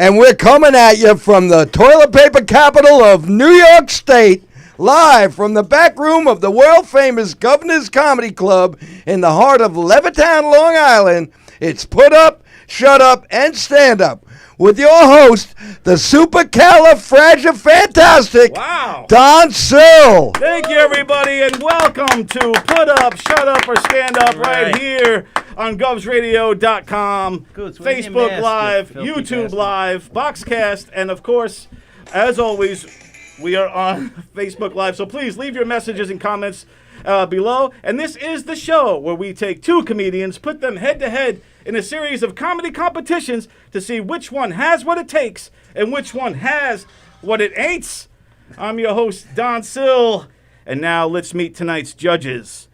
And we're coming at you from the toilet paper capital of New York State, live from the back room of the world-famous Governor's Comedy Club in the heart of Levittown, Long Island. It's Put Up, Shut Up, and Stand Up with your host, the supercalifragilistic Don Sill. Thank you, everybody, and welcome to Put Up, Shut Up, or Stand Up right here on govsradio.com, Facebook Live, YouTube Live, Boxcast, and, of course, as always, we are on Facebook Live. So please leave your messages and comments below. And this is the show where we take two comedians, put them head-to-head in a series of comedy competitions to see which one has what it takes and which one has what it ain't. I'm your host, Don Sill, and now let's meet tonight's judges.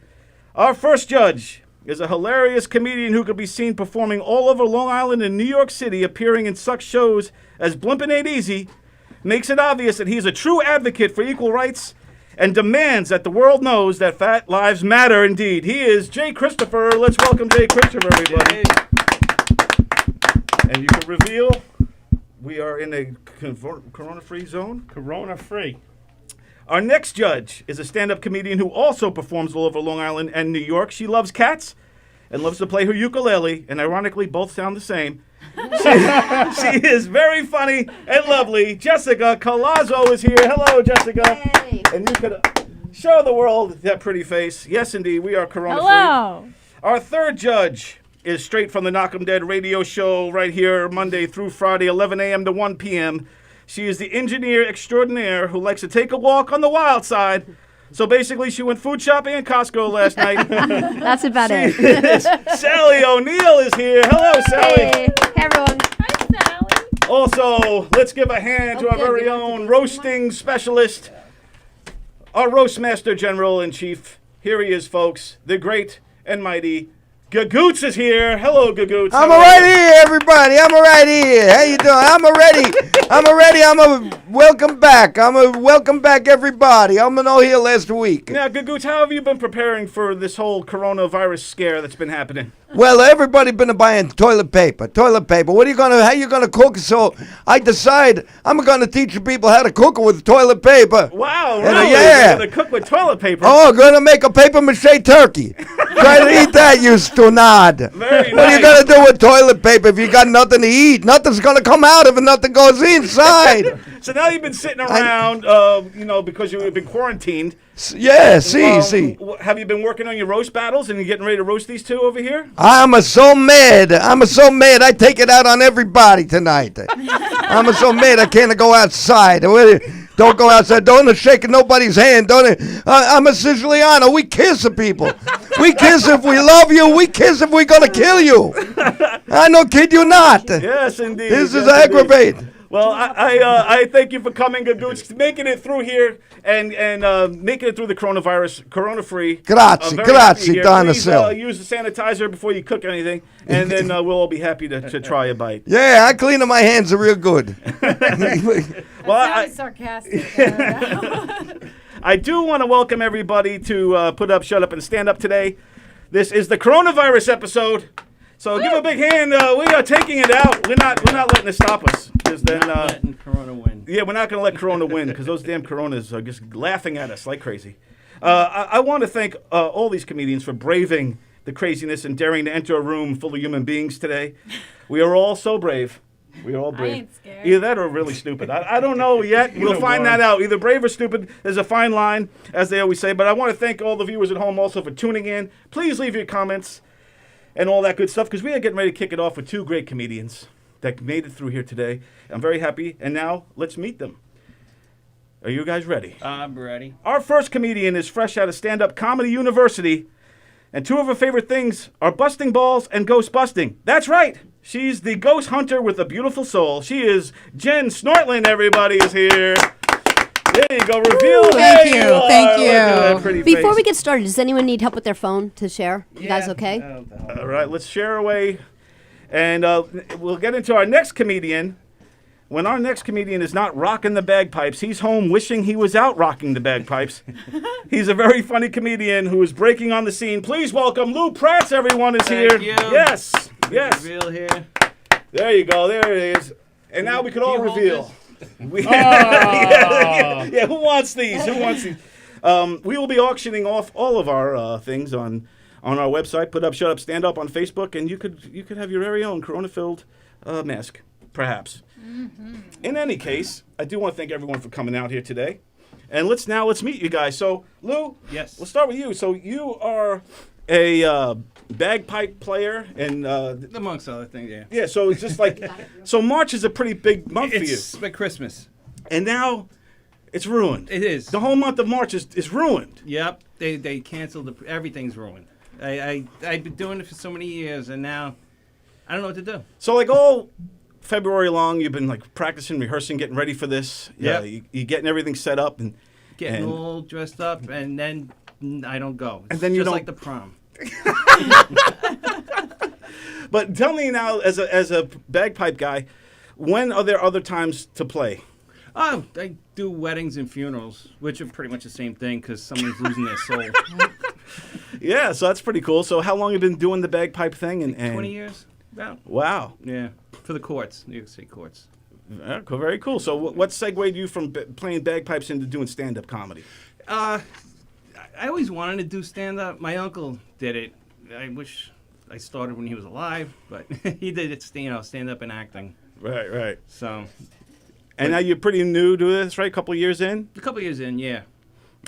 Our first judge is a hilarious comedian who could be seen performing all over Long Island and New York City, appearing in such shows as Blimpin' Ain't Easy, makes it obvious that he's a true advocate for equal rights, and demands that the world knows that fat lives matter indeed. He is Jay Christopher. Let's welcome Jay Christopher, everybody. Yay. And you can reveal we are in a corona-free zone. Corona-free. Our next judge is a stand-up comedian who also performs all over Long Island and New York. She loves cats and loves to play her ukulele, and ironically, both sound the same. She is very funny and lovely. Jessica Colazzo is here. Hello, Jessica. Hey. And you could show the world that pretty face. Yes, indeed, we are corona-free. Hello. Our third judge is straight from the Knock 'em Dead radio show right here, Monday through Friday, 11 a.m. to 1 p.m. She is the engineer extraordinaire who likes to take a walk on the wild side. So basically, she went food shopping at Costco last night. That's about it. Sally O'Neill is here. Hello, Sally. Hey, everyone. Hi, Sally. Also, let's give a hand to our very own roasting specialist, our roast master general in chief. Here he is, folks. The great and mighty Gagoots is here. Hello, Gagoots. I'm right here, everybody. I'm right here. How you doing? I'm ready. Welcome back. Welcome back, everybody. I'm here last week. Now, Gagoots, how have you been preparing for this whole coronavirus scare that's been happening? Well, everybody been buying toilet paper. What how you gonna cook? So I decide I'm gonna teach people how to cook with toilet paper. Wow, And, really? yeah. You're gonna cook with toilet paper? Oh, gonna make a paper mache turkey. Try to eat that, you stunad. Very What are you nice. gonna do with toilet paper if you got nothing to eat? Nothing's gonna come out of it. Nothing goes inside. So now you've been sitting around, because you've been quarantined. Yeah, see. Have you been working on your roast battles and you're getting ready to roast these two over here? I'm so mad. I take it out on everybody tonight. I'm so mad I can't go outside. Don't go outside. Don't shake nobody's hand. I'm a Siciliano. We kiss people. We kiss if we love you. We kiss if we're going to kill you. I no kid you not. Yes, indeed. This is yes, aggravate. Well, I thank you for coming, Gagoots, making it through here and making it through the coronavirus, corona-free. Grazie, Donna Please Sill. use the sanitizer before you cook anything, and then we'll all be happy to try a bite. Yeah, I clean my hands real good. That sounds sarcastic. I do want to welcome everybody to Put Up, Shut Up, and Stand Up today. This is the coronavirus episode. So give a big hand. We are taking it out. We're not letting it stop us. Because then, letting Corona win. Yeah, we're not going to let Corona win because those damn Coronas are just laughing at us like crazy. I want to thank all these comedians for braving the craziness and daring to enter a room full of human beings today. We are all so brave. We are all brave. I ain't scared. Either that or really stupid. I don't know yet. We'll find that out. Either brave or stupid. There's a fine line, as they always say. But I want to thank all the viewers at home also for tuning in. Please leave your comments and all that good stuff, because we are getting ready to kick it off with two great comedians that made it through here today. I'm very happy, and now let's meet them. Are you guys ready? I'm ready. Our first comedian is fresh out of Stand-Up Comedy University, and two of her favorite things are busting balls and ghost busting. That's right. She's the ghost hunter with a beautiful soul. She is Jen Snortland, everybody is here. There you go, reveal. Thank There you, are. thank Look at that pretty Before face. we get started, does anyone need help with their phone to share? You guys okay? All right, let's share away. And we'll get into our next comedian. When our next comedian is not rocking the bagpipes, he's home wishing he was out rocking the bagpipes. He's a very funny comedian who is breaking on the scene. Please welcome Lou Pratz, everyone is here. Thank you. Yes, yes. Reveal here. There you go, there it is. And now we can all you hold reveal. this? Yeah, who wants these? Who wants these? We will be auctioning off all of our things on our website. Put Up, Shut Up, Stand Up on Facebook, and you could have your very own Corona-filled mask, perhaps. Mm-hmm. In any case, I do want to thank everyone for coming out here today. And let's meet you guys. So, Lou, Yes. We'll start with you. So you are a bagpipe player, and Amongst other things, yeah. yeah. So it's just like, so March is a pretty big month for you, It's like Christmas. and now it's ruined. It is. The whole month of March is ruined. Yep. They canceled everything's ruined. I've been doing it for so many years, and now I don't know what to do. So like all February long, you've been like practicing, rehearsing, getting ready for this. Yeah. You getting everything set up and Getting all dressed up, and then I don't go. It's And then you just don't- like the prom. But tell me now, as a bagpipe guy, when are there other times to play? Oh, I do weddings and funerals, which are pretty much the same thing because someone's losing their soul. Yeah, so that's pretty cool. So how long have you been doing the bagpipe thing? And 20 years? About. Wow. Yeah. For the courts, New York State courts. Very cool. So what segued you from playing bagpipes into doing stand-up comedy? I always wanted to do stand-up. My uncle did it. I wish I started when he was alive, but he did it, stand-up and acting. Right. So And now you're pretty new to this, right? A couple of years in? a couple years in, yeah.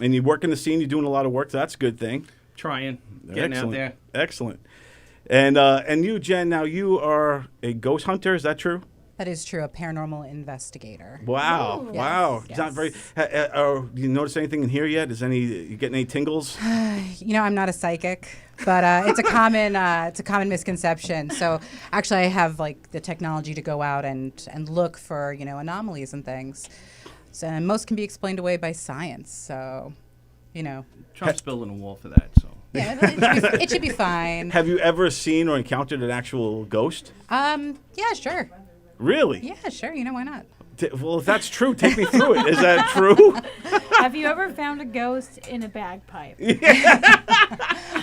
And you work in the scene, you're doing a lot of work, so that's a good thing. Trying. Getting out there. Excellent. And you, Jen, now you are a ghost hunter, is that true? That is true, a paranormal investigator. Wow. Yes, Wow. It's not yes. very do you notice anything in here yet? You getting any tingles? You know, I'm not a psychic, but it's a common misconception. So actually, I have like the technology to go out and look for anomalies and things. So and most can be explained away by science. So, Trump's building a wall for that, so. yeah, it should be fine. Have you ever seen or encountered an actual ghost? Yeah, sure. Really? Yeah, sure. Why not? Well, if that's true, take me through it. Is that true? Have you ever found a ghost in a bagpipe?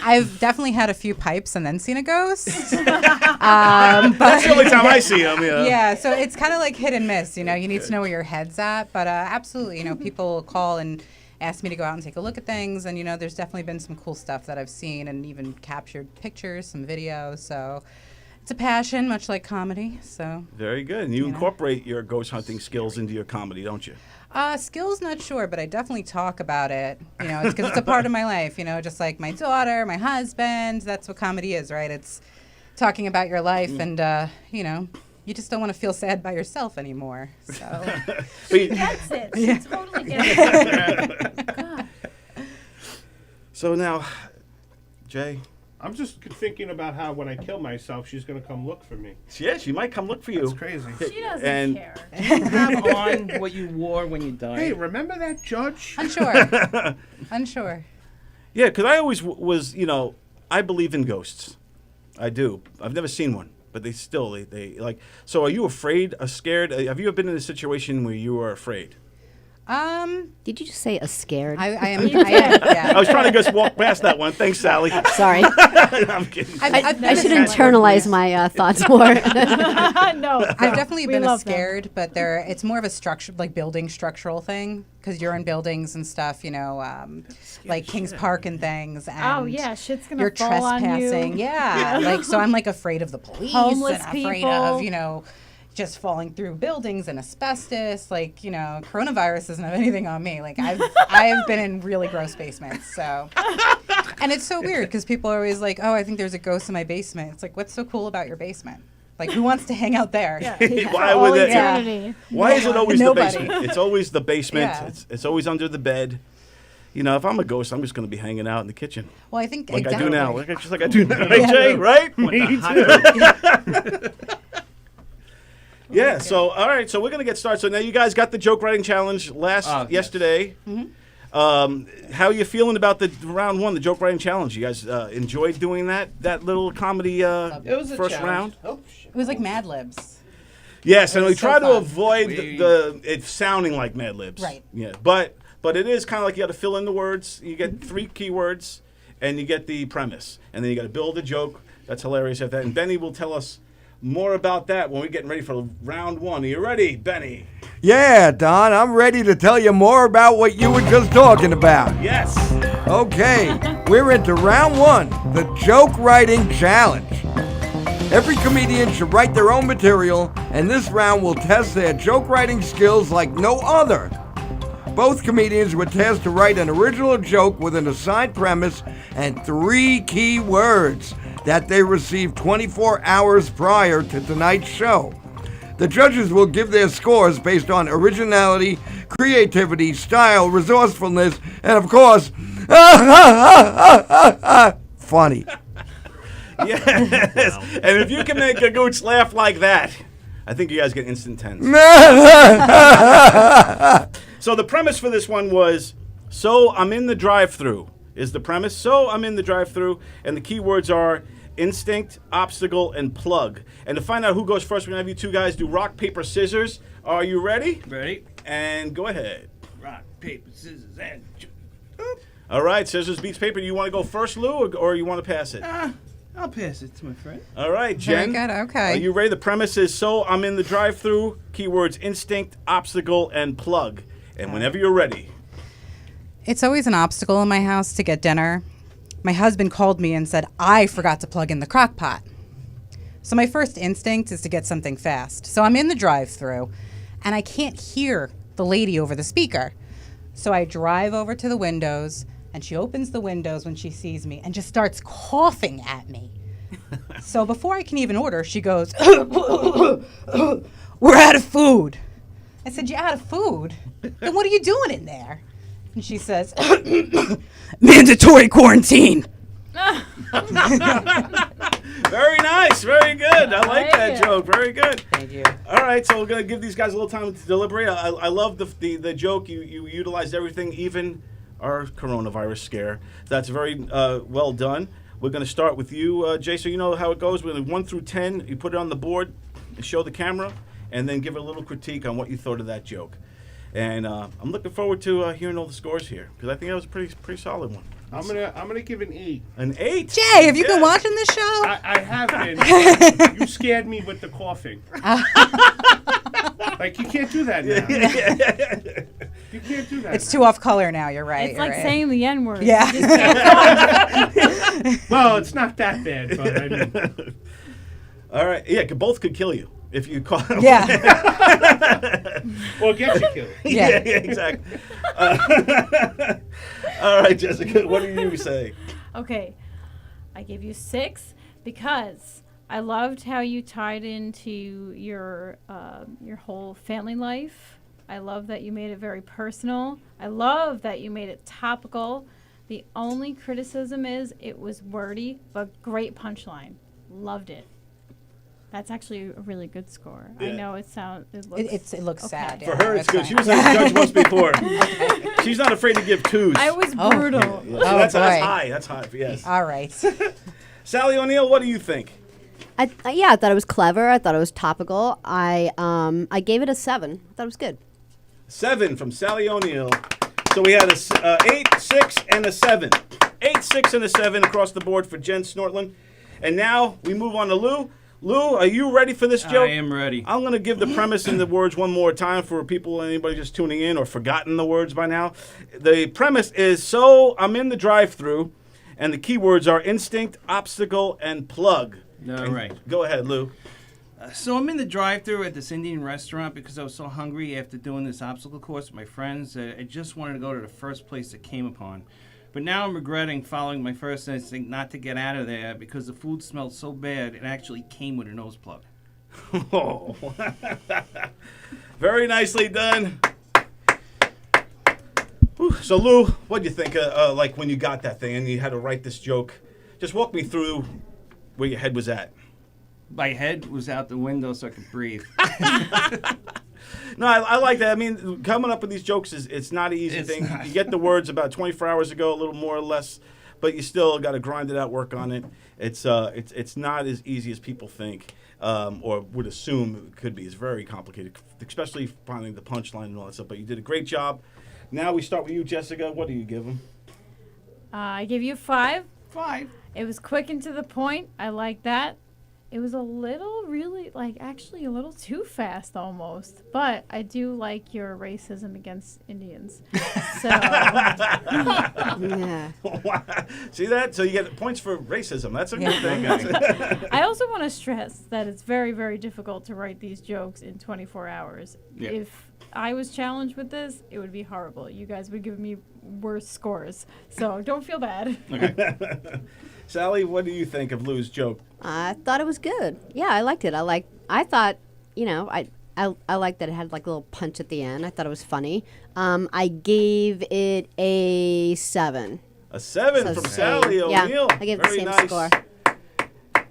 I've definitely had a few pipes and then seen a ghost. That's the only time I see them. Yeah. Yeah, so it's kind of like hit and miss. You need to know where your head's at. But absolutely, people will call and ask me to go out and take a look at things. And, there's definitely been some cool stuff that I've seen and even captured pictures, some videos. So it's a passion, much like comedy. So Very good. And you incorporate your ghost hunting skills into your comedy, don't you? skills, not sure, but I definitely talk about it. It's because it's a part of my life. Just like my daughter, my husband. That's what comedy is, right? It's talking about your life, and you just don't want to feel sad by yourself anymore. So She gets it. She totally gets it. God. So now, Jay. I'm just thinking about how when I kill myself, she's going to come look for me. Yeah, she might come look for you. That's crazy. She doesn't And- care. Have on what you wore when you died. Hey, remember that judge? unsure. Yeah, because I always was, I believe in ghosts. I do. I've never seen one, but they like. So, are you afraid, scared? Have you ever been in a situation where you were afraid? Did you just say a scared? I am. Yeah. I was trying to just walk past that one. Thanks, Sally. Sorry. I'm kidding. I should internalize my thoughts more. No. I've definitely We been love them. scared, but it's more of a structure, like building structural thing, because you're in buildings and stuff, like Kings Park and things. And Oh yeah, shit's gonna you're fall on trespassing. you. Yeah. So I'm like afraid of the police Homeless and afraid people. of, just falling through buildings and asbestos. Like, coronavirus doesn't have anything on me. Like I've been in really gross basements. So, and it's so weird because people are always like, oh, I think there's a ghost in my basement. It's like, what's so cool about your basement? Like, who wants to hang out there? Why For would all it? eternity. Why is it always Nobody. the basement? It's always the basement. Yeah. It's always under the bed. If I'm a ghost, I'm just going to be hanging out in the kitchen. Well, I think Like exactly. I do now. Just like I do now. Right, Jay? Right? With the hot tub. Yeah, so, all right. So we're going to get started. So now you guys got the joke writing challenge Yes. yesterday. How are you feeling about the round one, the joke writing challenge? You guys enjoyed doing that little comedy It was a first challenge. round? Oh, shit. It was like Mad Libs. Yes, and we was so try to fun. avoid We- it sounding like Mad Libs. Right. Yeah, but it is kind of like you got to fill in the words. You get 3 keywords, and you get the premise, and then you got to build a joke that's hilarious at that. And Benny will tell us more about that when we're getting ready for round one. Are you ready, Benny? Yeah, Don, I'm ready to tell you more about what you were just talking about. Yes. Okay, we're into round one, the joke writing challenge. Every comedian should write their own material, and this round will test their joke writing skills like no other. Both comedians were tasked to write an original joke with an assigned premise and 3 key words that they received 24 hours prior to tonight's show. The judges will give their scores based on originality, creativity, style, resourcefulness, and of course, funny. Yes. And if you can make a gooch laugh like that, I think you guys get instant tens. So the premise for this one was, so I'm in the drive-thru is the premise. So I'm in the drive-thru, and the key words are instinct, obstacle, and plug. And to find out who goes first, we're going to have you two guys do rock, paper, scissors. Are you ready? Ready? And go ahead. Rock, paper, scissors, and... All right, scissors beats paper. Do you want to go first, Lou, or you want to pass it? I'll pass it to my friend. All right, Jen. Very good, okay. Are you ready? The premise is, so I'm in the drive-thru, keywords instinct, obstacle, and plug. And whenever you're ready. It's always an obstacle in my house to get dinner. My husband called me and said I forgot to plug in the crock pot. So my first instinct is to get something fast. So I'm in the drive-thru, and I can't hear the lady over the speaker. So I drive over to the windows, and she opens the windows when she sees me and just starts coughing at me. So before I can even order, she goes, "We're out of food." I said, "You're out of food? Then what are you doing in there?" And she says, "Mandatory quarantine." Very nice. Very good. I like that joke. Very good. Thank you. All right, so we're going to give these guys a little time to deliberate. I love the joke. You utilized everything, even our coronavirus scare. That's very well done. We're going to start with you, Jay, so you know how it goes. We're going to 1 through 10. You put it on the board, show the camera, and then give a little critique on what you thought of that joke. And I'm looking forward to hearing all the scores here, because I think that was a pretty solid one. I'm gonna give an 8. An 8? Jay, have you been watching this show? I have been. You scared me with the coughing. Like, you can't do that now. You can't do that. It's too off color now. You're right. It's you're like right. saying the N word. Yeah. Well, it's not that bad, but I mean. All right. Yeah, both could kill you if you call them. Yeah. Or get you killed. Yeah. Exactly. All right, Jessica, what do you say? Okay, I give you 6 because I loved how you tied into your whole family life. I love that you made it very personal. I love that you made it topical. The only criticism is it was wordy, but great punchline. Loved it. That's actually a really good score. Yeah. I know it looks okay. sad. For yeah, her, it's good. fine. She was a judge once before. She's not afraid to give 2s. I was Oh. brutal. Yeah, Oh, that's boy. high. That's high. Yes. All right. Sally O'Neill, what do you think? I thought it was clever. I thought it was topical. I gave it a 7. I thought it was good. 7 from Sally O'Neill. So we had a 8, 6, and a 7. 8, 6, and a 7 across the board for Jen Snortland. And now we move on to Lou. Lou, are you ready for this joke? I am ready. I'm going to give the premise and the words one more time for people, anybody just tuning in or forgotten the words by now. The premise is, so I'm in the drive-thru, and the keywords are instinct, obstacle, and plug. All right. Go ahead, Lou. So I'm in the drive-thru at this Indian restaurant because I was so hungry after doing this obstacle course with my friends. I just wanted to go to the first place I came upon. But now I'm regretting following my first instinct not to get out of there because the food smelled so bad it actually came with a nose plug. Oh. Very nicely done. Whew. So Lou, what'd you think like when you got that thing and you had to write this joke? Just walk me through where your head was at. My head was out the window so I could breathe. No, I like that. I mean, coming up with these jokes it's not an easy thing. Not. You get the words about 24 hours ago, a little more or less, but you still got to grind it out, work on it. It's not as easy as people think or would assume it could be. It's very complicated, especially finding the punchline and all that stuff. But you did a great job. Now we start with you, Jessica. What do you give them? I give you 5. 5. It was quick and to the point. I like that. It was a little, really, like, actually a little too fast almost. But I do like your racism against Indians. So, Yeah. See that? So you get points for racism. That's a good thing. I also want to stress that it's very, very difficult to write these jokes in 24 hours. Yeah. If I was challenged with this, it would be horrible. You guys would give me worse scores. So don't feel bad. Sally, what do you think of Lou's joke? I thought it was good. Yeah, I liked it. I thought, you know, I liked that it had like a little punch at the end. I thought it was funny. I gave it a 7. A 7 So from same. Sally Yeah, O'Neill. I gave it the Very same nice. score.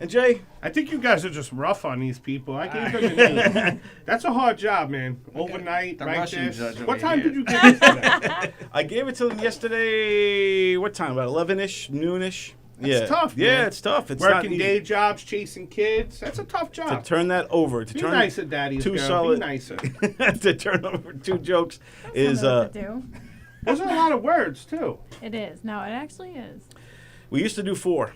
And Jay? I think you guys are just rough on these people. I gave them an 8. That's a hard job, man. Overnight, The right Russian this. judge What over time here. did you give this today? I gave it to them yesterday. What time? About 11-ish, noonish. That's tough, Yeah, man. it's tough. It's not Working easy day jobs, chasing kids. That's a tough to job. turn that over. To Be turn nicer, daddy's two girl. solid. Be nicer. To turn over 2 jokes is Something to do. Those are a lot of words, too. It is. No, it actually is. we used to do 4,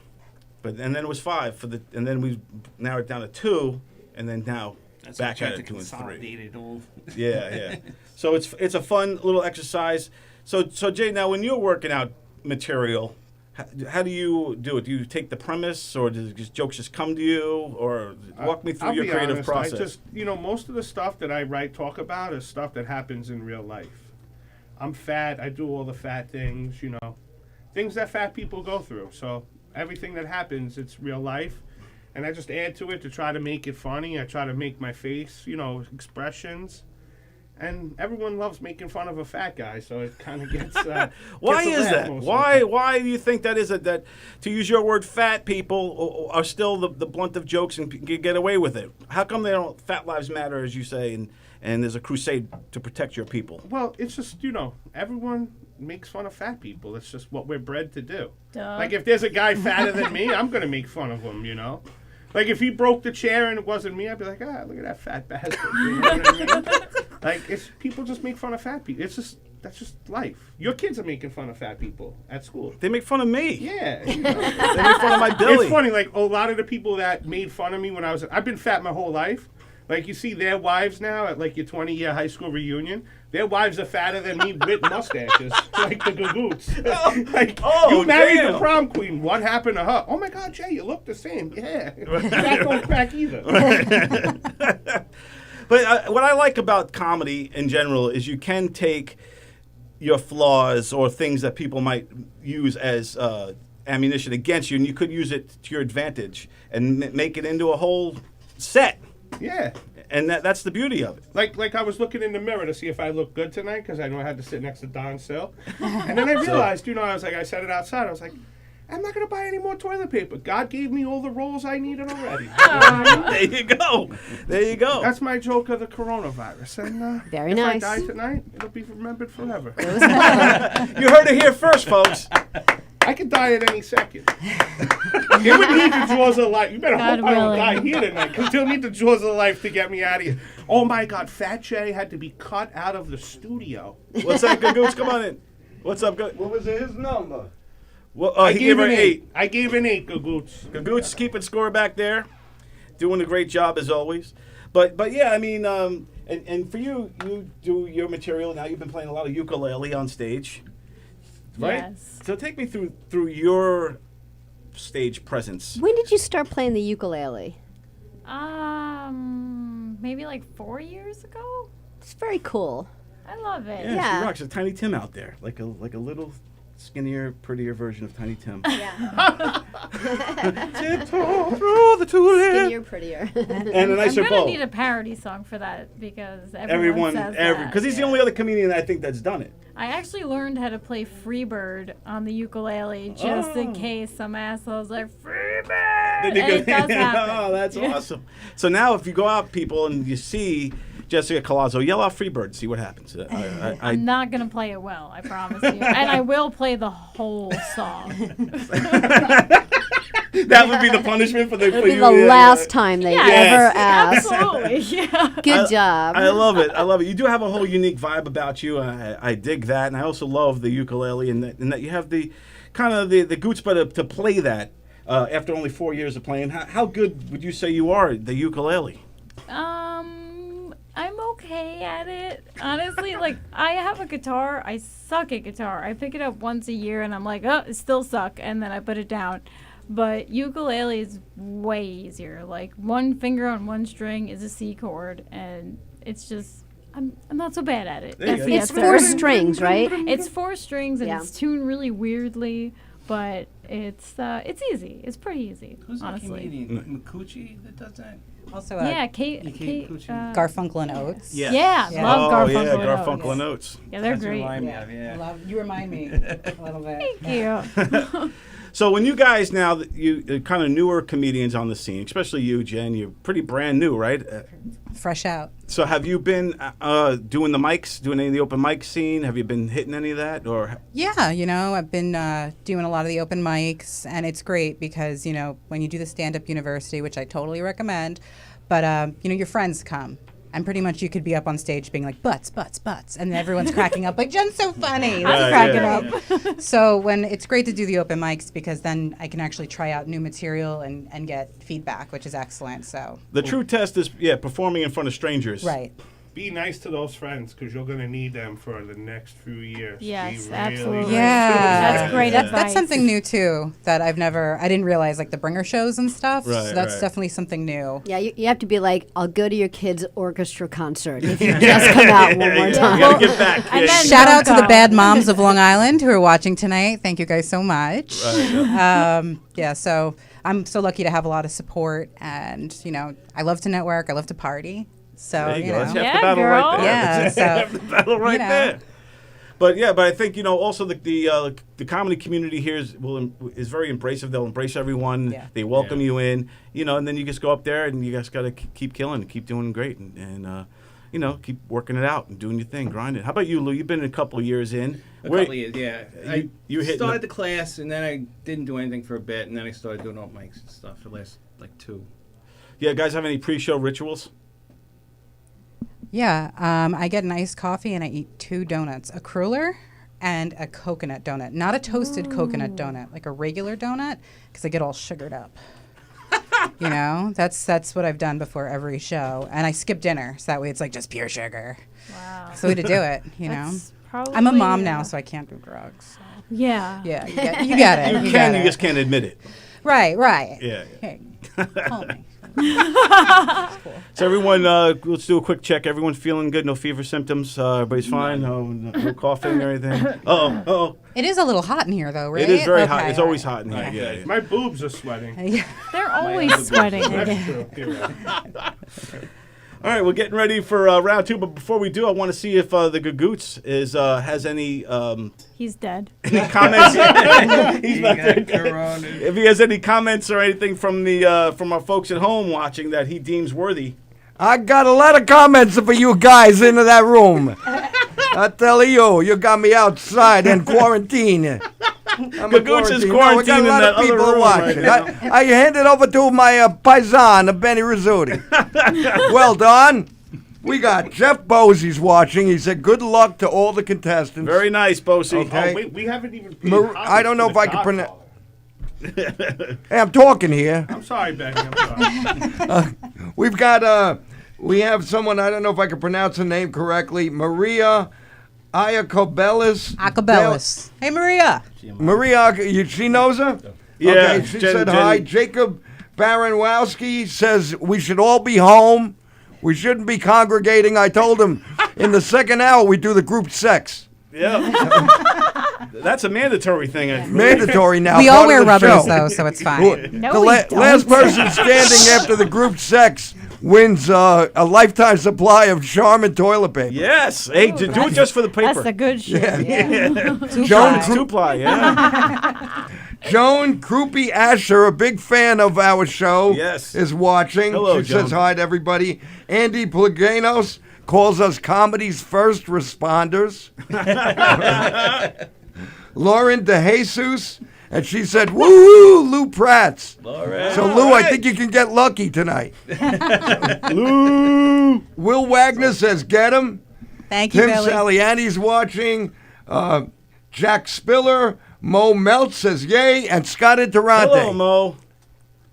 and then it was 5 and then we narrowed it down to 2, and then now That's back why I at tried it to 2 and 3. consolidate it all. Yeah. So it's a fun little exercise. So Jay, now when you're working out material, how do you do it? Do you take the premise, or does jokes just come to you, or walk me through I'll your be creative honest, process? I just, most of the stuff that I talk about is stuff that happens in real life. I'm fat. I do all the fat things, things that fat people go through. So everything that happens, it's real life. And I just add to it to try to make it funny. I try to make my face, expressions. And everyone loves making fun of a fat guy, so it kind of gets. Why gets a is laugh that? most of the Why time. why do you think that is? That to use your word, fat people are still the blunt of jokes and get away with it? How come they don't? Fat lives matter, as you say, and there's a crusade to protect your people. Well, it's just, everyone makes fun of fat people. It's just what we're bred to do. Duh. Like, if there's a guy fatter than me, I'm going to make fun of him, Like, if he broke the chair and it wasn't me, I'd be like, look at that fat bastard. You know what I mean? Like, people just make fun of fat people. That's just life. Your kids are making fun of fat people at school. They make fun of me. Yeah. They make fun of my belly. It's funny, like, a lot of the people that made fun of me when I've been fat my whole life. Like, you see their wives now at, like, your 20-year high school reunion. Their wives are fatter than me with mustaches, like the Gagoots. You married the prom queen. What happened to her? Oh, my God, Jay, you look the same. Yeah. That don't crack either. But what I like about comedy in general is you can take your flaws or things that people might use as ammunition against you, and you could use it to your advantage and make it into a whole set. Yeah. And that's the beauty of it. Like I was looking in the mirror to see if I looked good tonight because I know I had to sit next to Don Sill. And then I realized, I said it outside. I was like, I'm not going to buy any more toilet paper. God gave me all the rolls I needed already. There you go. There you go. That's my joke of the coronavirus. And Very if nice. I die tonight, it'll be remembered forever. You heard it here first, folks. I could die at any second. It would need the jaws of life. You better God hope I don't willing. die here tonight, because they'll need the jaws of life to get me out of here. Oh, my God. Fat Jay had to be cut out of the studio. What's that, Gagoots? Come on in. What's up, Gagoots? What was his number? Well, he gave her an 8. I gave an 8, Gagoots. Gagoots keeping score back there, doing a great job as always. But yeah, I mean, and for you do your material now. You've been playing a lot of ukulele on stage, right? Yes. So take me through your stage presence. When did you start playing the ukulele? Maybe like 4 years ago. It's very cool. I love it. Yeah, Yeah. she rocks. A Tiny Tim out there, like a little skinnier, prettier version of Tiny Tim. Yeah. Tiptoe through the tulip. Skinnier, prettier. And a I'm nicer gonna bow. need a parody song for that because everyone says that. Because he's the only other comedian I think that's done it. I actually learned how to play Freebird on the ukulele just in case some asshole's like Freebird. And it does happen. Oh, that's Yeah. awesome. So now if you go out, people, and you see Jessica Colazzo, yell out Freebird, see what happens. I'm not gonna play it well, I promise you, and I will play the whole song. That would be the punishment for It'll be you. the last time they ever ask. Absolutely, yeah. Good job. I love it. I love it. You do have a whole unique vibe about you. I dig that, and I also love the ukulele, and that you have the kind of the chutzpah to play that. after only 4 years of playing. How good would you say you are at the ukulele? I'm okay at it. Honestly, like, I have a guitar. I suck at guitar. I pick it up once a year and I'm like, oh, it still suck. And then I put it down. But ukulele is way easier. Like, one finger on one string is a C chord. And it's just, I'm not so bad at it. That's the It's answer. 4 strings, right? It's 4 strings and Yeah. it's tuned really weirdly. But it's easy. It's pretty easy, Who's honestly. that comedian? Makuchi that does that? Also, Yeah, Kate. Cucci. Garfunkel and Oates. Yeah. Yeah, Yeah. love Oh, Garfunkel. yeah, and Oates. Garfunkel and Oates. Yeah, they're That's what great. remind me Yeah. of, yeah. You remind me a little bit. Thank you. So when you guys now, you kind of newer comedians on the scene, especially you, Jen, you're pretty brand new, right? Fresh out. So have you been doing the mics, doing any of the open mic scene? Have you been hitting any of that? Or Yeah, I've been doing a lot of the open mics, and it's great because, when you do the stand-up university, which I totally recommend, but, your friends come. And pretty much you could be up on stage being like, butts, and everyone's cracking up like, Jen's so funny. Let's crack it up. So when it's great to do the open mics because then I can actually try out new material and get feedback, which is excellent. So the true test is, performing in front of strangers. right. Be nice to those friends because you're going to need them for the next few years. Yes, Be really absolutely. Yeah. That's great That's advice. something new too that I didn't realize, like the bringer shows and stuff. Right, so that's right. definitely something new. Yeah, you have to be like, I'll go to your kid's orchestra concert if you just come out one more You time. gotta get back. And then Shout out to don't the go. bad moms of Long Island who are watching tonight. Thank you guys so much. Right, So I'm so lucky to have a lot of support, and I love to network. I love to party. So There you go. That's half Yeah, the battle girl. right there. Yeah, That's so, half the battle right there. But I think also the comedy community here is very embracive. They'll embrace everyone. Yeah. They welcome you in. And then you just go up there and you guys got to keep killing, and keep doing great, and keep working it out and doing your thing, grinding. How about you, Lou? You've been a couple of years in. A couple of years, yeah. You I hitting started the class, and then I didn't do anything for a bit, and then I started doing open mics and stuff for the last, 2. Yeah, guys, have any pre-show rituals? Yeah, I get an iced coffee and I eat 2 donuts, a cruller and a coconut donut. Not a toasted coconut donut, like a regular donut, because I get all sugared up. That's what I've done before every show. And I skip dinner, so that way it's like just pure sugar. Wow. It's the way to do it, That's probably, I'm a mom now, so I can't do drugs. So. Yeah. Yeah, you get it. You got it. just can't admit it. Right. Yeah. Hey, call me. So everyone, let's do a quick check. Everyone's feeling good? No fever symptoms? Everybody's fine? No coughing or anything? Oh. It is a little hot in here, though, right? It is very hot. Okay, It's all always right. hot in here. Yeah. My boobs are sweating. Yeah. They're always sweating. That's true. You're right. All right, we're getting ready for round 2, but before we do, I want to see if the Gagoots has any He's dead. comments. He's not got there. corona. If he has any comments or anything from our folks at home watching that he deems worthy. I got a lot of comments for you guys into that room. I tell you got me outside in quarantine. Gagoots is We got a quarantined in lot that of people other room watching. right I hand it over to my paisan, Benny Rizzuti. Well done. We got Jeff Bosey's watching. He said, good luck to all the contestants. Very nice, Bosie. Okay. Oh, wait, we haven't even paid I don't know homage if to I can The Godfather. Hey, I'm talking here. I'm sorry, Becky. I'm sorry. We've got, we have someone, I don't know if I can pronounce her name correctly, Maria Iacobellis. Acapellas. Hey, Maria. Maria, she knows her? Yeah, Okay, she said hi. Jacob Baranwowski says we should all be home. We shouldn't be congregating. I told him in the second hour we do the group sex. Yeah. That's a mandatory thing. I believe. Mandatory now. We all part wear of the rubbers, show. though, so it's fine. No, The we last don't. person standing after the group sex wins a lifetime supply of Charmin toilet paper. Yes. Hey, do it just for the paper. That's the good shit. Joan, Two-ply, yeah. Joan Krupe Asher, a big fan of our show, Yes. is watching. Hello, she says Joan. hi to everybody. Andy Plaganos calls us comedy's first responders. Lauren DeJesus, and she said, woo, Lou Pratts. Lauren. So, Lou, I think you can get lucky tonight. Lou. Will Wagner says, get him. Thank you, Tim Billy. Saliani's watching. Jack Spiller. Mo Melt says yay, and Scott Interante. Hello, Mo.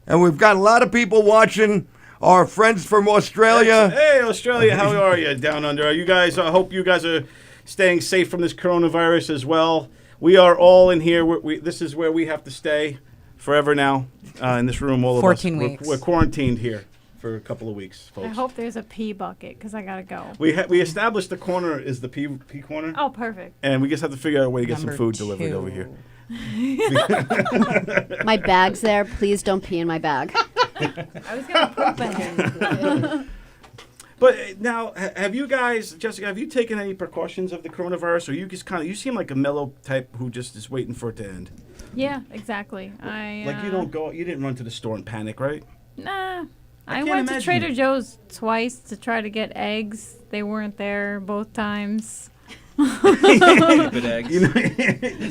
And we've got a lot of people watching. Our friends from Australia. Hey, Australia, how are you down under? Are you guys? I hope you guys are staying safe from this coronavirus as well. We are all in here. This is where we have to stay forever now in this room. All of 14 us. weeks. We're quarantined here for a couple of weeks, folks. I hope there's a pee bucket because I gotta go. We established the corner is the pee corner. Oh, perfect. And we just have to figure out a way to get some Number food delivered 2. over here. My bag's there. Please don't pee in my bag. I was gonna poop in it. But now, have you guys, Jessica, have you taken any precautions of the coronavirus, or you just you seem like a mellow type who just is waiting for it to end? Yeah, exactly. Like you didn't run to the store and panic, right? Nah. I can't went to imagine Trader you. Joe's twice to try to get eggs. They weren't there both times. Stupid eggs.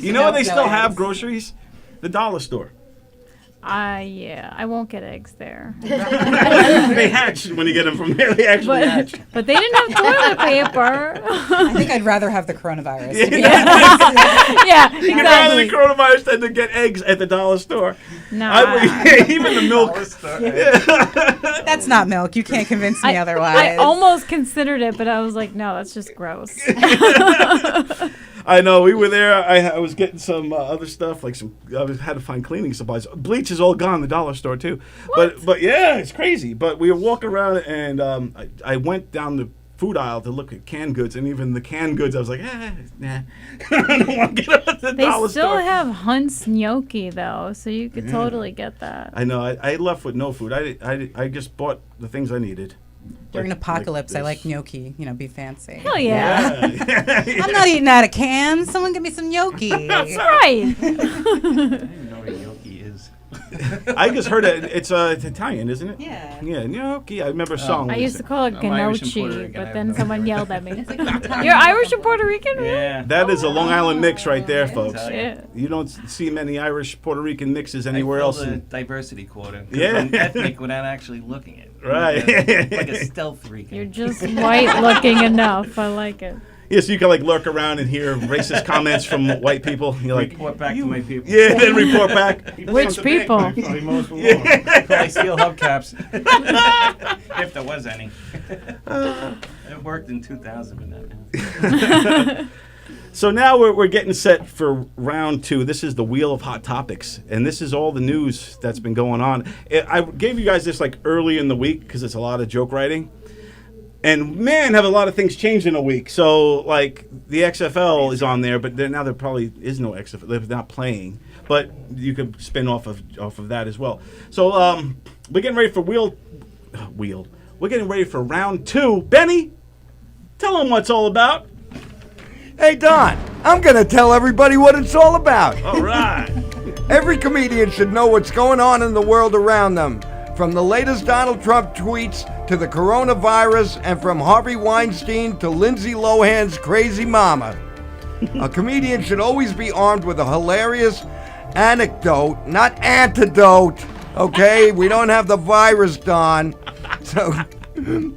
You know where they still have groceries? The dollar store. Yeah, I won't get eggs there. They hatch when you get them from there. They actually hatch. But they didn't have toilet paper. I think I'd rather have the coronavirus. To be Yeah, You'd rather the exactly. coronavirus than to get eggs at the dollar store. No, Even the milk. That's not milk. You can't convince me otherwise. I almost considered it, but I was like, no, that's just gross. I know. We were there. I was getting some other stuff, like had to find cleaning supplies. Bleach is all gone in the dollar store too. But yeah, it's crazy. But we were walking around, and I went down the food aisle to look at canned goods, and even the canned goods, I was like, nah. I don't want to get out of the They dollar still store. have Hunt's gnocchi though, so you could totally get that. I know. I left with no food. I just bought the things I needed. During an apocalypse, I this. like gnocchi. Be fancy. Hell yeah. I'm not eating out of cans. Someone give me some gnocchi. Right. I don't even know what a gnocchi is. I just heard it. It's Italian, isn't it? Yeah. Yeah, gnocchi. I remember a song. I used to call it I'm Irish and Puerto gnocchi, Rican. I but have then no someone idea. yelled at me. You're Irish and Puerto Rican? Really? Yeah. That is a Long Island mix right there, folks. Italian. Shit. You don't see many Irish Puerto Rican mixes anywhere I else. filled a diversity quota. 'Cause Yeah. I'm ethnic without actually looking it. Right. Like a stealth Rican. You're just white looking enough. I like it. Yes, you can like lurk around and hear racist comments from white people. You're like, report back to my people. yeah, then report back. Which people? Probably most of I steal hubcaps. If there was any. It worked in 2000, but not now. So now we're getting set for round 2. This is the Wheel of Hot Topics, and this is all the news that's been going on. I gave you guys this like early in the week because it's a lot of joke writing. And man, have a lot of things changed in a week. So like the XFL is on there, but now there probably is no XFL. They're not playing, but you could spin off of that as well. So we're getting ready for We're getting ready for round 2. Benny, tell them what's all about. Hey, Don, I'm going to tell everybody what it's all about. All right. Every comedian should know what's going on in the world around them. From the latest Donald Trump tweets to the coronavirus, and from Harvey Weinstein to Lindsay Lohan's crazy mama. A comedian should always be armed with a hilarious anecdote, not antidote, okay? We don't have the virus, Don. So,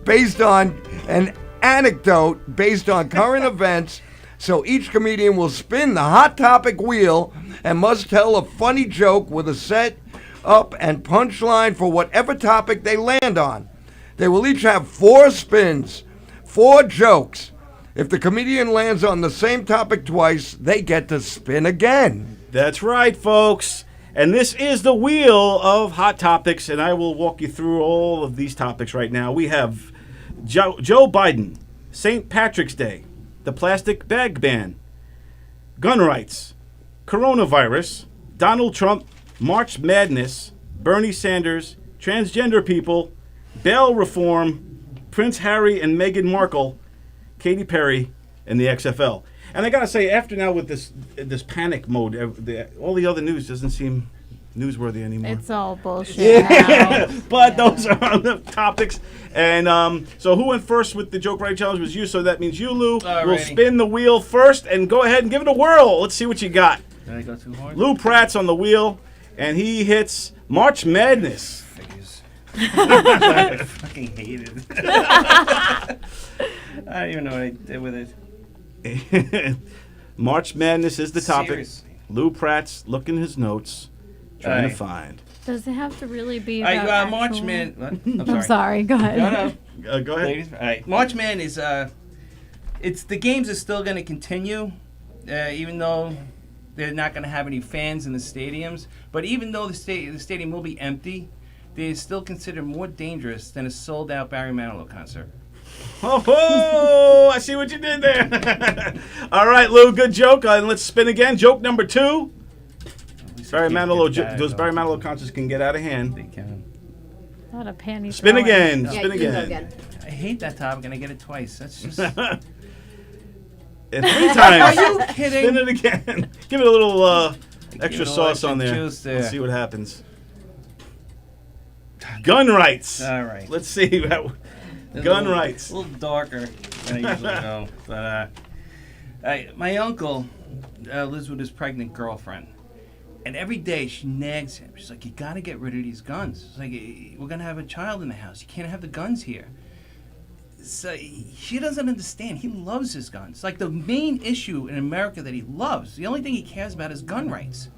based on an anecdote, based on current events, so each comedian will spin the hot topic wheel and must tell a funny joke with a set up and punchline for whatever topic they land on. They will each have 4 spins, 4 jokes. If the comedian lands on the same topic twice, they get to spin again. That's right, folks. And this is the Wheel of Hot Topics, and I will walk you through all of these topics right now. We have Joe Biden, St. Patrick's Day, the plastic bag ban, gun rights, coronavirus, Donald Trump, March Madness, Bernie Sanders, transgender people, bail reform, Prince Harry and Meghan Markle, Katy Perry, and the XFL. And I gotta say, after now with this panic mode, all the other news doesn't seem newsworthy anymore. It's all bullshit now. But those are the topics. And so who went first with the joke writing challenge was you, so that means you, Lou, will Alrighty. spin the wheel first and go ahead and give it a whirl. Let's see what you got. Did I go too hard? Lou Pratt's on the wheel, and he hits March Madness. Figures. I fucking hate it. I don't even know what I did with it. March Madness is the topic. Seriously. Lou Pratt's looking his notes, trying to Aye. find. Does it have to really be about March actual- Man. What? I'm sorry. Go ahead. No. Go ahead. Ladies, all right. March Man is it's the games are still going to continue, even though they're not going to have any fans in the stadiums. But even though the stadium will be empty, they still considered more dangerous than a sold-out Barry Manilow concert. Oh, I see what you did there. All right, Lou, good joke. Let's spin again. Joke number 2. Barry Manilow, those Barry Manilow concerts can get out of hand. They can. A lot of panty Spin throwing. again. Yeah, Spin you can go again. I hate that topic, and I get it twice. That's just. And 3 times. Are you kidding? Spin it again. Give it a little Give extra it a little sauce extra on there. juice there. Let's see what happens. Gun rights. All right. Let's see. Gun rights. A little darker than I usually go. But my uncle lives with his pregnant girlfriend. And every day she nags him. She's like, you got to get rid of these guns. It's like, we're going to have a child in the house. You can't have the guns here. So she doesn't understand. He loves his guns. Like the main issue in America that he loves, the only thing he cares about is gun rights.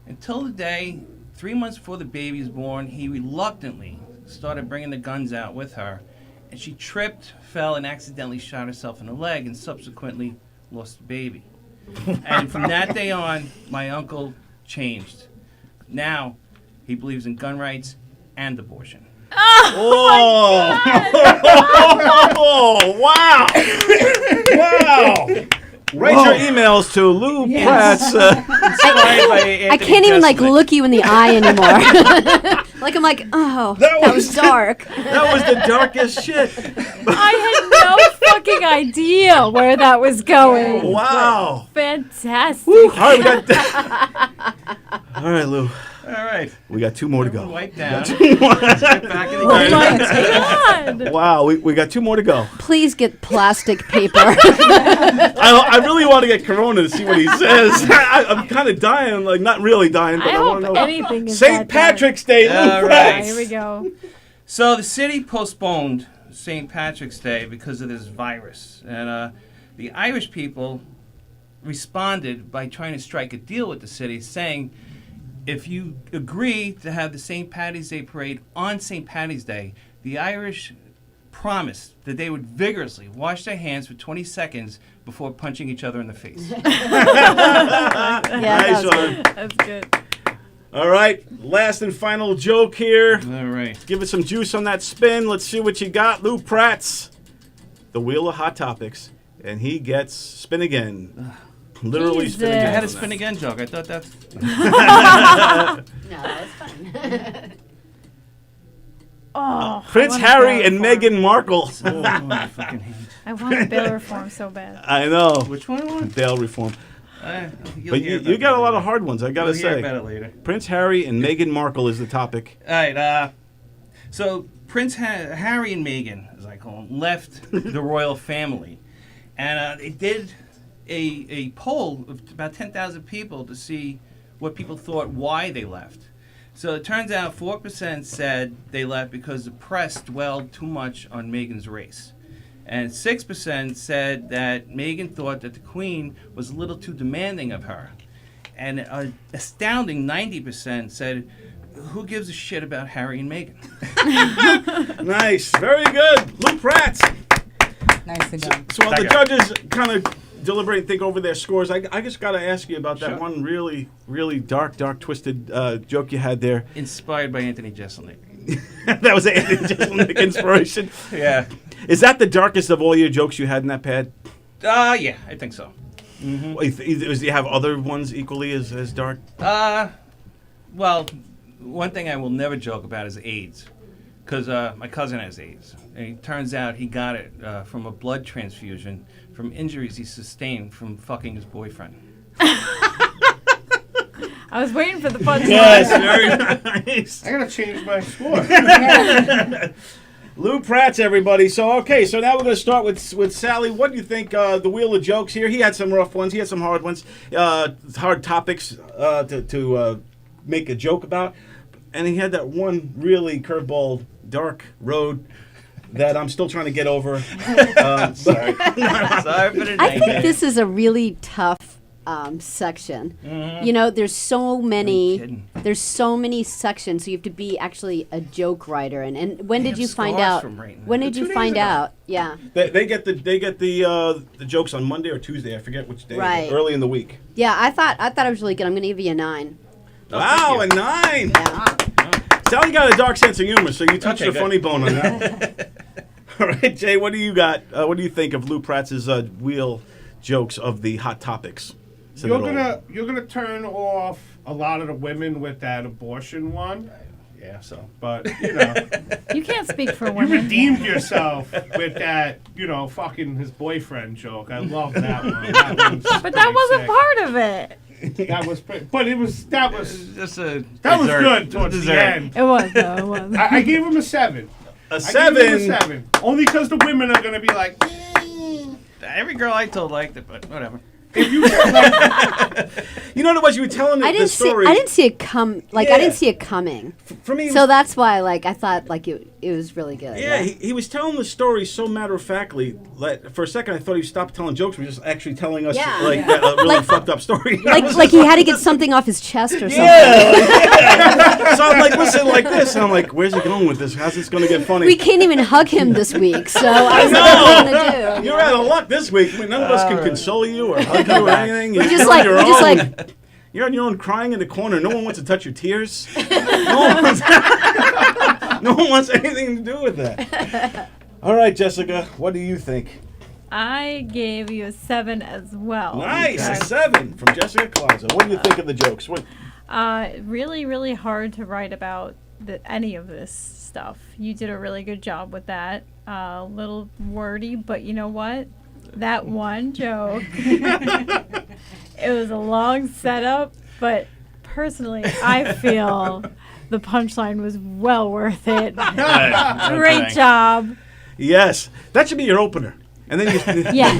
Until the day, 3 months before the baby is born, he reluctantly started bringing the guns out with her. And she tripped, fell, and accidentally shot herself in the leg and subsequently lost the baby. And from that day on, my uncle changed. Now, he believes in gun rights and abortion. Oh! Oh, wow! Wow! Write your emails to Lou Pratt's. I can't even like look you in the eye anymore. Like I'm like, oh, that was dark. That was the darkest shit. I had no fucking idea where that was going. Wow! Fantastic. All right, we got. All right, Lou. All right. We got 2 more to go. Wipe down. Let's get back in the Oh game. my God. Wow, we got 2 more to go. Please get plastic paper. I really want to get Corona to see what he says. I'm kind of dying, like not really dying, but I I want hope to know. anything is St. that Patrick's Day, Lou All Pratt. right. Here we go. So the city postponed St. Patrick's Day because of this virus. And the Irish people responded by trying to strike a deal with the city, saying, if you agree to have the St. Paddy's Day parade on St. Paddy's Day, the Irish promised that they would vigorously wash their hands for 20 seconds before punching each other in the face. Nice one. That's good. All right, last and final joke here. All right. Give it some juice on that spin. Let's see what you got. Lou Pratt's The Wheel of Hot Topics. And he gets spin again. Literally spin Jesus. again. I had a on spin that. again joke. I thought that's... No, that was fun. Oh, Prince I want a Harry bill and reform. Meghan Markle. Oh, I fucking hate. I want a bill reform so bad. I know. Which one? I want? Bail reform. You'll But hear you about got that a lot later. of hard ones, I got to You'll hear say. about it later. Prince Harry and Meghan Markle is the topic. All right. So Prince Harry and Meghan, as I call them, left the royal family, and they did a poll of about 10,000 people to see what people thought why they left. So it turns out 4% said they left because the press dwelled too much on Meghan's race. And 6% said that Meghan thought that the Queen was a little too demanding of her. And an astounding 90% said, who gives a shit about Harry and Meghan? Nice. Very good. Lou Pratt. Nicely done. So while the Thank judges kind of deliberate and think over their scores, I just got to ask you about that Sure. one really, really dark, twisted joke you had there. Inspired by Anthony Jeselnik. That was an Anthony Jeselnik inspiration. Yeah. Is that the darkest of all your jokes you had in that pad? Yeah, I think so. Do you have other ones equally as dark? Well, one thing I will never joke about is AIDS. Because my cousin has AIDS. And it turns out he got it from a blood transfusion from injuries he sustained from fucking his boyfriend. I was waiting for the fun Yes, time. very nice. I gotta change my score. Lou Pratt's, everybody. So now we're going to start with Sally. What do you think, the wheel of jokes here? He had some rough ones. He had some hard ones, hard topics to make a joke about. And he had that one really curveball, dark road that I'm still trying to get over. Sorry. Sorry for the I think nightmare. this is a really tough section. Mm-hmm. You know, there's so many. kidding. There's so many sections, so you have to be actually a joke writer. And when did have you find scars out? from writing When that. did you 2 days find ago. out? Yeah. They get the jokes on Monday or Tuesday. I forget which day. Right. Early in the week. Yeah, I thought it was really good. I'm going to give you a 9. Wow, thank a 9. Yeah. Sally got a dark sense of humor, so you touched Okay, the good. funny bone on that. All right, Jay, what do you got? What do you think of Lou Pratz's wheel jokes of the hot topics? Send You're it over. gonna turn off a lot of the women with that abortion one, Yeah, so. but you know, You can't speak for you women. redeemed yourself with that, fucking his boyfriend joke. I love that one. That one's But that pretty wasn't sick. part of it. That was pretty, but that was Just a that was dessert. good towards Dessert. the end. It was, though. It was. I gave him a 7. A I gave him a 7. 7. Only because the women are gonna be like, Every girl I told liked it, but whatever. if you like, You know what it was? You were telling I the didn't story. see it come. Like Yeah. I didn't see it coming. For me, it So was- that's why, like, I thought, like, it was really good. yeah, he was telling the story so matter-of-factly. For a second, I thought he stopped telling jokes. He was just actually telling us Yeah. a really fucked up story. like he had to get something off his chest or something. Yeah. So I'm like, listen, like this. And I'm like, where's he going with this? How's this going to get funny? We can't even hug him this week, so I was like, what are we gonna do? You're out of luck this week. I mean, none of us can console you or hug you or anything. You're just on like- your we just own. like- You're on your own crying in the corner. No one wants to touch your tears. No one wants anything to do with that. All right, Jessica, what do you think? I gave you a 7 as well. Nice, a because, 7 from Jessica Clausen. What do you think of the jokes? What? really, really hard to write about any of this stuff. You did a really good job with that. A little wordy, but you know what? That one joke, it was a long setup, but personally, I feel the punchline was well worth it. Great job. Yes, that should be your opener. And then you, Yeah.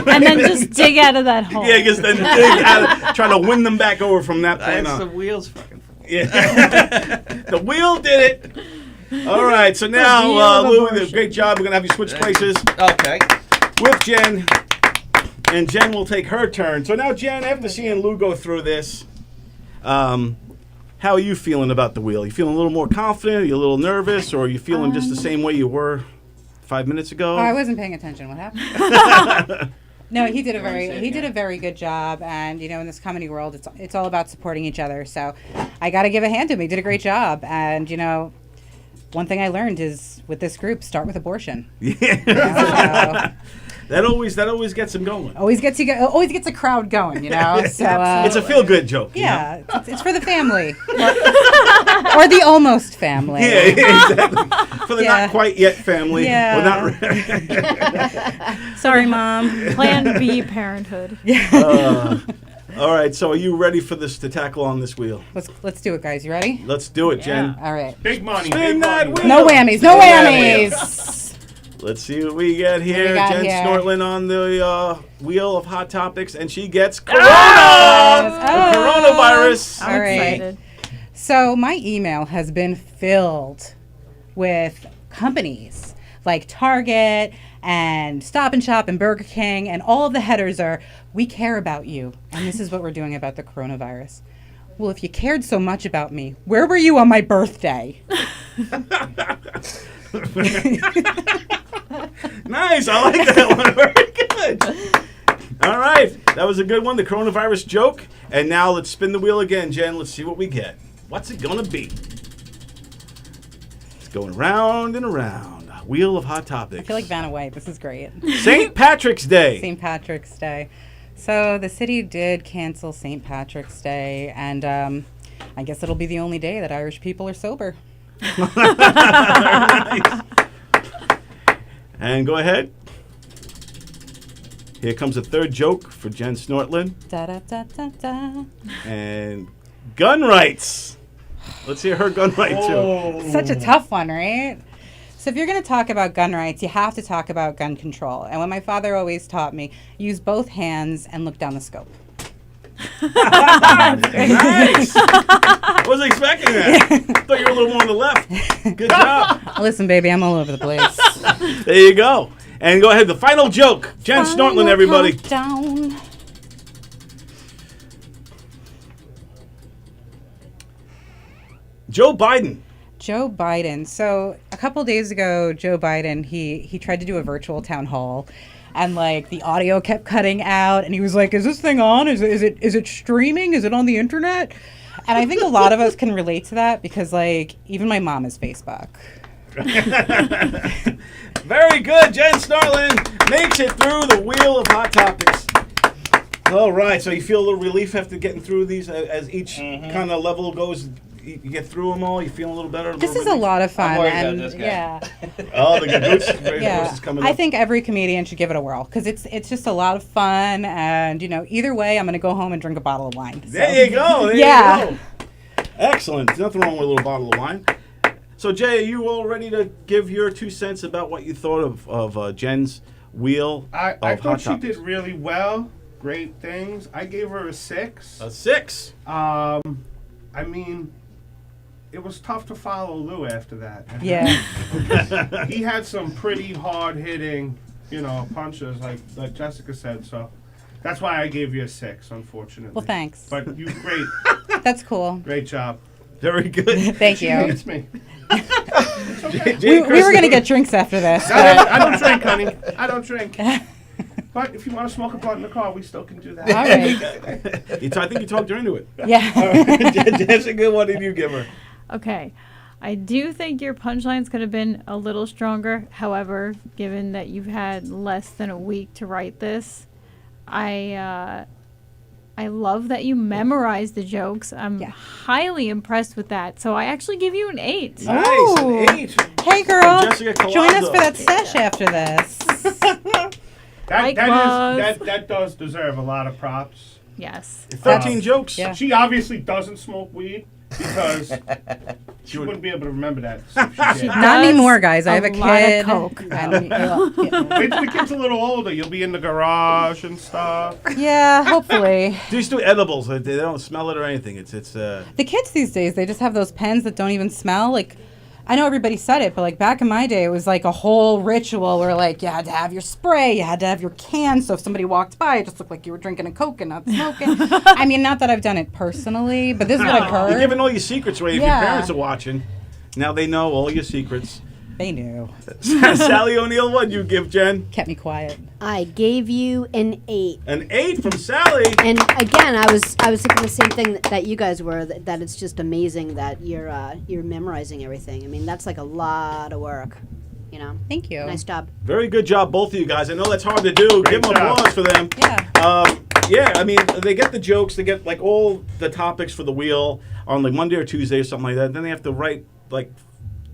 And then just dig out of that hole. yeah, I guess then dig out, try to win them back over from that point That's the on. wheels fucking. Yeah. The wheel did it. All right, so now, wheel of Lou, abortion. great job. We're gonna have you switch places Okay. with Jen, and Jen will take her turn. So now, Jen, after seeing Lou go through this, how are you feeling about the wheel? You feeling a little more confident? Are you a little nervous, or are you feeling just the same way you were 5 minutes ago? Oh, I wasn't paying attention. What happened? No, he did a very good job, and in this comedy world, it's all about supporting each other. So, I got to give a hand to him. He did a great job, and one thing I learned is with this group, start with abortion. Yeah. That always gets him going. Always gets a crowd going. So It's a feel-good joke. you know? yeah, it's for the family or the almost family. Yeah, exactly. For the Yeah. not quite yet family. Yeah. Well, not Sorry, Mom. Plan B parenthood. all right, so are you ready for this to tackle on this wheel? Let's do it, guys. You ready? Let's do it, Jen. All right. big money, Spin big that money. wheel. No whammies. No Yeah. whammies. Let's see what we get here. we got Jen here? Snortlin on the wheel of hot topics, and she gets Corona! Oh. Coronavirus. I'm All right. excited. So my email has been filled with companies like Target and Stop and Shop and Burger King, and all of the headers are, "We care about you, and this is what we're doing about the coronavirus." Well, if you cared so much about me, where were you on my birthday? Nice. I like that one. Very good. All right. That was a good one, the coronavirus joke. And now let's spin the wheel again, Jen. Let's see what we get. What's it going to be? It's going round and around. Wheel of hot topics. I feel like Vanna White. This is great. St. Patrick's Day. St. Patrick's Day. So the city did cancel St. Patrick's Day, and I guess it'll be the only day that Irish people are sober. Nice. And go ahead. Here comes a third joke for Jen Snortlin. Da da da da da. And gun rights. Let's hear her gun right joke. Such a tough one, right? So if you're going to talk about gun rights, you have to talk about gun control. And what my father always taught me, use both hands and look down the scope. Nice. I wasn't expecting that. Thought you were a little more on the left. Good job. Listen, baby, I'm all over the place. There you go. And go ahead, the final joke. Jen Snortlin, everybody. Down. Joe Biden. Joe Biden. So a couple days ago, Joe Biden, he tried to do a virtual town hall, and like the audio kept cutting out, and he was like, "Is this thing on? Is it streaming? Is it on the internet?" And I think a lot of us can relate to that because like even my mom is Facebook. Very good. Jen Starlin makes it through the wheel of hot topics. All right, so you feel a little relief after getting through these as each kind of level goes. You get through them all. You feel a little better. This is a lot of fun, worried about and this guy. yeah, Oh, the Gagoose yeah. is coming I up. think every comedian should give it a whirl because it's just a lot of fun, and either way, I'm gonna go home and drink a bottle of wine. So. There you go. There Yeah. you go. Excellent. There's nothing wrong with a little bottle of wine. So, Jay, are you all ready to give your 2 cents about what you thought of Jen's wheel I of thought hot she topics? did really well. Great things. I gave her a 6. A 6. I mean, it was tough to follow Lou after that. Yeah. He had some pretty hard hitting, punches, like Jessica said. So that's why I gave you a 6, unfortunately. Well, thanks. But you great, That's cool. great job. Very good. Thank She you. hates me. Jay We were gonna get drinks after this. I don't drink, honey. I don't drink. But if you want to smoke a blunt in the car, we still can do that. All right. I think you talked her into it. Yeah. Jessica, what did you give her? Okay. I do think your punchlines could have been a little stronger. However, given that you've had less than a week to write this, I love that you memorized the jokes. I'm highly impressed with that. So I actually give you an 8. Nice, Ooh. an 8. Hey, girl. Jessica Join us Colazzo. for that sesh after this. That does deserve a lot of props. Yes. 13 jokes. Yeah. She obviously doesn't smoke weed because she wouldn't be able to remember that. If she did. Not anymore, guys. I have a lot of kid. coke. Wait till the kid's a little older. You'll be in the garage and stuff. Yeah, hopefully. These do edibles. They don't smell it or anything. It's The kids these days, they just have those pens that don't even smell. Like, I know everybody said it, but like back in my day, it was like a whole ritual where like you had to have your spray, you had to have your can, so if somebody walked by, it just looked like you were drinking a Coke and not smoking. I mean, not that I've done it personally, but this is what I've heard. You're giving all your secrets away. If your Yeah. parents are watching, now they know all your secrets. They knew. Sally O'Neill, what'd you give Jen? Kept me quiet. I gave you an 8. An 8 from Sally. And again, I was thinking the same thing that you guys were. That it's just amazing that you're memorizing everything. I mean, that's like a lot of work. Thank you. Nice job. Very good job, both of you guys. I know that's hard to do. Give them job. applause for them. Yeah. Yeah, I mean, they get the jokes. They get like all the topics for the wheel on like Monday or Tuesday or something like that. Then they have to write like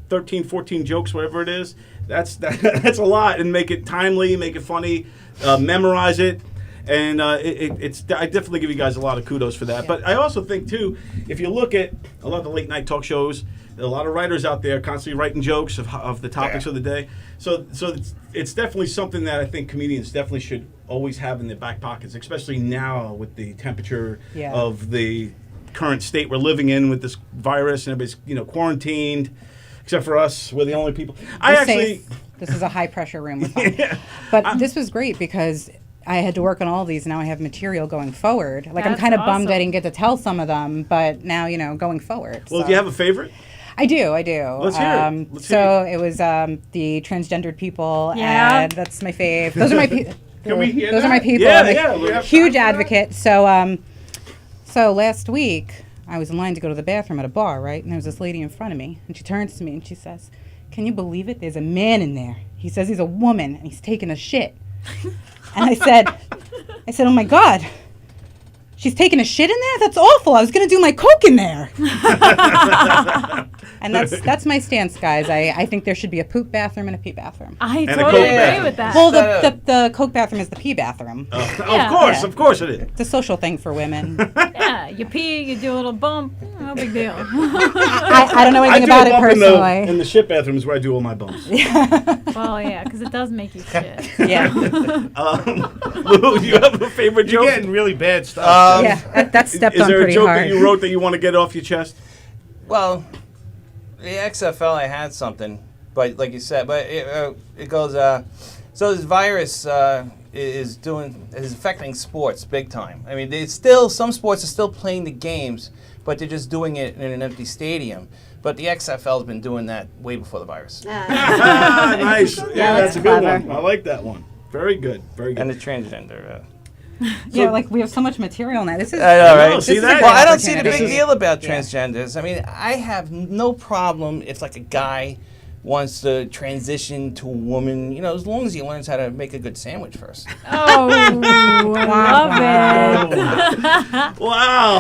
13, 14 jokes, whatever it is. That's a lot, and make it timely, make it funny, memorize it, and it's. I definitely give you guys a lot of kudos for that. Yeah. But I also think too, if you look at a lot of the late night talk shows, there are a lot of writers out there constantly writing jokes of the topics of the day. So it's definitely something that I think comedians definitely should always have in their back pockets, especially now with the temperature of the current state we're living in with this virus, and everybody's quarantined. Except for us, we're the only people. This is a high pressure room. We're fine. But this was great because I had to work on all of these. Now I have material going forward. Like I'm That's kind of bummed I awesome. didn't get to tell some of them, but now going forward. Well, so. do you have a favorite? I do. Let's hear it. Let's hear It was the transgendered people, Yeah. and that's my fave. Those are my people. Can we hear Those that? are my people. Yeah, I'm a yeah, we have huge time for that. advocate. So last week I was in line to go to the bathroom at a bar, right? And there was this lady in front of me, and she turns to me and she says, "Can you believe it? There's a man in there. He says he's a woman, and he's taking a shit." And I said, "Oh my God, she's taking a shit in there? That's awful. I was gonna do my coke in there." And that's my stance, guys. I think there should be a poop bathroom and a pee bathroom. I a totally Coke agree bathroom. with that. Well, the coke bathroom is the pee bathroom. Yeah. Of course it is. It's a social thing for women. Yeah, you pee, you do a little bump. No big deal. I don't know I anything do about a it bump personally. in the shit bathrooms where I do all my bumps. Well, yeah, because it does make you shit. Yeah, Lou, do you have a favorite You're joke? getting really bad stuff. yeah, that stepped Is on there a pretty joke hard. that you wrote that you want to get off your chest? Well, the XFL, I had something, but like you said, but it goes, So this virus is affecting sports big time. I mean, some sports are still playing the games, but they're just doing it in an empty stadium. But the XFL's been doing that way before the virus. Nice. Yeah, that's a good clever. one. I like that one. Very good. Very good. And the transgender. Yeah, like we have so much material now. This is. I know, right? See this is a that? great Well, I don't see the opportunity. big deal about transgenders. I mean, I have no problem if like a guy wants to transition to a woman, you know, as long as he learns how to make a good sandwich first. Oh, I love it. Wow.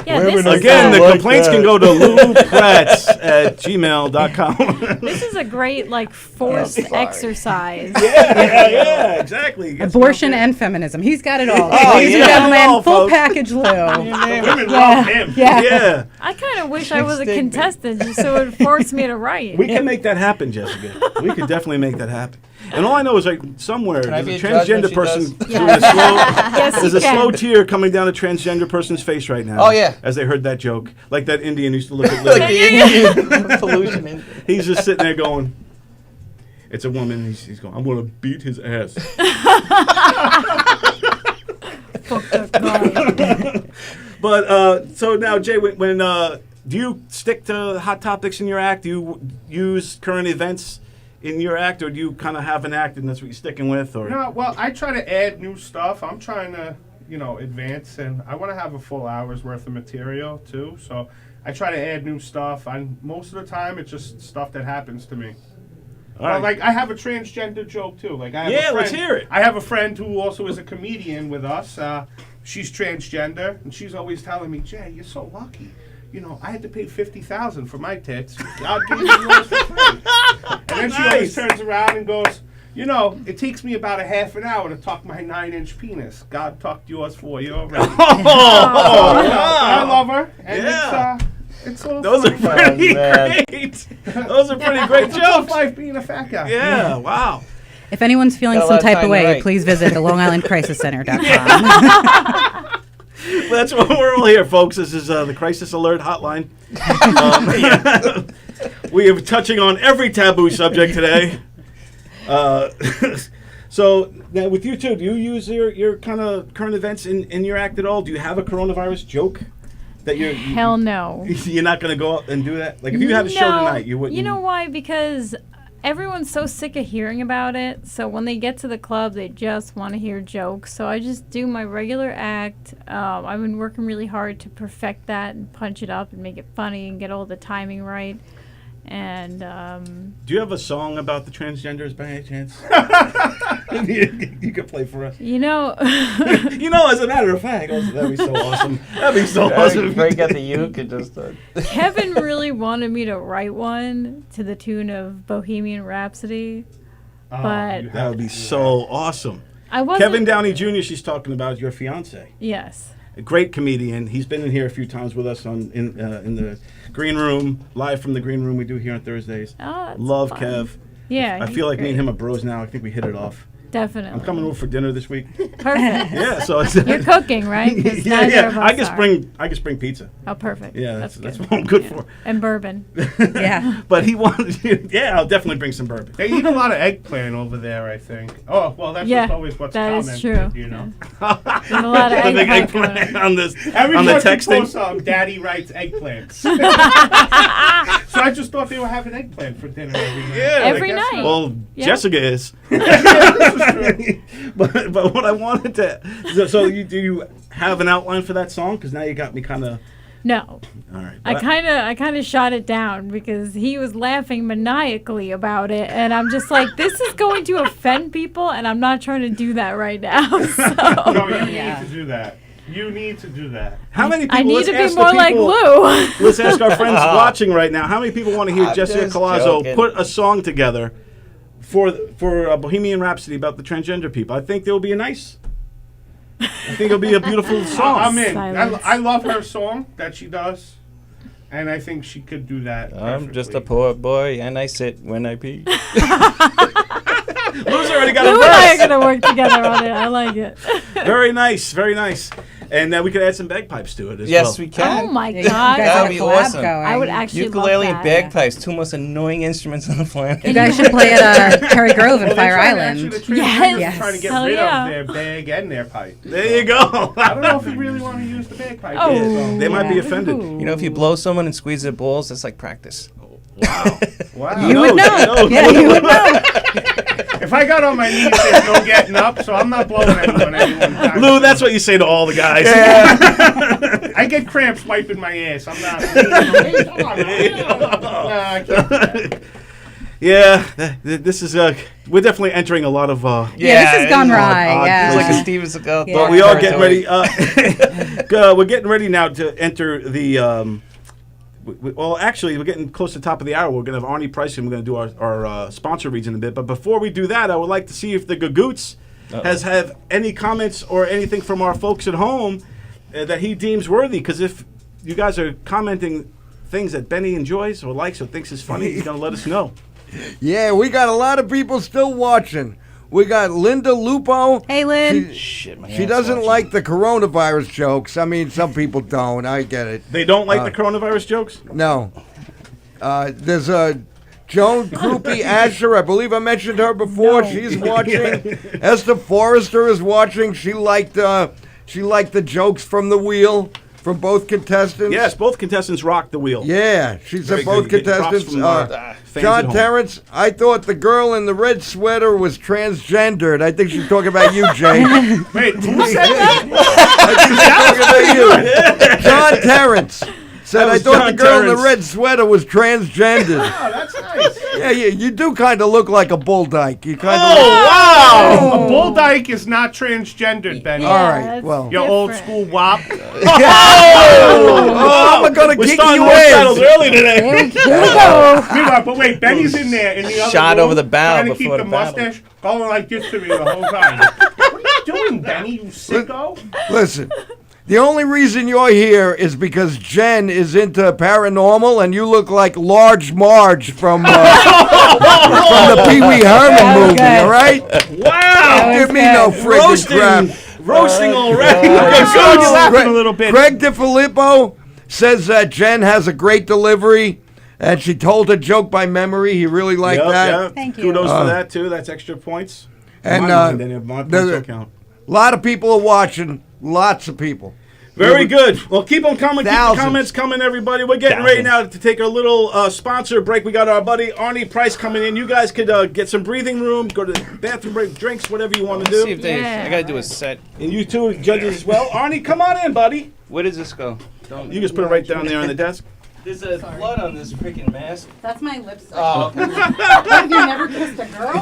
Yeah, this is, Again, the like complaints that. can go to loupretz@gmail.com. this is a great forced exercise. yeah, exactly. Get Abortion some- and feminism. He's got it all. Oh, Ladies and yeah. gentlemen, All, full folks. package Lou. Women love him. Yeah. I kind of wish I was a contestant just so it would force me to write. We can make that happen, Jessica. We could definitely make that happen. And all I know is like somewhere I there's be a a judge when transgender she person does? doing a slow. Yes, There's you a slow can. tear coming down a transgender person's face right now. Oh, yeah. As they heard that joke, like that Indian used to look at Like Lily. the Indian pollution. He's just sitting there going, "It's a woman." He's going, "I'm gonna beat his ass." But so now, Jay, when do you stick to hot topics in your act? Do you use current events in your act, or do you kind of have an act and that's what you're sticking with? Or No, well, I try to add new stuff. I'm trying to, advance, and I want to have a full hour's worth of material too. So I try to add new stuff. Most of the time, it's just stuff that happens to me. All Well, right. like I have a transgender joke too. Like I have a Yeah, friend, let's hear it. I have a friend who also is a comedian with us. She's transgender, and she's always telling me, "Jay, you're so lucky. I had to pay $50,000 for my tits. God gave me yours for free." And then she always turns around and goes, "It takes me about a half an hour to tuck my 9-inch penis. God tucked yours for you already." I love her, and Yeah. it's all Those are fun. pretty man. great. Those are pretty great It's a tough jokes. life being a fat guy. Yeah, wow. If anyone's feeling Got a some lot of type time of to way, write. please visit the LongIslandCrisisCenter.com. That's what we're all here, folks. This is the Crisis Alert Hotline. We are touching on every taboo subject today. So now with you too, do you use your kind of current events in your act at all? Do you have a coronavirus joke that Hell no. you're not going to go out and do that? Like if you had a show No. tonight, you wouldn't. You know why? Because everyone's so sick of hearing about it. So when they get to the club, they just want to hear jokes. So I just do my regular act. I've been working really hard to perfect that and punch it up and make it funny and get all the timing right. And Do you have a song about the transgenders by any chance? you could play for us. as As a matter of fact, that'd be so awesome. That'd be so awesome. Break out the uke and just. Kevin really wanted me to write one to the tune of Bohemian Rhapsody. But That would be so awesome. I wasn't. Kevin Downey Jr. She's talking about your fiance, Yes. a great comedian. He's been in here a few times with us in the green room, live from the green room we do here on Thursdays. Oh, that's Love fun. Kev. Yeah. I he's feel like me great. and him are bros now. I think we hit it off. Definitely. I'm coming over for dinner this week. Perfect. Yeah, so it's You're cooking, right? 'Cause neither of us I can are. bring pizza. Oh, perfect. Yeah, that's good. what I'm good for. And bourbon. Yeah. But he wanted. Yeah, I'll definitely bring some bourbon. They eat a lot of eggplant over there, I think. Oh, well, that's Yeah, just always what's that is commented, true. Yeah. There's a lot of The big eggplant eggplant going. on this Every on the time she texting. posts, Daddy writes eggplants. So I just thought they were having eggplant for dinner every night. Yeah, Every I guess night. so. Well, Yeah. Jessica is. but what I wanted to. So do you have an outline for that song? Because now you got me kind of. No. All right. I kind of shot it down because he was laughing maniacally about it, and I'm just like, this is going to offend people, and I'm not trying to do that right now. So No, you Yeah. need to do that. You need to do that. How many people? I need let's to be ask the more like people- Lou. Let's ask our friends watching right now. How many people want to hear I'm Jessica just Colazzo joking. put a song together for Bohemian Rhapsody about the transgender people? I think there will be I think it'll be a beautiful song. I'm in. Silence. I love her song that she does, and I think she could do that. I'm just a perfectly. poor boy and I sit when I pee. Lou's already got Lou a and I are verse. gonna work together on it. I like it. Very nice, very nice. And we could add some bagpipes to it as well. Yes, we can. Oh my Yeah, god. you guys That have would a be collab awesome. going. I would actually Ukulele love and that. bagpipes, two most annoying instruments on the planet. You guys should play at Cherry Grove and Fire Actually, the Island. Transgenders Yes. are trying to get Hell rid yeah. of their bag and their pipe. There you go. I don't know if we really want to use the bagpipe. Oh. yet, They might be Yeah. offended. You know, if you blow someone and squeeze their balls, that's like practice. Wow. so. Wow. You would know. Yeah, you would know. If I got on my knees, there's no getting up, so I'm not blowing anyone. Lou, that's what you say to all the guys. I get cramps wiping my ass. I'm not. I can't. Yeah, this is we're definitely entering a lot of Yeah, this has gone it's awry, odd. yeah. It's like a Steven Seagal. Yeah. but we are getting ready. We're getting ready now to enter the. Well, actually, we're getting close to the top of the hour. We're going to have Arnie Price, and we're going to do our sponsor reads in a bit. But before we do that, I would like to see if the Gagoots have any comments or anything from our folks at home that he deems worthy. Because if you guys are commenting things that Benny enjoys or likes or thinks is funny, he's going to let us know. Yeah, we got a lot of people still watching. We got Linda Lupo. Hey, Lynn. Shit, my She hand's doesn't watching. like the coronavirus jokes. I mean, some people don't. I get it. They don't like the coronavirus jokes? No. There's Joan Krupe Asher. I believe I mentioned her before. She's watching. Esther Forrester is watching. She liked the jokes from the wheel from both contestants. Yes, both contestants rocked the wheel. Yeah, she said Very both good. You get props contestants. from our fans at John home. Terrence, I thought the girl in the red sweater was transgendered. I think she's talking about you, Jay. Wait, who said that? Talking about you. John Terrence said, I was thought the John girl in Terrence. the red sweater was transgendered. Oh, that's nice. Yeah, you do kind of look like a bull dyke. You kind of Oh, wow! A bull dyke is not transgendered, Benny. All right, that's well. Your old different. school wop. Oh, I'm going to We're kick starting you those battles in. early today. Here we go. Meanwhile, but wait, Benny's in there in the other Shot room, over the bow trying to keep before the the battle. mustache going like this to me the whole time. What are you doing, Benny? You sicko! Listen, the only reason you're here is because Jen is into paranormal and you look like Large Marge from the Pee Wee Herman movie, good. all right? Wow! Give me no friggin' crap. Roasting already. I saw you laughing a little bit. Greg DiFilippo says that Jen has a great delivery and she told a joke by memory. He really liked that. Thank you. Kudos for that, too. That's extra points. And, My mind, any of my points don't count. A lot of people are watching. Lots of people. Very good. Well, keep them coming. Keep the Thousands. comments coming, everybody. We're getting ready now to take a little sponsor break. We got our buddy Arnie Price coming in. You guys could get some breathing room, go to the bathroom break, drinks, whatever you want to Let's see do. if they. Yeah. I gotta do a set. And you two judges as well. Arnie, come on in, buddy. Where does this go? You just put it right down there on the desk. There's a blood on this freaking mask. That's my lipstick. Oh, okay. Have you never kissed a girl?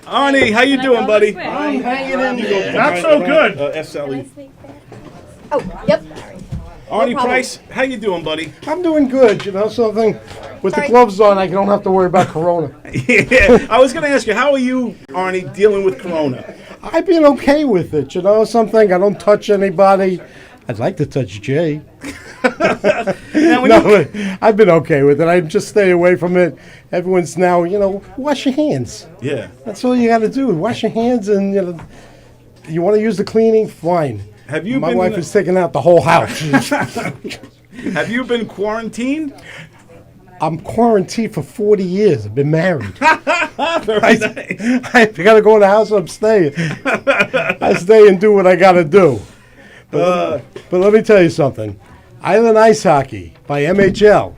Arnie, how you Can I doing, go buddy? this way? I'm hanging in there. Not so good. SLE. Oh, yep. Arnie problem. Price, how you doing, buddy? I'm doing good, you know, something. With the gloves on, I don't have to worry about corona. Yeah, I was going to ask you, how are you, Arnie, dealing with Corona? I've been okay with it, you know, something. I don't touch anybody. I'd like to touch Jay. Now, when No, you, but I've been okay with it. I just stay away from it. Everyone's now, you know, wash your hands. yeah. That's all you got to do. Wash your hands, and you know, you want to use the cleaning, fine. Have you My been wife is taking out the whole house. Have you been quarantined? I'm quarantined for 40 years. I've been married. Very nice. I got to go in the house. I'm staying. I stay and do what I got to do. But let me tell you something. Island Ice Hockey by MHL.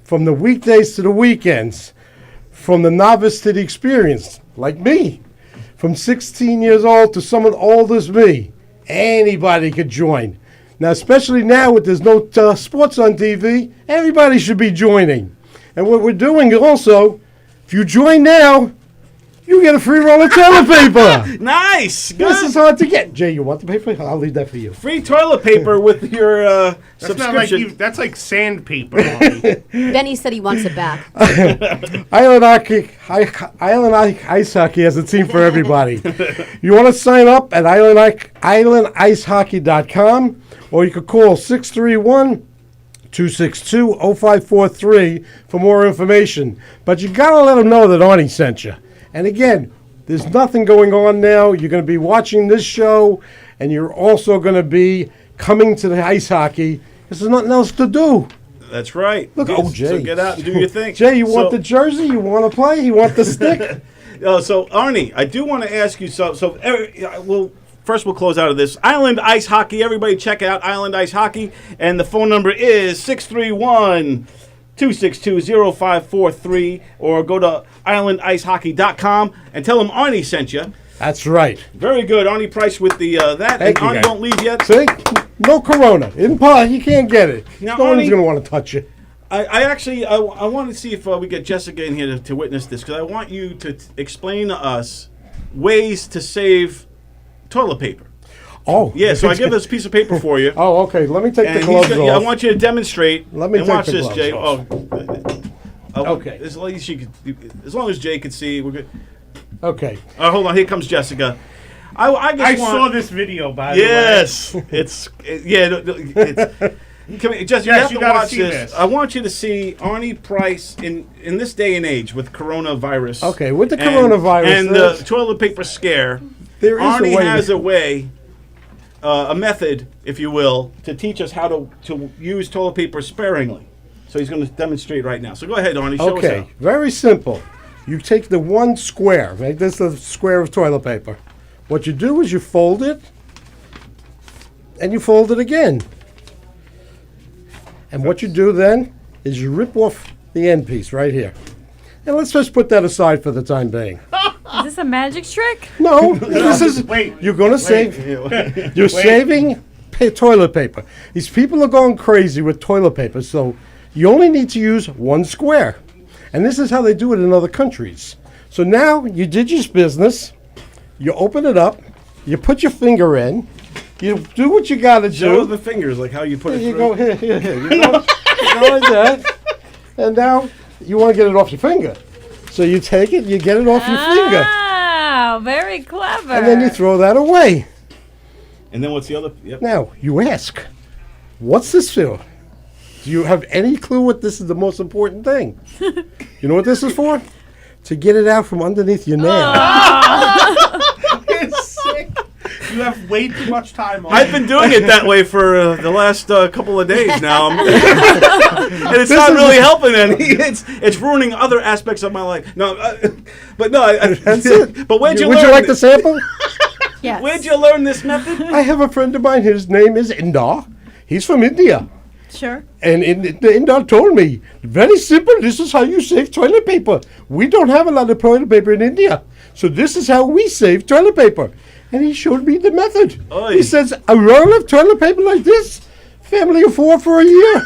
From the weekdays to the weekends. From the novice to the experienced, like me. From 16 years old to someone old as me. Anybody could join. Now, especially now with there's no sports on TV, everybody should be joining. And what we're doing also, if you join now, you get a free roll of toilet paper. Nice. This is Good. hard to get. Jay, you want the paper? I'll leave that for you. Free toilet paper with your That's not like subscription. that's like sandpaper. Arnie. Benny said he wants it back. Island Ice Hockey has a team for everybody. You want to sign up at islandicehockey.com, or you could call 631-262-0543 for more information. But you got to let them know that Arnie sent you. And again, there's nothing going on now. You're going to be watching this show, and you're also going to be coming to the ice hockey because there's nothing else to do. That's right. Look, Yes, oh, Jay. So get out and do your thing. Jay, you want the jersey? You want to play? You want the stick? So Arnie, I do want to ask you. First we'll close out of this. Island Ice Hockey. Everybody check out Island Ice Hockey. And the phone number is 631-262-0543. Or go to islandicehockey.com and tell them Arnie sent you. That's right. Very good. Arnie Price with the that. Thank you, Arnie guys. won't leave yet. See? No corona. In pot, you can't get it. Now, no one's Arnie- going to want to touch it. I want to see if we get Jessica in here to witness this, because I want you to explain to us ways to save toilet paper. Oh. Yeah, so I give this piece of paper for you. Oh, okay. Let me take the And gloves off. I want you to demonstrate. Let me and take watch the this, gloves Jay. off. Okay. As long as Jay could see, we're good. Okay. Hold on. Here comes Jessica. I saw this video, by the way. Yes, it's Come here, Jess, you Yes, have you to gotta watch see this. this. I want you to see Arnie Price in this day and age with coronavirus. Okay, with the coronavirus, and the there's- toilet paper scare. There is Arnie a way. has a way, a method, if you will, to teach us how to use toilet paper sparingly. So he's going to demonstrate right now. So go ahead, Arnie. Show us Okay, how. very simple. You take the one square, right? This is a square of toilet paper. What you do is you fold it, and you fold it again. And what you do then is you rip off the end piece right here. And let's just put that aside for the time being. Is this a magic trick? No, this is. Wait, You're going to save. You're saving toilet paper. These people are going crazy with toilet paper, so you only need to use one square. And this is how they do it in other countries. So now you did your business. You open it up. You put your finger in. You do what you got to Show do. the fingers, like how you put it You through. go here. You go, you go like that. And now you want to get it off your finger. So you take it, you get it off your finger. Wow, very clever. And then you throw that away. And then what's the other? Yep. Now, you ask, what's this for? Do you have any clue what this is the most important thing? You know what this is for? To get it out from underneath your nail. It's sick. You have way too much time on I've been doing it that way for the last couple of days now, and it's not really helping any. It's ruining other aspects of my life. No, but no. That's it. But where'd you Would learn? you like the sample? Yes. Where'd you learn this method? I have a friend of mine. His name is Indar. He's from India. Sure. And Indar told me, very simple, this is how you save toilet paper. We don't have a lot of toilet paper in India. So this is how we save toilet paper. And he showed me the method. Oy. He says, a roll of toilet paper like this, family of 4 for a year.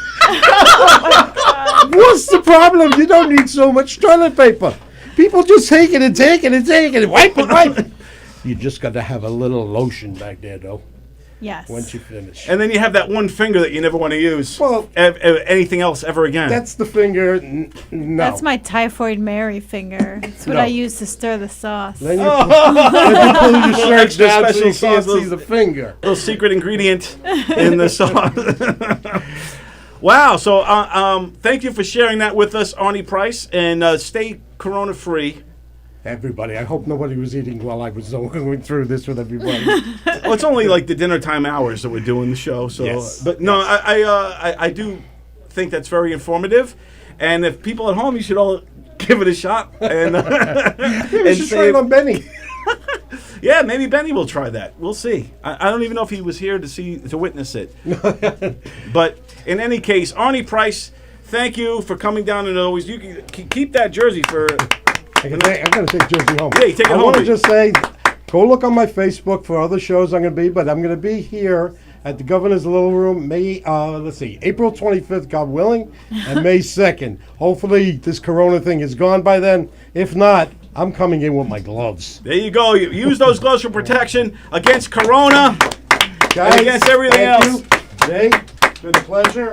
What's the problem? You don't need so much toilet paper. People just take it and take it and take it and wipe it. You just got to have a little lotion back there, though, Yes. once you finish. And then you have that one finger that you never want to use. Well- anything else ever again. That's the finger. No. That's my typhoid Mary finger. That's what No. I use to stir the sauce. Then you, then you pull your shirt extra down so you special can't sauce. see the finger. little secret ingredient in the sauce. Wow. So thank you for sharing that with us, Arnie Price, and stay corona free. Everybody, I hope nobody was eating while I was going through this with everybody. Well, it's only like the dinner time hours that we're doing the show. So, Yes. but no, I do think that's very informative, and if people at home, you should all give it a shot. And You should try it on Benny. yeah, maybe Benny will try that. We'll see. I don't even know if he was here to witness it. But in any case, Arnie Price, thank you for coming down, and always you can keep that jersey for. I'm going to take Jersey home. Yeah, you take it I home want to with you. just say, go look on my Facebook for other shows I'm going to be, but I'm going to be here at the Governor's Little Room, April 25th, God willing, and May 2nd. Hopefully this corona thing is gone by then. If not, I'm coming in with my gloves. There you go. You use those gloves for protection against corona. Guys, against everything thank else. you. Jay, it's been a pleasure.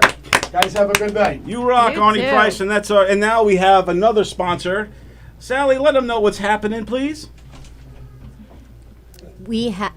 Guys, have a good night. You rock, You Arnie too. Price, and that's our. And now we have another sponsor. Sally, let them know what's happening, please.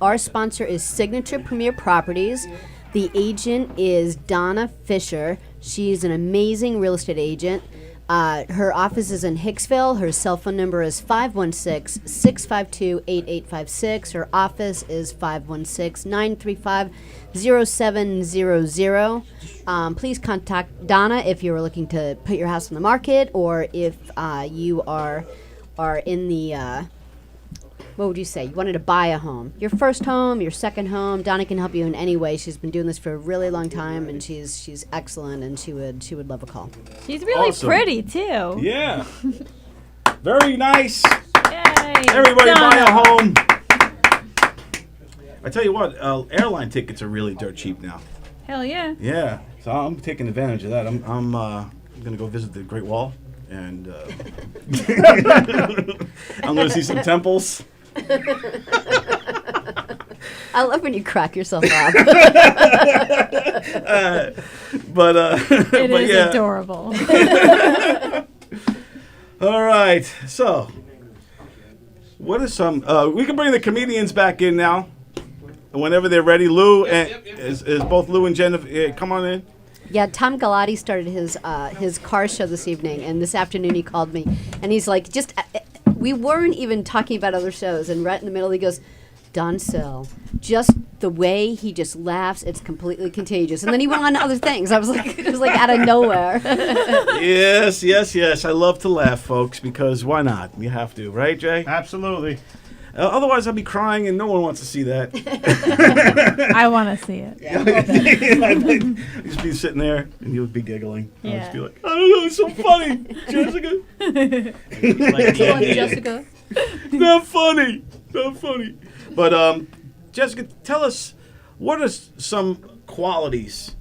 Our sponsor is Signature Premier Properties. The agent is Donna Fisher. She's an amazing real estate agent. Her office is in Hicksville. Her cell phone number is 516-652-8856. Her office is 516-935-0700. Please contact Donna if you are looking to put your house on the market, or if you are in the what would you say? You wanted to buy a home. Your first home, your second home. Donna can help you in any way. She's been doing this for a really long time, and she's excellent, and she would love a call. She's really Awesome. pretty too. Yeah. Very nice. Yay! Everybody buy a Donna. home. I tell you what, airline tickets are really dirt cheap now. Hell yeah. Yeah. So I'm taking advantage of that. I'm gonna go visit the Great Wall, and I'm gonna see some temples. I love when you crack yourself up. But It but is yeah. adorable. All right. So, what is some? We can bring the comedians back in now, whenever they're ready. Lou and is both Lou and Jennifer. Come on in. Yeah, Tom Galati started his car show this evening, and this afternoon he called me, and he's like, we weren't even talking about other shows, and right in the middle he goes, Don Sill, just the way he just laughs, it's completely contagious. And then he went on to other things. I was like, it was like out of nowhere. Yes. I love to laugh, folks, because why not? You have to, right, Jay? Absolutely. Otherwise, I'll be crying, and no one wants to see that. I want to see it. I'd just be sitting there, and you'll be giggling. I'll just be like, I don't know, it's so funny, Jessica. Jessica. Not funny. But Jessica, tell us, what are some qualities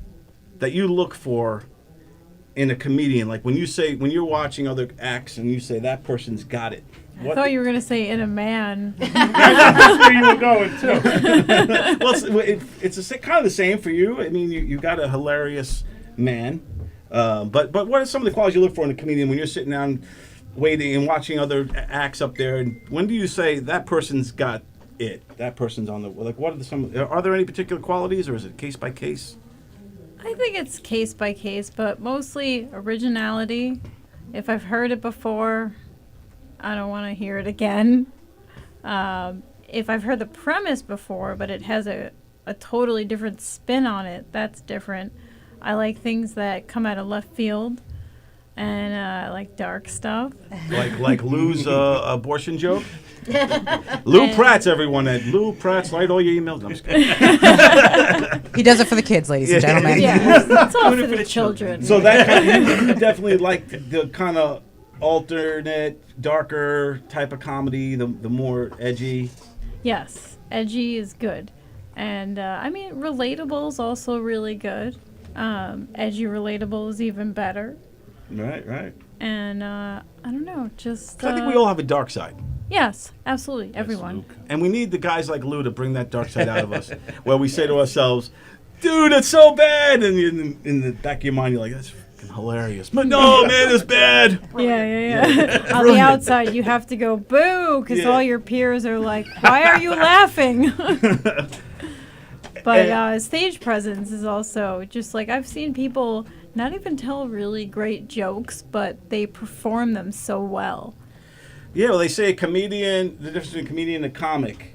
that you look for in a comedian? Like when you're watching other acts and you say that person's got it. I thought you were gonna say in a man. That's where you were going too. Well, it's kind of the same for you. I mean, you got a hilarious man. But what are some of the qualities you look for in a comedian when you're sitting down waiting and watching other acts up there? And when do you say that person's got it? That person's on the, like, what are there any particular qualities, or is it case by case? I think it's case by case, but mostly originality. If I've heard it before, I don't want to hear it again. If I've heard the premise before, but it has a totally different spin on it, that's different. I like things that come out of left field, and I like dark stuff. Like Lou's abortion joke? Lou Pratt's, everyone. Lou Pratt's, write all your emails. No, I'm just kidding. He does it for the kids, ladies and gentlemen. Yeah, it's all for the children. So that you definitely like the kind of alternate, darker type of comedy, the more edgy. Yes, edgy is good. And, I mean, relatable is also really good. Edgy relatable is even better. Right. And, I don't know, just... I think we all have a dark side. Yes, absolutely, everyone. And we need the guys like Lou to bring that dark side out of us, where we say to ourselves, dude, it's so bad. And in the back of your mind, you're like, that's fucking hilarious. But no, man, it's bad. Yeah. On the outside, you have to go, boo, because all your peers are like, why are you laughing? But stage presence is also just like, I've seen people not even tell really great jokes, but they perform them so well. Yeah, well, they say a comedian, the difference between a comedian and a comic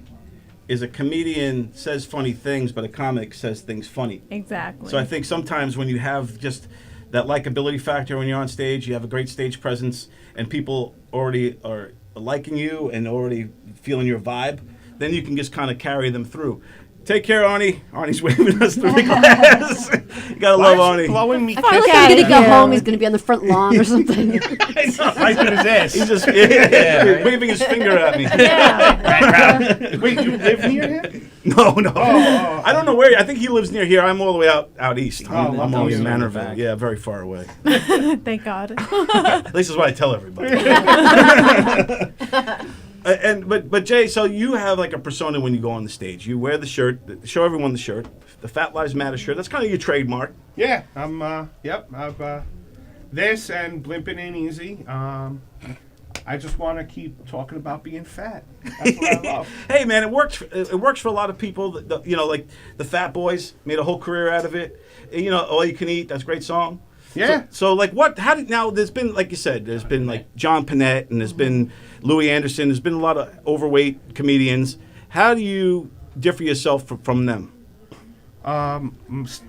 is a comedian says funny things, but a comic says things funny. Exactly. So I think sometimes when you have just that likability factor when you're on stage, you have a great stage presence, and people already are liking you and already feeling your vibe, then you can just kind of carry them through. Take care, Arnie. Arnie's waving us through the glass. You gotta love Arnie. Blowing me I feel like kisses. he's going to go home. He's going to be on the front lawn or something. Wiping his ass. He's just waving his finger at me. Yeah. Wait, you live near him? No. I don't know where. I think he lives near here. I'm all the way out east. I'm I'm always in always Manorville. Yeah, very far away. Thank God. At least that's what I tell everybody. But Jay, so you have like a persona when you go on the stage. You wear the shirt. Show everyone the shirt. The Fat Lives Matter shirt. That's kind of your trademark. Yeah, I've this and Blimpin' Ain't Easy. I just want to keep talking about being fat. That's what I love. Hey man, it works. It works for a lot of people. Like the Fat Boys made a whole career out of it. You know, All You Can Eat. That's a great song. Yeah. So like what? How did now? There's been like you said. There's been like John Panette and there's been Louis Anderson. There's been a lot of overweight comedians. How do you differ yourself from them?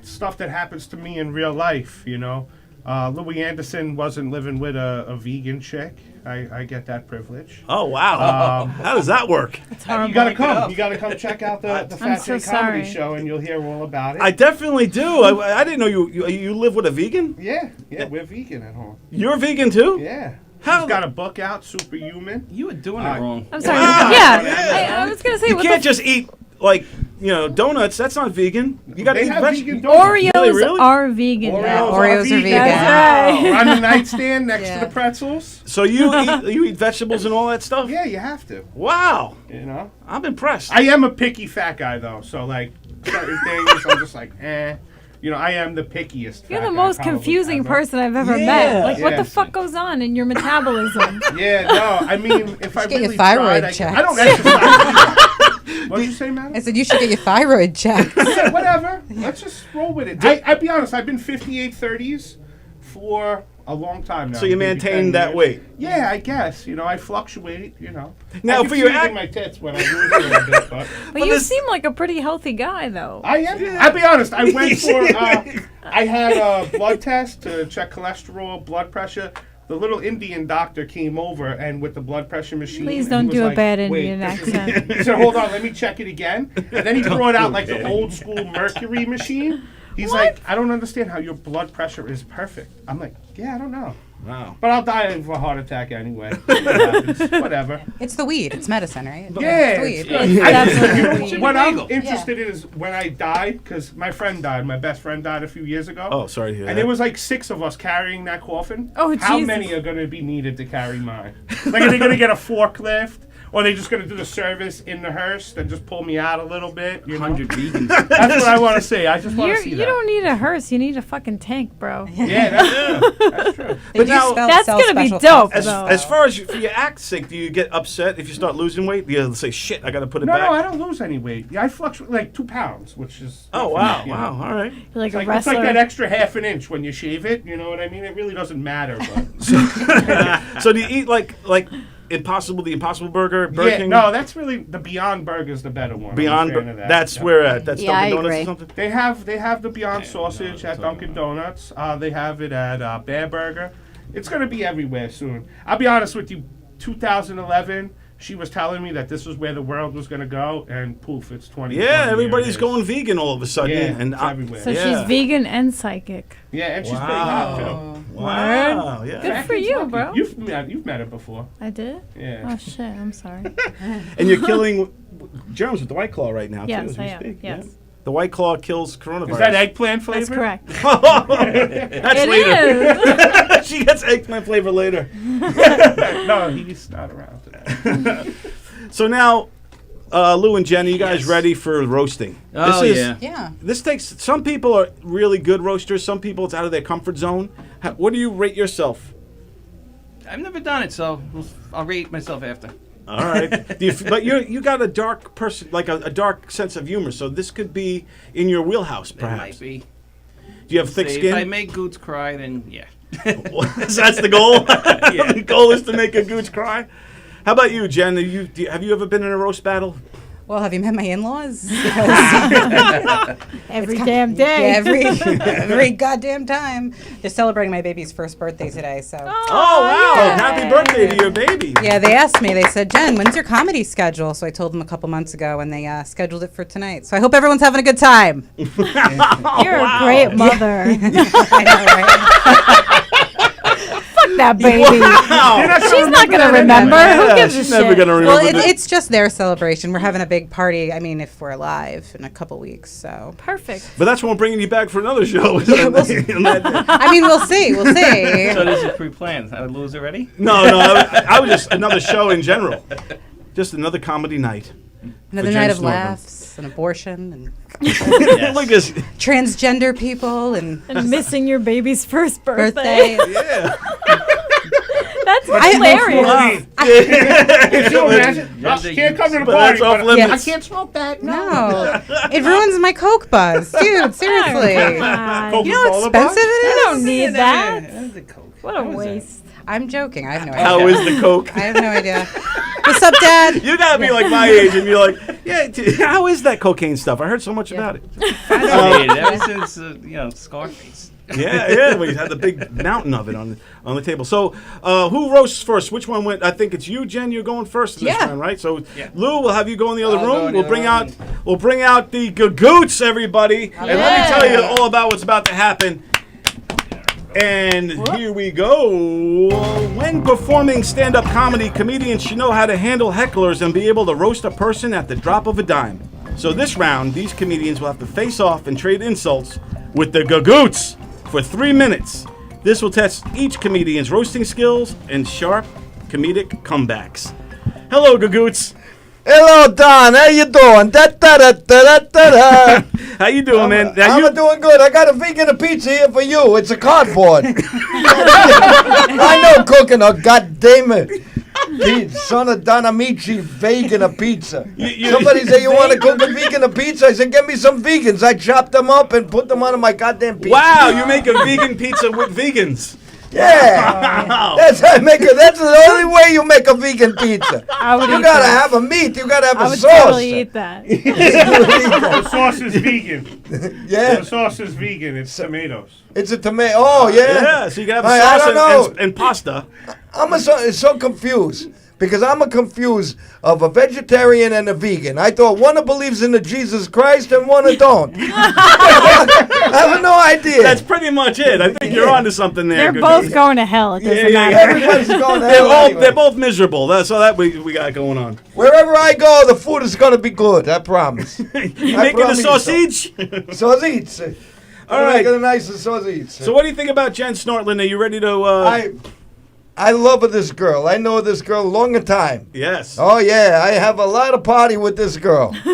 Stuff that happens to me in real life, you know. Louis Anderson wasn't living with a vegan chick. I get that privilege. Oh wow! How does that work? You gotta come. You gotta come check out the Fat so Jay Comedy sorry. Show, and you'll hear all about it. I definitely do. I didn't know you live with a vegan. Yeah, we're vegan at home. You're vegan too? Yeah. How- She's got a book out, Superhuman. You were doing it wrong. I'm sorry. Wow. Yeah, I was gonna say You what can't the just eat like donuts. That's not vegan. You got to They eat have vegetables. vegan donuts. Oreos Really? are vegan. now. Oreos are vegan. That's right. On the nightstand next Yeah. to the pretzels. So you eat vegetables and all that stuff? Yeah, you have to. Wow, You know. I'm impressed. I am a picky fat guy though, so like certain things I'm just like, eh. You know, I am the pickiest. You're fat the guy most probably confusing ever. person I've ever Yeah. met. Like, what the Yes. fuck goes on in your metabolism? Yeah, no, I mean, if I get your really thyroid tried, checked. I don't exercise. What'd you say, madam? I said you should get your thyroid checked. Yeah, whatever. Let's just roll with it. I'll be honest, I've been 58/30s for a long time now. So you maybe maintain 10 that years. weight? Yeah, I guess. You know, I fluctuate, you know. Now, I can for your see it act- in my tits when I lose it a little bit, but But you seem like a pretty healthy guy, though. I am. I'll be honest. I went for. I had a blood test to check cholesterol, blood pressure. The little Indian doctor came over and with the blood pressure machine. Please and don't he was do a like, bad "Wait, Indian this is-" accent. He said, "Hold on, let me check it again." And then he brought out like the old school mercury machine. He's like, "I don't understand how your blood pressure is perfect." I'm like, "Yeah, I don't know." Wow. But I'll die of a heart attack anyway. It happens. Whatever. It's the weed. It's medicine, right? Yeah, It's it's the weed. good. Definitely. You know, what I'm interested in is when I died, because my friend died. My best friend died a few years ago. Oh, sorry to hear And that. there was like 6 of us carrying that coffin. Oh, How Jesus. many are going to be needed to carry mine? Like, are they going to get a forklift? Or are they just going to do the service in the hearse and just pull me out a little bit? You know? 100 vegans. That's what I want to see. I just want to see You that. don't need a hearse. You need a fucking tank, bro. Yeah, that's true. That's true. They But do now- That's sell gonna be special dope, stuff. though. As far as for your act sake, do you get upset if you start losing weight? Do you say, shit, I got to put it No, back? no, I don't lose any weight. Yeah, I fluctuate like 2 pounds, which is. Oh, wow. you know. Wow. All right. You're like It's a like, it's like wrestler. that extra half an inch when you shave it. You know what I mean? It really doesn't matter. But So do you eat like the Impossible Burger, Burger yeah, King? no, that's really the Beyond Burger's the better one. Beyond I'm a fan of that. That's Yeah. where that's Yeah, I Dunkin' Donuts agree. or something? They have the Beyond sausage at Dunkin' Donuts. They have it at Bear Burger. It's gonna be everywhere soon. I'll be honest with you. 2011, she was telling me that this was where the world was gonna go, and poof, it's 20. Yeah, everybody's going vegan all of a sudden. Yeah, and it's everywhere. So yeah. she's vegan and psychic. Yeah, and she's pretty hot too. Wow. Yeah. Good for you, Lucky. bro. You've met her before. I did? Yeah. Oh, shit. I'm sorry. And you're killing germs with the White Claw right now, too, Yes, as I we am. speak. Yes. Yeah. The White Claw kills coronavirus. Is that eggplant flavor? That's correct. That's It later. is. She gets eggplant flavor later. No, he's not around today. So now, Lou and Jenny, you guys ready for roasting? Oh, yeah. Yeah. This takes. Some people are really good roasters. Some people it's out of their comfort zone. What do you rate yourself? I've never done it, so I'll rate myself after. All right, but you got a dark person, like a dark sense of humor. So this could be in your wheelhouse, It perhaps. might be. Do you have thick Say, skin? If I make Goots cry, then yeah. That's the goal. The goal is to make a gooch cry. How about you, Jen? Have you ever been in a roast battle? Well, have you met my in-laws? Every damn day. every goddamn time. They're celebrating my baby's first birthday today, so. Oh wow! yeah. Happy birthday to your baby. Yeah, they asked me. They said, "Jen, when's your comedy schedule?" So I told them a couple months ago, and they scheduled it for tonight. So I hope everyone's having a good time. You're a great mother. I know, right? Fuck that baby. Wow. She's not going to remember. Who Yeah, gives a she's shit? never gonna remember. Well, this. it's just their celebration. We're having a big party. I mean, if we're alive in a couple weeks, so. Perfect. But that's when we're bringing you back for another show. I mean, we'll see. We'll see. So this is pre-planned. I would lose already? No, I was just another show in general. Just another comedy night. Another For night Jen of Snortman. laughs and abortion and Look at this. transgender people and And missing your baby's first birthday. birthday. Yeah. That's hilarious. Can you imagine? Can't come to the party. That's off but limits. I can't smoke that. No, it ruins my Coke buzz, dude. Seriously, you know how expensive it is. I don't need that. That's a Coke. What a waste. I'm joking. I have no idea. How is the Coke? I have no idea. What's up, Dad? You gotta be like my age and be like, yeah, how is that cocaine stuff? I heard so much about it. Fascinated ever since Scarface. Yeah, we had the big mountain of it on the table. So, who roasts first? Which one went? I think it's you, Jen. You're going first in this Yeah. round, right? So, Yeah. Lou, we'll have you go in the other I'll go room. in the We'll bring other out the gagoots, everybody, and let me tell you all about what's about to happen. And here we go. When performing stand-up comedy, comedians should know how to handle hecklers and be able to roast a person at the drop of a dime. So this round, these comedians will have to face off and trade insults with the gagoots for 3 minutes. This will test each comedian's roasting skills and sharp comedic comebacks. Hello, gagoots. Hello, Don. How you doing? Da-da-da-da-da-da. How you doing, man? I'm doing good. I got a vegan pizza here for you. It's a cardboard. I know cooking a goddamn it. Son of Don Amici, vegan pizza. Somebody said, you want to cook a vegan pizza? I said, get me some vegans. I chopped them up and put them on my goddamn pizza. Wow, you make a vegan pizza with vegans. Yeah, that's how I make it. That's the only way you make a vegan pizza. I would You eat gotta that. have a meat. You gotta have I a would sauce. totally eat that. The sauce is vegan. Yeah, The sauce is vegan. It's tomatoes. it's a tomato. Oh yeah. Yeah, so you can have I sauce don't know. and pasta. I'm so confused because I'm confused of a vegetarian and a vegan. I thought one believes in the Jesus Christ and one don't. I have no idea. That's pretty much it. I think you're onto something there. They're both going to hell. It doesn't matter. Everybody's going to hell anyway. They're both miserable. That's all that we got going on. Wherever I go, the food is going to be good. I promise. You I making the promise sausage? Sausage. All right. Making a nice sausage. So what do you think about Jen Snortland? Are you ready to... I love this girl. I know this girl a long time. Yes. Oh yeah, I have a lot of party with this girl. So did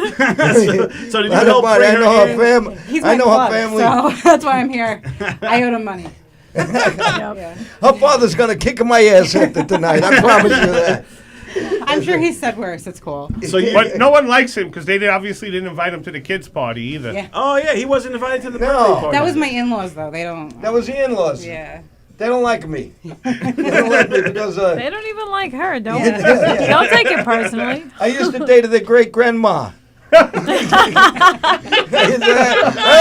you Lot of help party. bring I her know in? her family. He's I my know club, her family. so that's why I'm here. I owe him money. Her father's gonna kick my ass after tonight. I promise you that. I'm sure he said worse. It's cool. So you, But no one likes him because they obviously didn't invite him to the kids' party either. Yeah. oh yeah, he wasn't invited to the No. birthday party. That was my in-laws, though. They don't. That was the in-laws. Yeah. They don't like me. They don't like me because They don't even like her. Don't Yeah. don't take it personally. I used to date their great grandma. I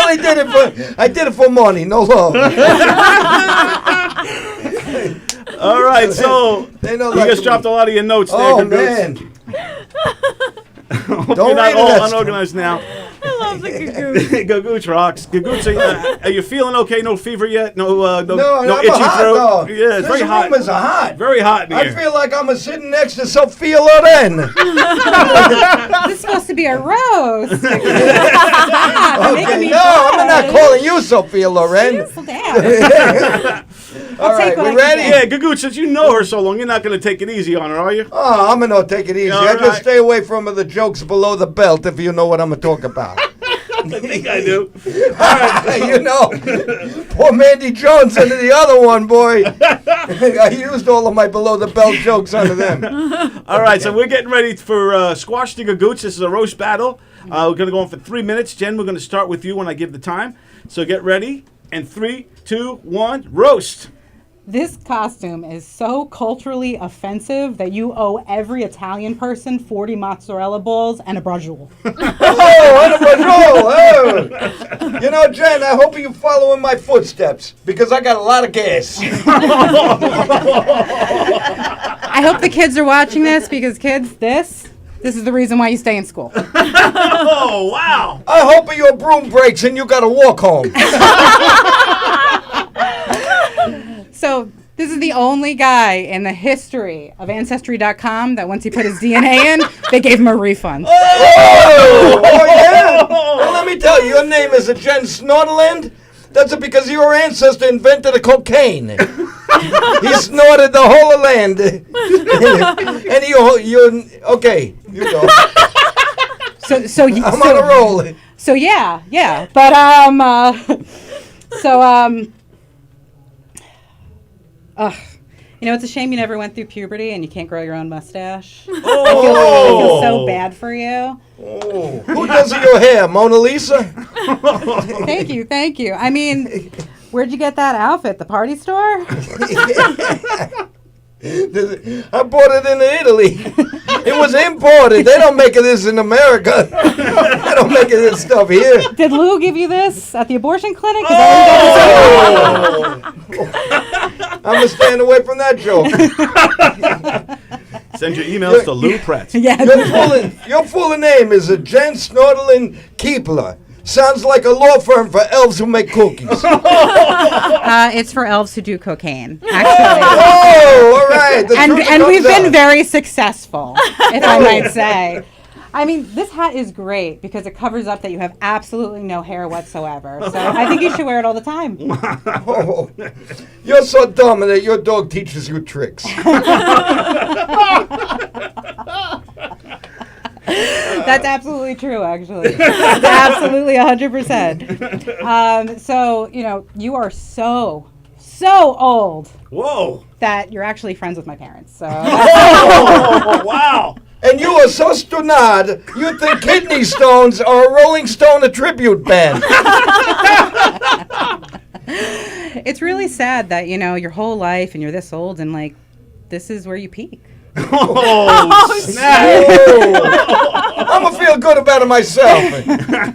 only did it for money, no love. All right, so They don't you like just me. dropped a lot of your notes there. Oh Gagoots. man. Hope Don't you're not read all that unorganized now. I love the gagoo. Gagooch rocks. Gagooch, are you feeling okay? No fever yet? No I'm itchy hot, throat? though. Yeah, it's very This hot. room is hot. Very hot in I here. feel like I'm sitting next to Sophia Loren. This is supposed to be a roast. Okay, no, I'm not calling you Sophia Loren. Settle down. All right, take what we I can ready? Yeah, Gagooch, since you know her so long, you're not going to take it easy on her, are you? Oh, I'm gonna take it easy. All I just right. stay away from the jokes below the belt, if you know what I'm talking about. I think I do. You know, poor Mandy Jones under the other one, boy. I used all of my below the belt jokes under them. All right, so we're getting ready for Squash the Gagooch. This is a roast battle. We're going to go on for 3 minutes. Jen, we're going to start with you when I give the time. So get ready. And 3, 2, 1, roast. This costume is so culturally offensive that you owe every Italian person 40 mozzarella balls and a braciole. Oh, and a patrol. Oh. You know, Jen, I hope you follow in my footsteps because I got a lot of gas. I hope the kids are watching this because kids, this is the reason why you stay in school. Oh, wow. I hope your broom breaks and you got to walk home. So this is the only guy in the history of Ancestry.com that once he put his DNA in, they gave him a refund. Oh, yeah? Well, let me tell you, your name is Jen Snortland. That's because your ancestor invented the cocaine. He snorted the whole of land. And you okay, you go. I'm on a roll. So yeah. But You know, it's a shame you never went through puberty and you can't grow your own mustache. I Oh, feel so bad for you. who does your hair, Mona Lisa? Thank you. I mean, where'd you get that outfit? The party store? I bought it in Italy. It was imported. They don't make this in America. They don't make this stuff here. Did Lou give you this at the abortion clinic? Oh! I'm going to stand away from that joke. Send your emails to Lou Pretz. Yeah. Your full name is Jen Snortlin Keepler. Sounds like a law firm for elves who make cookies. It's for elves who do cocaine, actually. Oh, all right. And we've been very successful, if I might say. I mean, this hat is great because it covers up that you have absolutely no hair whatsoever. So I think you should wear it all the time. Oh, you're so dumb that your dog teaches you tricks. That's absolutely true, actually. That's absolutely 100%. So, you know, you are so old Whoa. that you're actually friends with my parents. So Oh, wow. And you are so stoned, you think Kidney Stones are a Rolling Stone a tribute band. it's really sad that, you know, your whole life and you're this old and, like, this is where you peak. Oh, snap. I'm going to feel good about it myself.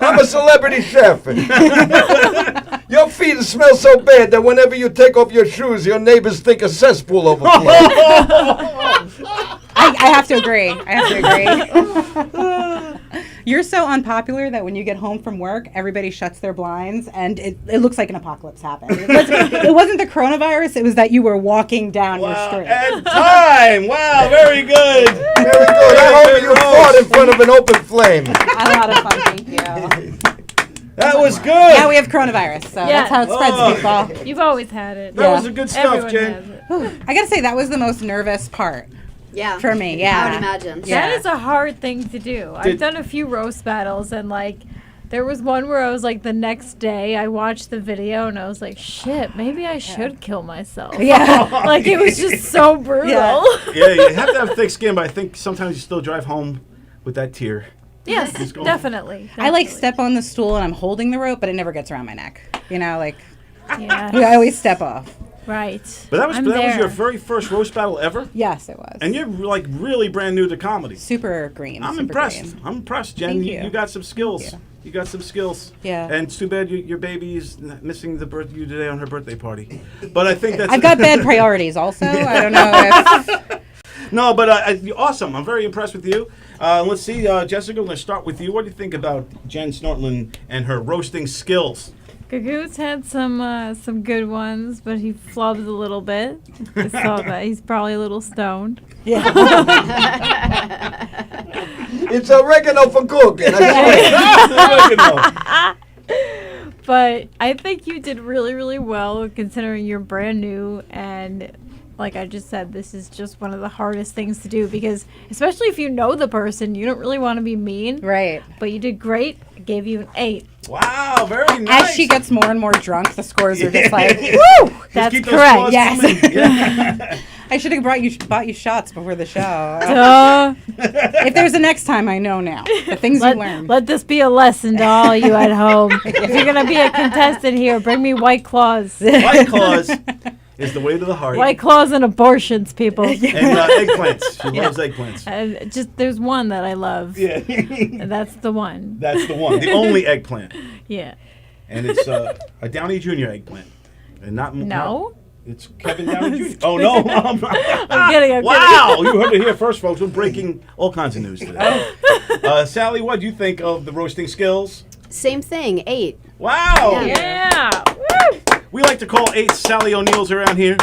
I'm a celebrity chef. Your feet smell so bad that whenever you take off your shoes, your neighbors think a cesspool overflows. I have to agree. You're so unpopular that when you get home from work, everybody shuts their blinds and it looks like an apocalypse happened. It wasn't the coronavirus, it was that you were walking down your street. And time. Wow, very good. Very good. I hope you fought in front of an open flame. A lot of fun, thank you. That was good. Now we have coronavirus, so Yeah. that's how it spreads, people. You've always had it. That was the good stuff, Everyone Jen. has it. I gotta say, that was the most nervous part Yeah. for me, yeah. I would imagine. Yeah. That is a hard thing to do. I've done a few roast battles, and like, there was one where I was like, the next day I watched the video and I was like, shit, maybe I should kill myself. Yeah. Like, it was just so brutal. Yeah. Yeah, you have to have thick skin, but I think sometimes you still drive home with that tear. Yes, going. definitely. I like step on the stool and I'm holding the rope, but it never gets around my neck. You know, like, Yeah. I always step off. Right. But that was I'm that was there. your very first roast battle ever? Yes, it was. And you're like really brand new to comedy. Super green. I'm super impressed. green. I'm impressed, Jen. Thank You you. got some skills. Thank You got some skills. Yeah. And it's too bad your baby is missing you today on her birthday party. But I think that's I've got bad priorities also. I don't know if... No, but you're awesome. I'm very impressed with you. Let's see, Jessica, let's start with you. What do you think about Jen Snortlin and her roasting skills? Gagoot's had some good ones, but he flubs a little bit. I saw that. He's probably a little stoned. Yeah. It's oregano for cooking. But I think you did really, really well considering you're brand new, and like I just said, this is just one of the hardest things to do because especially if you know the person, you don't really want to be mean. Right. But you did great. I gave you an 8. Wow, very nice. As she gets more and more drunk, the scores are just like, Yeah. woo! That's keep those correct. claws Yes. coming. Yeah. I should have bought you shots before the show. Duh. If there's a next time, I know now. The things you learn. Let this be a lesson to all you at home. If you're going to be a contestant here, bring me White Claws. White Claws is the way to the heart. White Claws and abortions, people. And eggplants. She loves eggplants. Just there's one that I love. Yeah. And that's the one. That's the one. The only eggplant. Yeah. And it's a Downey Jr. eggplant. And not No. It's Kevin Downey Jr. Oh, no. I'm kidding. Wow. You heard it here first, folks. We're breaking all kinds of news today. Sally, what do you think of the roasting skills? Same thing, 8. Wow. Yeah. Woo. We like to call 8 Sally O'Neills around here.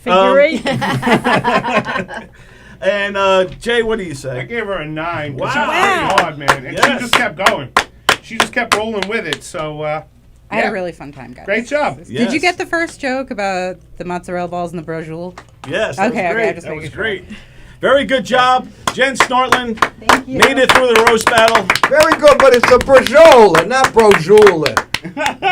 Figure 8. And Jay, what do you I say? gave her a 9. 'cause Wow. She was pretty hard, man. And Yes. she just kept going. She just kept rolling with it. So, I had yeah. a really fun time, guys. Great job. Yes. Did you get the first joke about the mozzarella balls and the brojule? Yes, that Okay, was okay, great. I just That making was sure. great. Very good job. Jen Snortlin Thank you. made it through the roast battle. Very good, but it's a brajola, not brojula.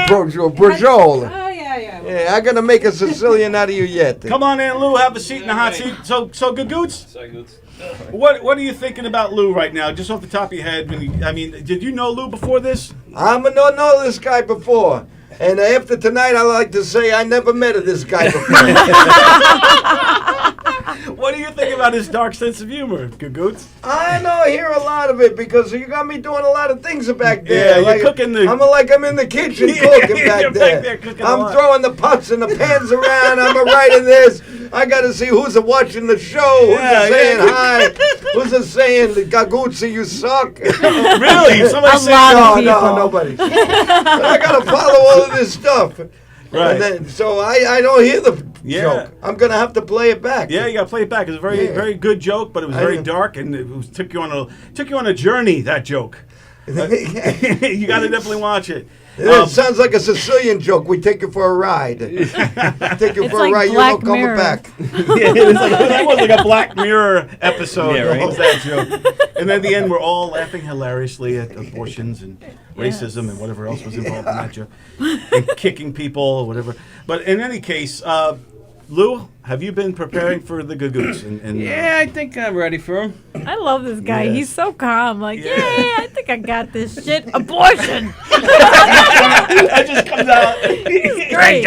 Brojula. Oh, yeah. Yeah. Yeah, I gotta make a Sicilian out of you yet. Come on in, Lou. Have a seat in the hot seat. So Gagoots, what are you thinking about Lou right now? Just off the top of your head. Did you know Lou before this? I'm a know this guy before. And after tonight, I like to say I never met this guy before. What do you think about his dark sense of humor, Gagoots? I know, hear a lot of it because you got me doing a lot of things back there. Yeah, you're cooking the... I'm in the kitchen Yeah, cooking you're back back there. there cooking a I'm lot. throwing the pots and the pans around. I'm writing this. I got to see who's watching the show, who's saying hi, who's saying, Gaguzzi, you suck. Really? Somebody saying No, nobody. But I got to follow all of this stuff. Right. And then, so I don't hear the joke. I'm going to have to play it back. Yeah, you got to play it back. It was a very good joke, but it was very dark, and it took you on a journey. That joke. You got to definitely watch it. It sounds like a Sicilian joke. We take you for a ride. Take you for a ride. You're not coming back. That was like a Black Mirror episode. Yeah, right. What was that joke? And then at the end, we're all laughing hilariously at abortions and racism and whatever else was involved in that joke, and kicking people or whatever. But in any case, Lou, have you been preparing for the Gagoots? Yeah, I think I'm ready for him. I love this guy. Yes. He's so calm. Like, Yeah. I think I got this shit. Abortion. That just comes out. Great.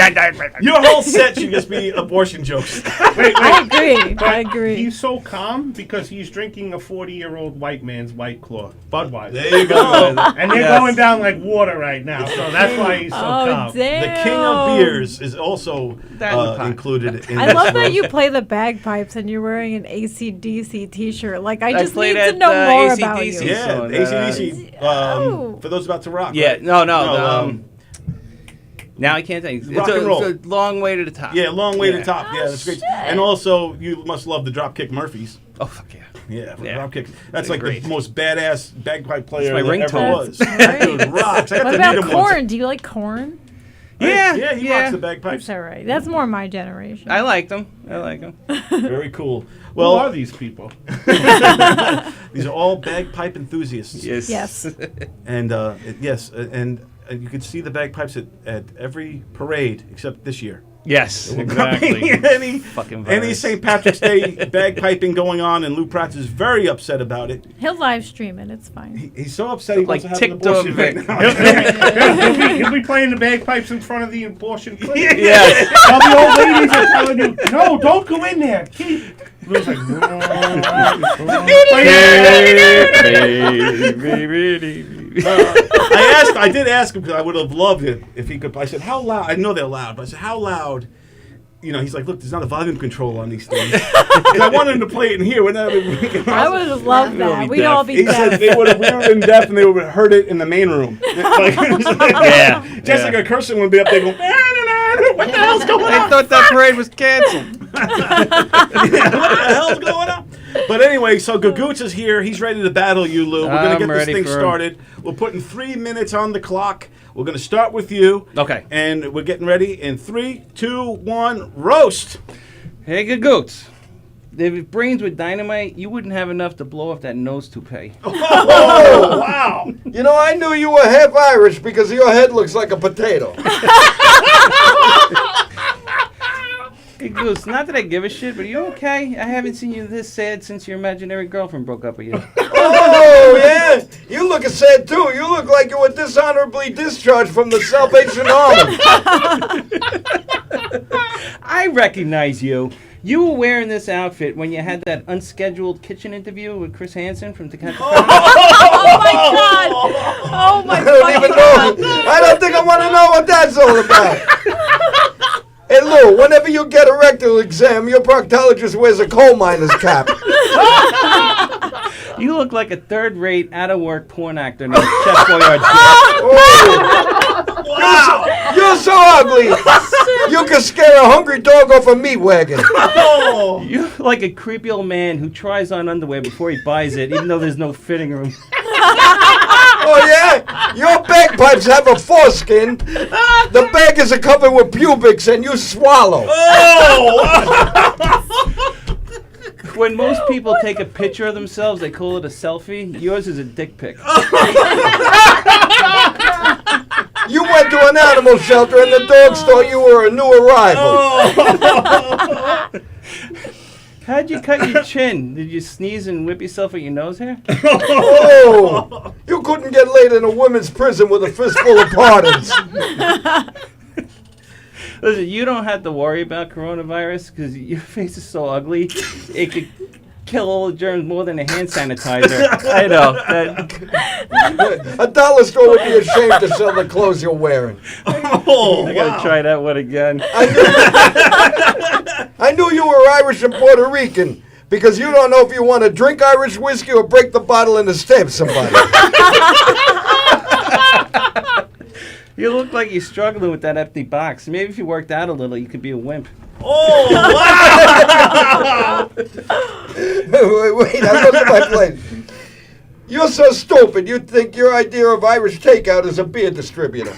Your whole set should just be abortion jokes. I agree. He's so calm because he's drinking a 40-year-old white man's White Claw, Budweiser. There you go. And they're going down like water right now, so that's why he's so calm. Damn. The king of beers is also included in I this. love that you play the bagpipes and you're wearing an AC/DC t-shirt. Like, I just played need to at, know more about AC/DC. you. Yeah, So, AC/DC. Oh. For those about to rock. Yeah, right? no. Now I can't think. Rock and roll. It's a long way to the top. Yeah, long way to Yeah. top. Yeah, that's great. shit. And also, you must love the Dropkick Murphys. Oh fuck yeah. Yeah, Yeah. Dropkick. That's They're like great. the most badass bagpipe player my that ever ringtone. was. That's Dude rocks. I got What to about meet him corn? once. Do you like corn? Yeah, he rocks the bagpipes. That's all right. That's more my generation. I like them. Very cool. Who Well, are these people? these are all bagpipe enthusiasts. Yes. And and you can see the bagpipes at every parade except this year. Yes, Any Fucking any virus. St. Patrick's Day bagpiping going on, and Lou Prats is very upset about it. He'll live stream it. It's fine. He's so upset he wants to have an ticked abortion off right Vic. now. He'll be playing the bagpipes in front of the abortion clinic. Yes. All the old ladies are telling you, no, don't go in there. Keep. Lou's like, I did ask him because I would have loved it if he could. I said, how loud? I know they're loud, but I said, how loud? You know, he's like, look, there's not a volume control on these things. 'Cause I wanted him to play it in here. I would have loved that. We'd all be He said deaf. we would have been deaf and they would have heard it in the main room. Jessica Kirsten would be up there going, what the hell's going on? I thought that parade was canceled. What the hell's going on? But anyway, so Gagoots is here. He's ready to battle you, Lou. We're going to get this thing started. We're putting 3 minutes on the clock. We're going to start with you. Okay. And we're getting ready in 3, 2, 1, roast. Hey, Gagoots. If brains with dynamite, you wouldn't have enough to blow off that nose toupee. Oh, wow. You know, I knew you were half Irish because your head looks like a potato. Gagoots, not that I give a shit, but are you okay? I haven't seen you this sad since your imaginary girlfriend broke up with you. Oh, yeah? You look sad, too. You look like you were dishonorably discharged from the Salvation Army. I recognize you. You were wearing this outfit when you had that unscheduled kitchen interview with Chris Hansen from To Catch a Predator. Oh my god! Oh my I don't even god! know. I don't think I want to know what that's all about. Hey, Lou, whenever you get a rectal exam, your proctologist wears a coal miner's cap. You look like a third-rate, out-of-work porn actor named Chef Boyardee. Oh. You're so ugly. You can scare a hungry dog off a meat wagon. You look like a creepy old man who tries on underwear before he buys it, even though there's no fitting room. Oh, yeah? Your bagpipes have a foreskin. The bag is covered with pubics, and you swallow. When most people take a picture of themselves, they call it a selfie. Yours is a dick pic. You wear went to an animal shelter and the dogs thought you were a new arrival. How'd you cut your chin? Did you sneeze and whip yourself with your nose hair? Oh, you couldn't get laid in a women's prison with a fistful of pardons. Listen, you don't have to worry about coronavirus because your face is so ugly. It could kill all the germs more than a hand sanitizer. I know. A dollar store would be ashamed to sell the clothes you're wearing. Oh, I gotta try that one again. I knew you were Irish and Puerto Rican because you don't know if you want to drink Irish whiskey or break the bottle and stab somebody. You look like you're struggling with that empty box. Maybe if you worked out a little, you could be a wimp. Oh, wow! Wait, I look at my plate. You're so stupid. You'd think your idea of Irish takeout is a beer distributor.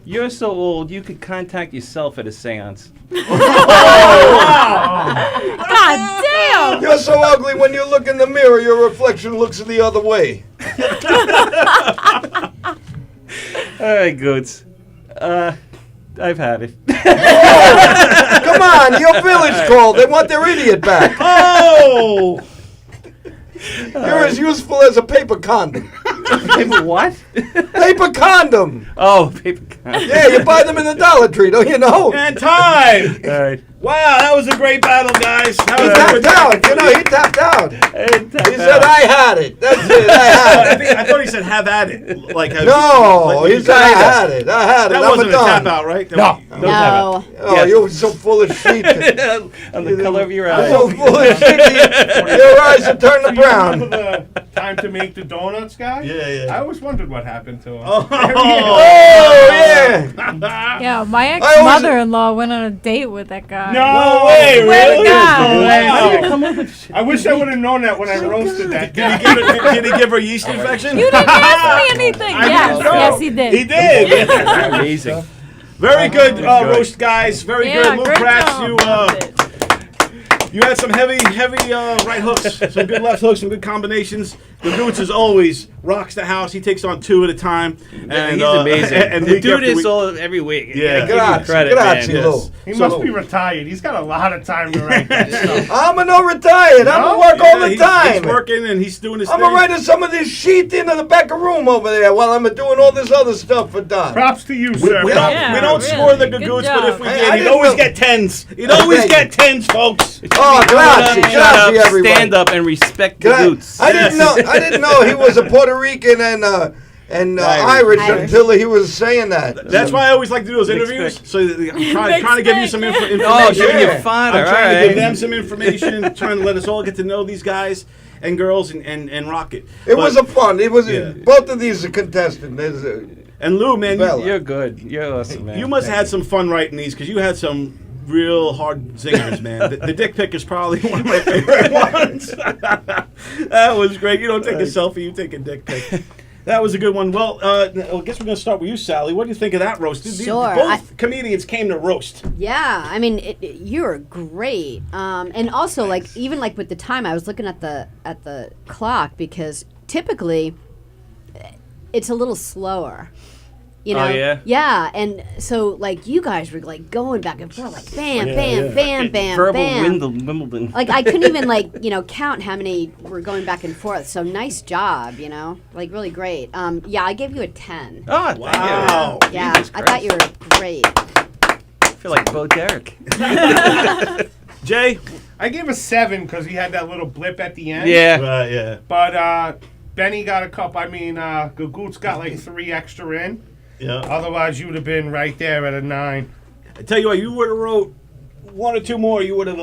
You're so old, you could contact yourself at a seance. God damn! You're so ugly when you look in the mirror, your reflection looks the other way. All right, Goots. I've had it. Come on, your village called. They want their idiot back. Oh! You're as useful as a paper condom. Paper what? Paper condom. Oh, paper condom. Yeah, you buy them in the Dollar Tree, don't you know? And time! All right. Wow, that was a great battle, guys. That He was tapped out. You know, he tapped out. He said, I had it. That's it. I had it. I thought he said have at it. Like No, he said, I had it. I had it. That I'm wasn't a done. tap out, right? No. No. Oh, you were so full of shit. On the color of your You're eyes. so full of shit. Your eyes are turning Remember brown. the time to make the donuts guy? Yeah. I always wondered what happened to him. Oh, yeah. Yeah, my I always- ex-mother-in-law went on a date with that guy. No way, Swear to really? God. Wow. I wish I would have known that when I roasted that guy. Did he give her yeast infection? You didn't ask me anything. I Yes, didn't know. yes, he did. He did. Amazing. Very good roast, guys. Very Yeah, good. Lou great Kratz, job. Loved it. you had some heavy right hooks, some good left hooks, some good combinations. The Goots, as always, rocks the house. He takes on two at a time. And He's amazing. And the week dude after is week- all every week. Yeah. Give him Grazie, credit, grazie, man. Lou. He must be retired. He's got a lot of time to write that stuff. I'm no retired. I'm No? at work all the he's time. working and he's doing his I'm thing. writing some of this shit into the back of room over there while I'm doing all this other stuff for Don. Props to you, sir. We don't, Yeah, we don't really. score the Good Goots, job. but if we I did, he'd didn't always know- get tens. He'd always Thank get tens, folks. Oh, grazie, Shut grazie, up, everybody. stand up, and respect the Goots. I didn't know he was a Puerto Rican and Irish Irish. until he was saying that. That's why I always like to do those interviews. So that I'm trying to give you some information. Oh, giving you Yeah. fodder. I'm All trying to give right. them some information, trying to let us all get to know these guys and girls and rock it. It was a fun. It was Yeah. both of these are contestant. And Lou, man, Bella. You're good. You're awesome, man. you must have had some fun writing these because you had some real hard zingers, man. The dick pic is probably one of my favorite ones. That was great. You don't take a selfie, you take a dick pic. That was a good one. Well, I guess we're going to start with you, Sally. What do you think of that roast? Sure, Both comedians came to roast. Yeah, I mean, you're great. And also, like, even like with the time, I was looking at the clock because typically it's a little slower. You know? Oh, yeah? Yeah, and so like you guys were like going back and forth, like bam, bam, bam, bam, Verbal bam. Wimbledon. Like I couldn't even like count how many were going back and forth. So nice job, like really great. Yeah, I gave you a 10. Oh, thank Wow. you. Yeah, Jesus I thought you Christ. were great. I feel like Bo Derek. Jay? I gave a 7 because he had that little blip at the end. Yeah. Right, yeah. But Benny got a couple. I mean, Gagoots got like 3 extra in. Yeah. Otherwise, you would have been right there at a 9. I tell you what, you would have wrote one or two more. You would have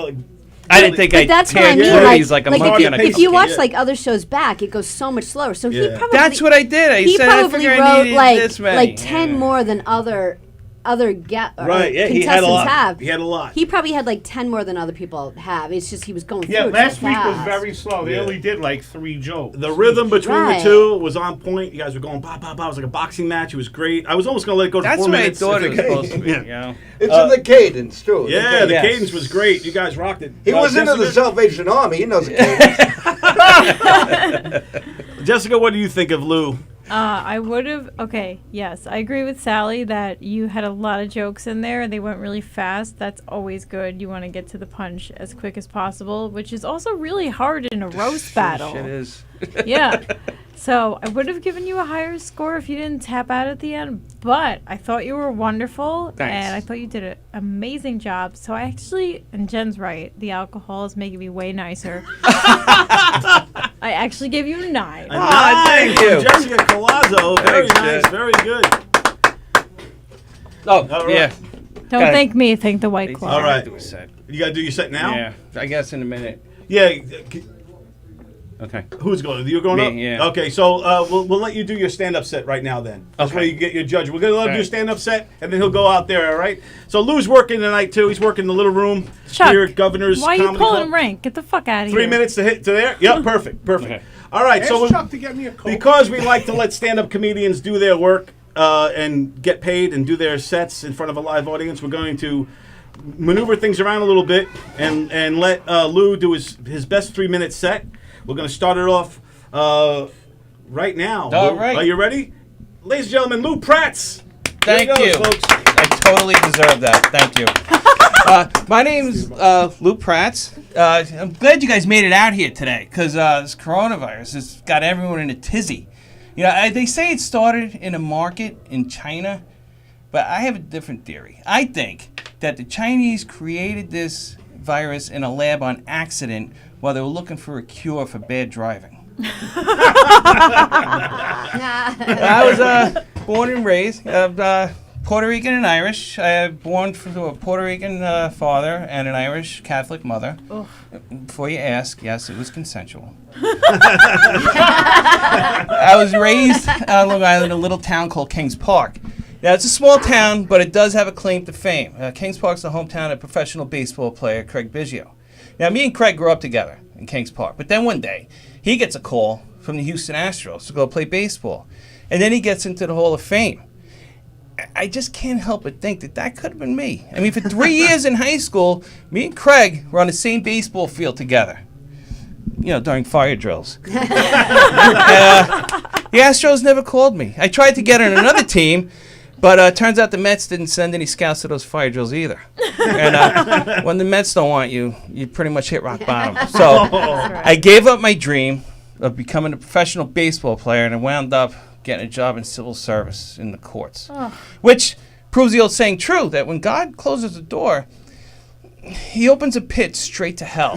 I didn't think But I'd that's what I tear mean. Joey's like a if monkey you, on a if you cupcake. watch yeah. like other shows back, it goes so much slower. So he Yeah. probably That's what I did. I he said I probably figured I wrote needed like this many. 10 more than other right. Yeah, he contestants had a lot. have. He had a lot. He probably had like 10 more than other people have. It's just he was going Yeah, through it last so week was fast. very slow. They Yeah. only did like 3 jokes. The rhythm between Right. the two was on point. You guys were going pop, pop, pop. It was like a boxing match. It was great. I was almost going to let it go to That's 4 what I minutes. thought if it was could. supposed to be. Yeah. You know? It's in the cadence too. Yeah, the Yes. cadence was great. You guys rocked it. He was into the Jessica? Salvation Army. He knows the cadence. Jessica, what do you think of Lou? I would have. Okay, yes, I agree with Sally that you had a lot of jokes in there. They went really fast. That's always good. You want to get to the punch as quick as possible, which is also really hard in a roast battle. Shit is. Yeah. So I would have given you a higher score if you didn't tap out at the end, but I thought you were wonderful. Thanks. And I thought you did an amazing job. So I actually, and Jen's right, the alcohol is making me way nicer. I actually gave you a 9. Thank you. Jessica Colazzo. Very Thanks, nice. Jen. Very good. Oh, All right. yeah. Don't Okay. thank me, thank the White Claw. All right. Do a set. You got to do your set now? Yeah, I guess in a minute. Yeah. Okay. Who's going? You're going Me, up? yeah. Okay, so we'll let you do your stand-up set right now then. That's Okay. where you get your judge. We're going to let him do a Alright. stand-up set, and then he'll go out there, all right? So Lou's working tonight, too. He's working in the little room Chuck, here at Governor's why are you Comedy pulling Club. rank? Get the fuck out of 3 here. minutes to hit to there? Yep, perfect. Okay. All right, Ask so Chuck to get me a Coke. because we like to let stand-up comedians do their work and get paid and do their sets in front of a live audience, we're going to maneuver things around a little bit and let Lou do his best 3-minute set. We're going to start it off right now. All Lou, right. Are you ready? Ladies and gentlemen, Lou Pratz. Thank Here he you. goes, folks. I totally deserve that. Thank you. My name's Lou Pratz. I'm glad you guys made it out here today because this coronavirus has got everyone in a tizzy. You know, they say it started in a market in China, but I have a different theory. I think that the Chinese created this virus in a lab on accident while they were looking for a cure for bad driving. I was born and raised Puerto Rican and Irish. I was born to a Puerto Rican father and an Irish Catholic mother. Before you ask, yes, it was consensual. I was raised on Long Island in a little town called Kings Park. Now, it's a small town, but it does have a claim to fame. Kings Park's the hometown of professional baseball player Craig Biggio. Now, me and Craig grew up together in Kings Park, but then one day, he gets a call from the Houston Astros to go play baseball. And then he gets into the Hall of Fame. I just can't help but think that could have been me. I mean, for 3 years in high school, me and Craig were on the same baseball field together. You know, during fire drills. The Astros never called me. I tried to get on another team, but turns out the Mets didn't send any scouts to those fire drills either. And when the Mets don't want you, you pretty much hit rock bottom. So I gave up my dream of becoming a professional baseball player, and I wound up getting a job in civil service in the courts. Which proves the old saying true, that when God closes a door, he opens a pit straight to hell.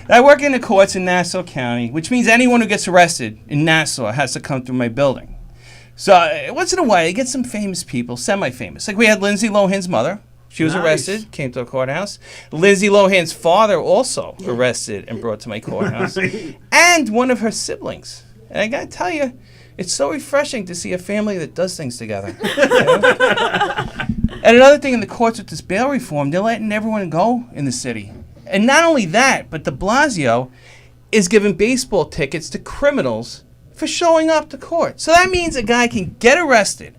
I work in the courts in Nassau County, which means anyone who gets arrested in Nassau has to come through my building. So once in a while, you get some famous people, semi-famous. Like we had Lindsay Lohan's mother. She was Nice. arrested, came to a courthouse. Lindsay Lohan's father also arrested and brought to my courthouse. And one of her siblings. And I got to tell you, it's so refreshing to see a family that does things together. You know? And another thing in the courts with this bail reform, they're letting everyone go in the city. And not only that, but de Blasio is giving baseball tickets to criminals for showing up to court. So that means a guy can get arrested,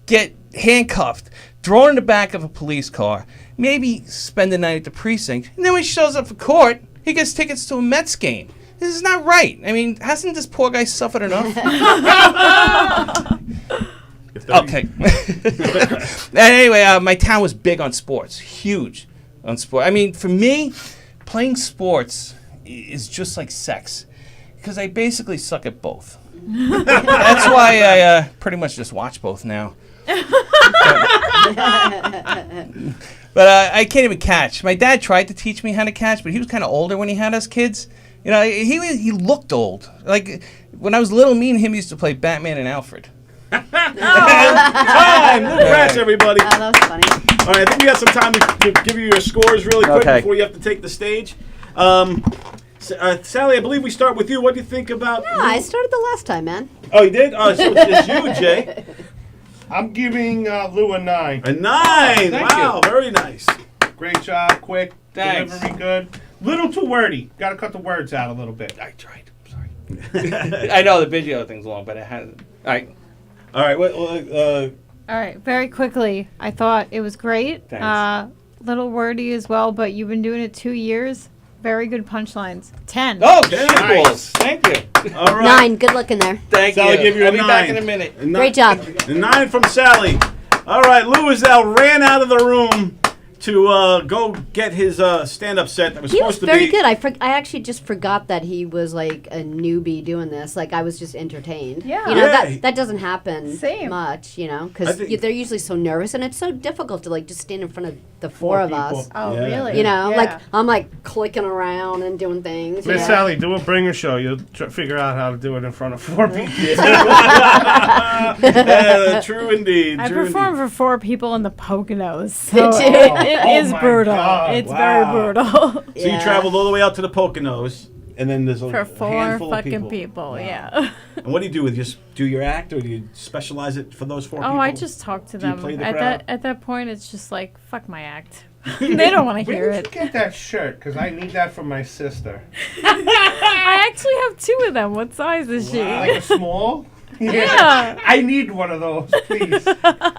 get handcuffed, thrown in the back of a police car, maybe spend the night at the precinct, and then when he shows up for court, he gets tickets to a Mets game. This is not right. I mean, hasn't this poor guy suffered enough? Okay. And anyway, my town was big on sports, huge on sport. I mean, for me, playing sports is just like sex, because I basically suck at both. That's why I pretty much just watch both now. But I can't even catch. My dad tried to teach me how to catch, but he was kind of older when he had us kids. You know, he looked old. Like when I was little, me and him used to play Batman and Alfred. Time! Lou Pratz, everybody. Oh, that was funny. All right, I think we got some time to give you your scores really quick Okay. before you have to take the stage. Sally, I believe we start with you. What do you think about... Yeah, I started the last time, man. Oh, you did? Oh, so it's you, Jay. I'm giving Lou a 9. A 9. Thank Wow, you. very nice. Great job, quick, Thanks. delivery good. Little too wordy. Got to cut the words out a little bit. I tried. Sorry. I know the video thing's long, but it hasn't. All right. All right, All right, very quickly. I thought it was great. Thanks. Little wordy as well, but you've been doing it 2 years. Very good punchlines. 10. Oh, nice. Thank you. All right. 9. Good looking there. Thank Sally you. give you a I'll be back 9. in a minute. Great job. A 9 from Sally. All right, Lou Azell ran out of the room to go get his stand-up set that was He supposed was to very be. good. I actually just forgot that he was like a newbie doing this. Like I was just entertained. Yeah. You know Yeah. that doesn't happen Same. much. You know I because think- they're usually so nervous and it's so difficult to like just stand in front of the four of us. Oh, Yeah. really? You know, Yeah. like I'm like clicking around and doing things. you Miss know? Sally, do a bringer show. You'll figure out how to do it in front of 4 people. Yeah, true indeed. I true perform indeed. for 4 people in the Poconos. So Did you? it is my brutal. God, It's wow. very brutal. So you Yeah. traveled all the way out to the Poconos, and then there's a For 4 handful fucking of people. Wow. Yeah. And what do you do with just do your act, or do you specialize it for those 4 people? Oh, I just talk to Do you them. play the At crowd? that point, it's just like, fuck my act. They don't want to Where hear did it. you get that shirt? Because I need that for my sister. I actually have 2 of them. What size is she? Like a small? Yeah. I need one of those, please.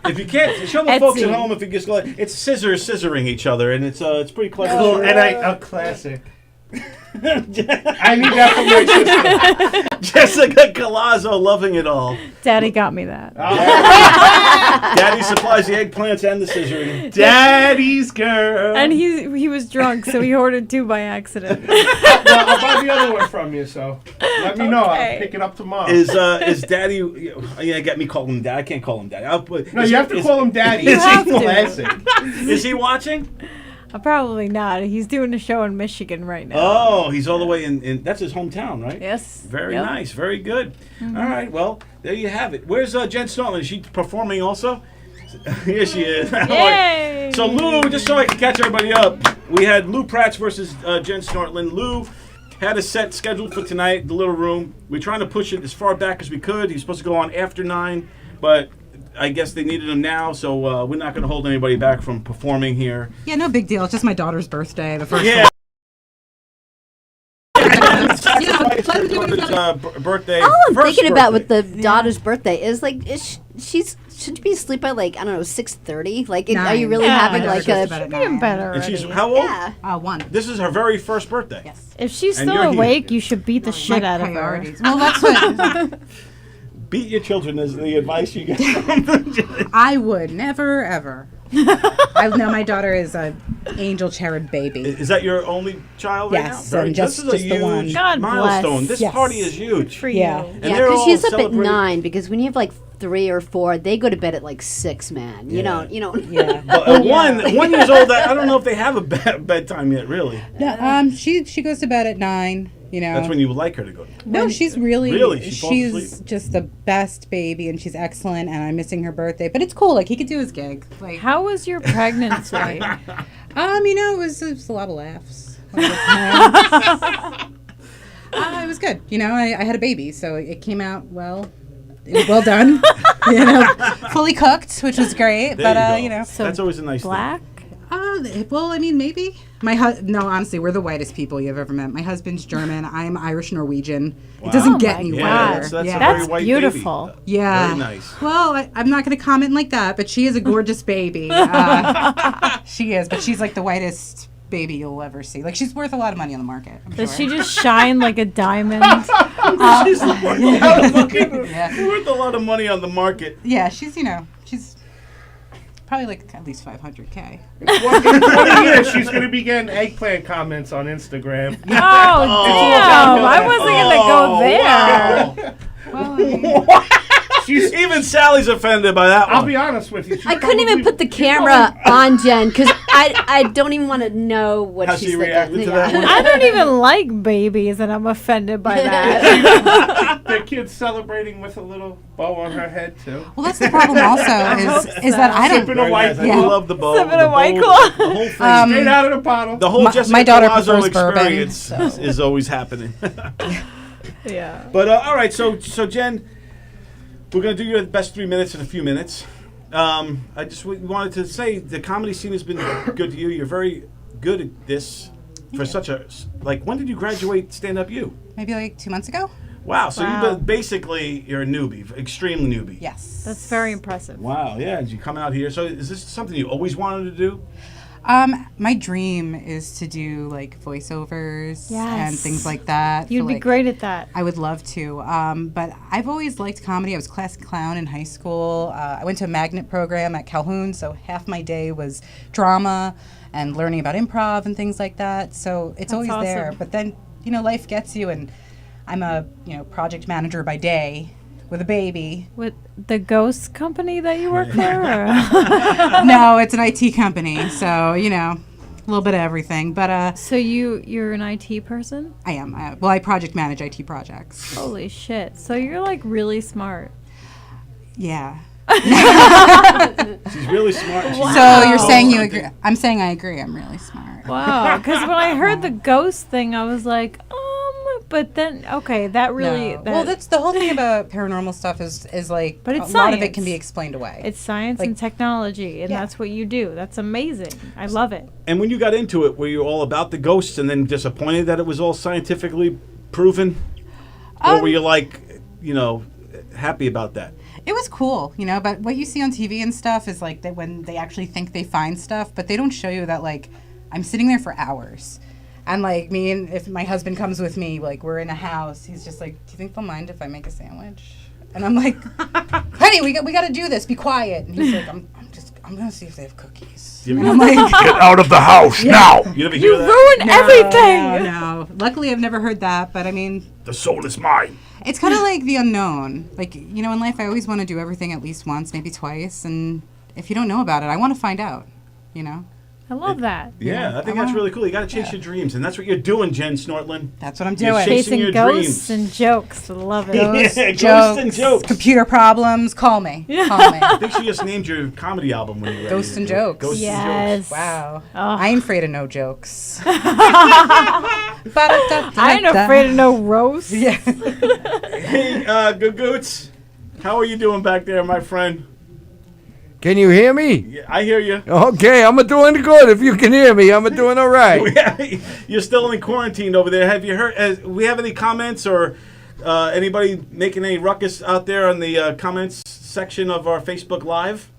If you can't show the folks at Etsy. home, if you just go, it's scissoring each other, and it's pretty clever. Cool, and a classic. I need that for my sister. Jessica Colazzo loving it all. Daddy got me that. Daddy supplies the eggplants and the scissoring. Daddy's girl. And he was drunk, so he ordered 2 by accident. Well, I'll buy the other one from you, so let me know. Okay. I'll pick it up tomorrow. Is Daddy? Yeah, get me calling him Dad. I can't call him Daddy. No, you have to call him Daddy. You It's have to. classic. Is he watching? Probably not. He's doing a show in Michigan right now. Oh, he's all the way in. That's his hometown, right? Yes. Very Yep. nice. Very good. All right. Well, there you have it. Where's Jen Stortland? Is she performing also? Here she is. Yay! So Lou, just so I can catch everybody up, we had Lou Pratz versus Jen Stortland. Lou had a set scheduled for tonight, the Little Room. We're trying to push it as far back as we could. He's supposed to go on after 9, but I guess they needed him now, so we're not going to hold anybody back from performing here. Yeah, no big deal. It's just my daughter's birthday. The first Yeah. one. Birthday. All I'm first thinking about with birthday. the daughter's birthday is like, should be asleep by like I don't know 6:30. Like, are you 9. really Yeah. having My like daughter goes a? to bed at Even 9. better And already. she's how old? Yeah. 1. This is her very first birthday. Yes. If she's And still you're here. awake, you should beat the shit My out of her. priorities. Well, that's what Beat your children is the advice you get. I would never ever. I know my daughter is a angel cherub baby. Is that your only child right Yes, now? and This is a just the one. huge God milestone. bless. This Yes. party is huge. For Yeah. you. And Yeah, they're because all she's up at celebrating- 9. Because when you have like 3 or 4, they go to bed at like 6. Man, you Yeah. know. Yeah. But, 1 years old. I don't know if they have a bedtime yet. Really, No, she goes to bed at 9. You know. that's when you would like her to go. No, she's really, Really? She falls she's asleep? just the best baby, and she's excellent. And I'm missing her birthday, but it's cool. Like he could do his gig. Like, How was your pregnancy? you know, it was a lot of laughs. It was good. You know, I had a baby, so it came out well. It was well done. You know, fully cooked, which was great. There but you go. you know, So That's always a nice black? well, I mean, maybe no. Honestly, we're the whitest people you've ever met. My husband's German. I'm Irish Norwegian. Wow. It doesn't Oh get my any thing. whiter. Yeah, that's a yeah. very That's white beautiful. baby. Yeah. Very nice. Well, I'm not going to comment like that, but she is a gorgeous baby. She is, but she's like the whitest baby you'll ever see. Like, she's worth a lot of money on the market. I'm Does sure. she just shine like a diamond? She's worth a lot of money. Yeah. Worth a lot of money on the market. Yeah, she's probably like at least $500K. In 20 years, she's going to be getting eggplant comments on Instagram. Oh, damn. I wasn't going to go there. Well, I mean, She's, Even Sally's offended by that I'll one. be honest with you. I couldn't even put the camera on Jen because I don't even want to know what How she's she thinking. reacted to Yeah. that one? I don't even like babies, and I'm offended by that. The kid's celebrating with a little bow on her head, too. well, that's the problem also is that I Sipping don't. a white I Yeah. love the bowl. Sipping the a White bowl, Claw. The whole thing. Straight out of the bottle. The whole My- Jessica my daughter Palazzo prefers bourbon, experience is always happening. Yeah. But all right, so Jen, we're gonna do your best 3 minutes in a few minutes. I just wanted to say the comedy scene has been good to you. You're very good at this for such a when did you graduate stand up? You? Maybe like 2 months ago. Wow. So Wow. you've been basically you're a newbie, extreme newbie. Yes. That's very impressive. Wow. Yeah. Did you come out here? So is this something you always wanted to do? My dream is to do like voiceovers and Yes. things like that. You'd for, be like, great at that. I would love to, but I've always liked comedy. I was class clown in high school. I went to a magnet program at Calhoun, so half my day was drama and learning about improv and things like that. So it's That's always there. awesome. But then, life gets you, and I'm a, project manager by day with a baby. With the ghost company that you work for? Or? No, it's an IT company, so, a little bit of everything. But So you're an IT person? I am. I project manage IT projects. Holy shit. So you're like really smart. Yeah. She's really smart. She's So you're saying you agree? I'm saying I agree. I'm really smart. Wow. Because when I heard the ghost thing, I was like, but then, okay, that really. No. Well, that's the whole thing about paranormal stuff is like, But it's a lot of it science. can be explained away. It's science Like- and technology, and Yeah. that's what you do. That's amazing. I love it. And when you got into it, were you all about the ghosts and then disappointed that it was all scientifically proven? Or were you like, happy about that? It was cool, but what you see on TV and stuff is like that when they actually think they find stuff, but they don't show you that like I'm sitting there for hours. And like me, and if my husband comes with me, like we're in a house, he's just like, "Do you think they'll mind if I make a sandwich?" And I'm like, "Honey, we got to do this. Be quiet." And he's like, "I'm gonna see if they have cookies." You And I'm like, Get out of the house now. You never hear that? Ruin everything! No. Luckily, I've never heard that, but I mean, The soul is mine. it's kind of like the unknown. Like, in life, I always want to do everything at least once, maybe twice. And if you don't know about it, I want to find out, I love that. Yeah, I think that's really cool. You got to chase your dreams, and that's what you're doing, Jen Snortland. That's what I'm You're doing. chasing your Chasing dreams. ghosts and jokes. I love it. Yeah, ghosts and jokes. Computer problems, call me. Call me. I think she just named your comedy album when you read Ghosts and Jokes. Ghosts and Yes. Wow. Oh. I ain't afraid of no jokes. I ain't afraid of no roast. Yeah. jokes. Hey, Gagoots, how are you doing back there, my friend? Can you hear me? Yeah, I hear you. Okay, I'm doing good. If you can hear me, I'm doing all right. You're still in quarantine over there. Have you heard? We have any comments or anybody making any ruckus out there on the comments section of our Facebook Live?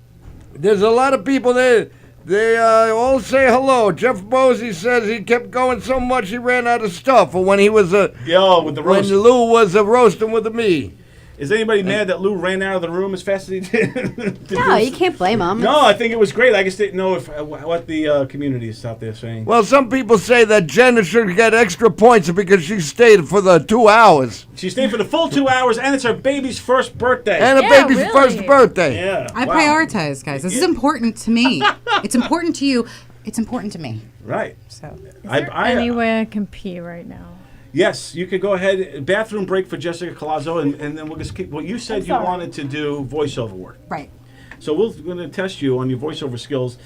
There's a lot of people there. They all say hello. Jeff Bosey says he kept going so much he ran out of stuff. Or when he was Yo, with the when roast. Lou was roasting with me. Is anybody mad that Lou ran out of the room as fast as he did? No, you can't blame them. No, I think it was great. I just didn't know if what the community is out there saying. Well, some people say that Jen should get extra points because she stayed for the 2 hours She stayed for the full 2 hours, and it's her baby's first birthday. and a Yeah, baby's really. first birthday. Yeah, I wow. prioritize, guys. This is important to me. It's important to you. It's important to me. Right. So Any way I can pee right now? Yes, you could go ahead. Bathroom break for Jessica Colazzo, and then we'll just keep. Well, you said you sorry. wanted to do voiceover work, right. so we're going to test you on your voiceover skills.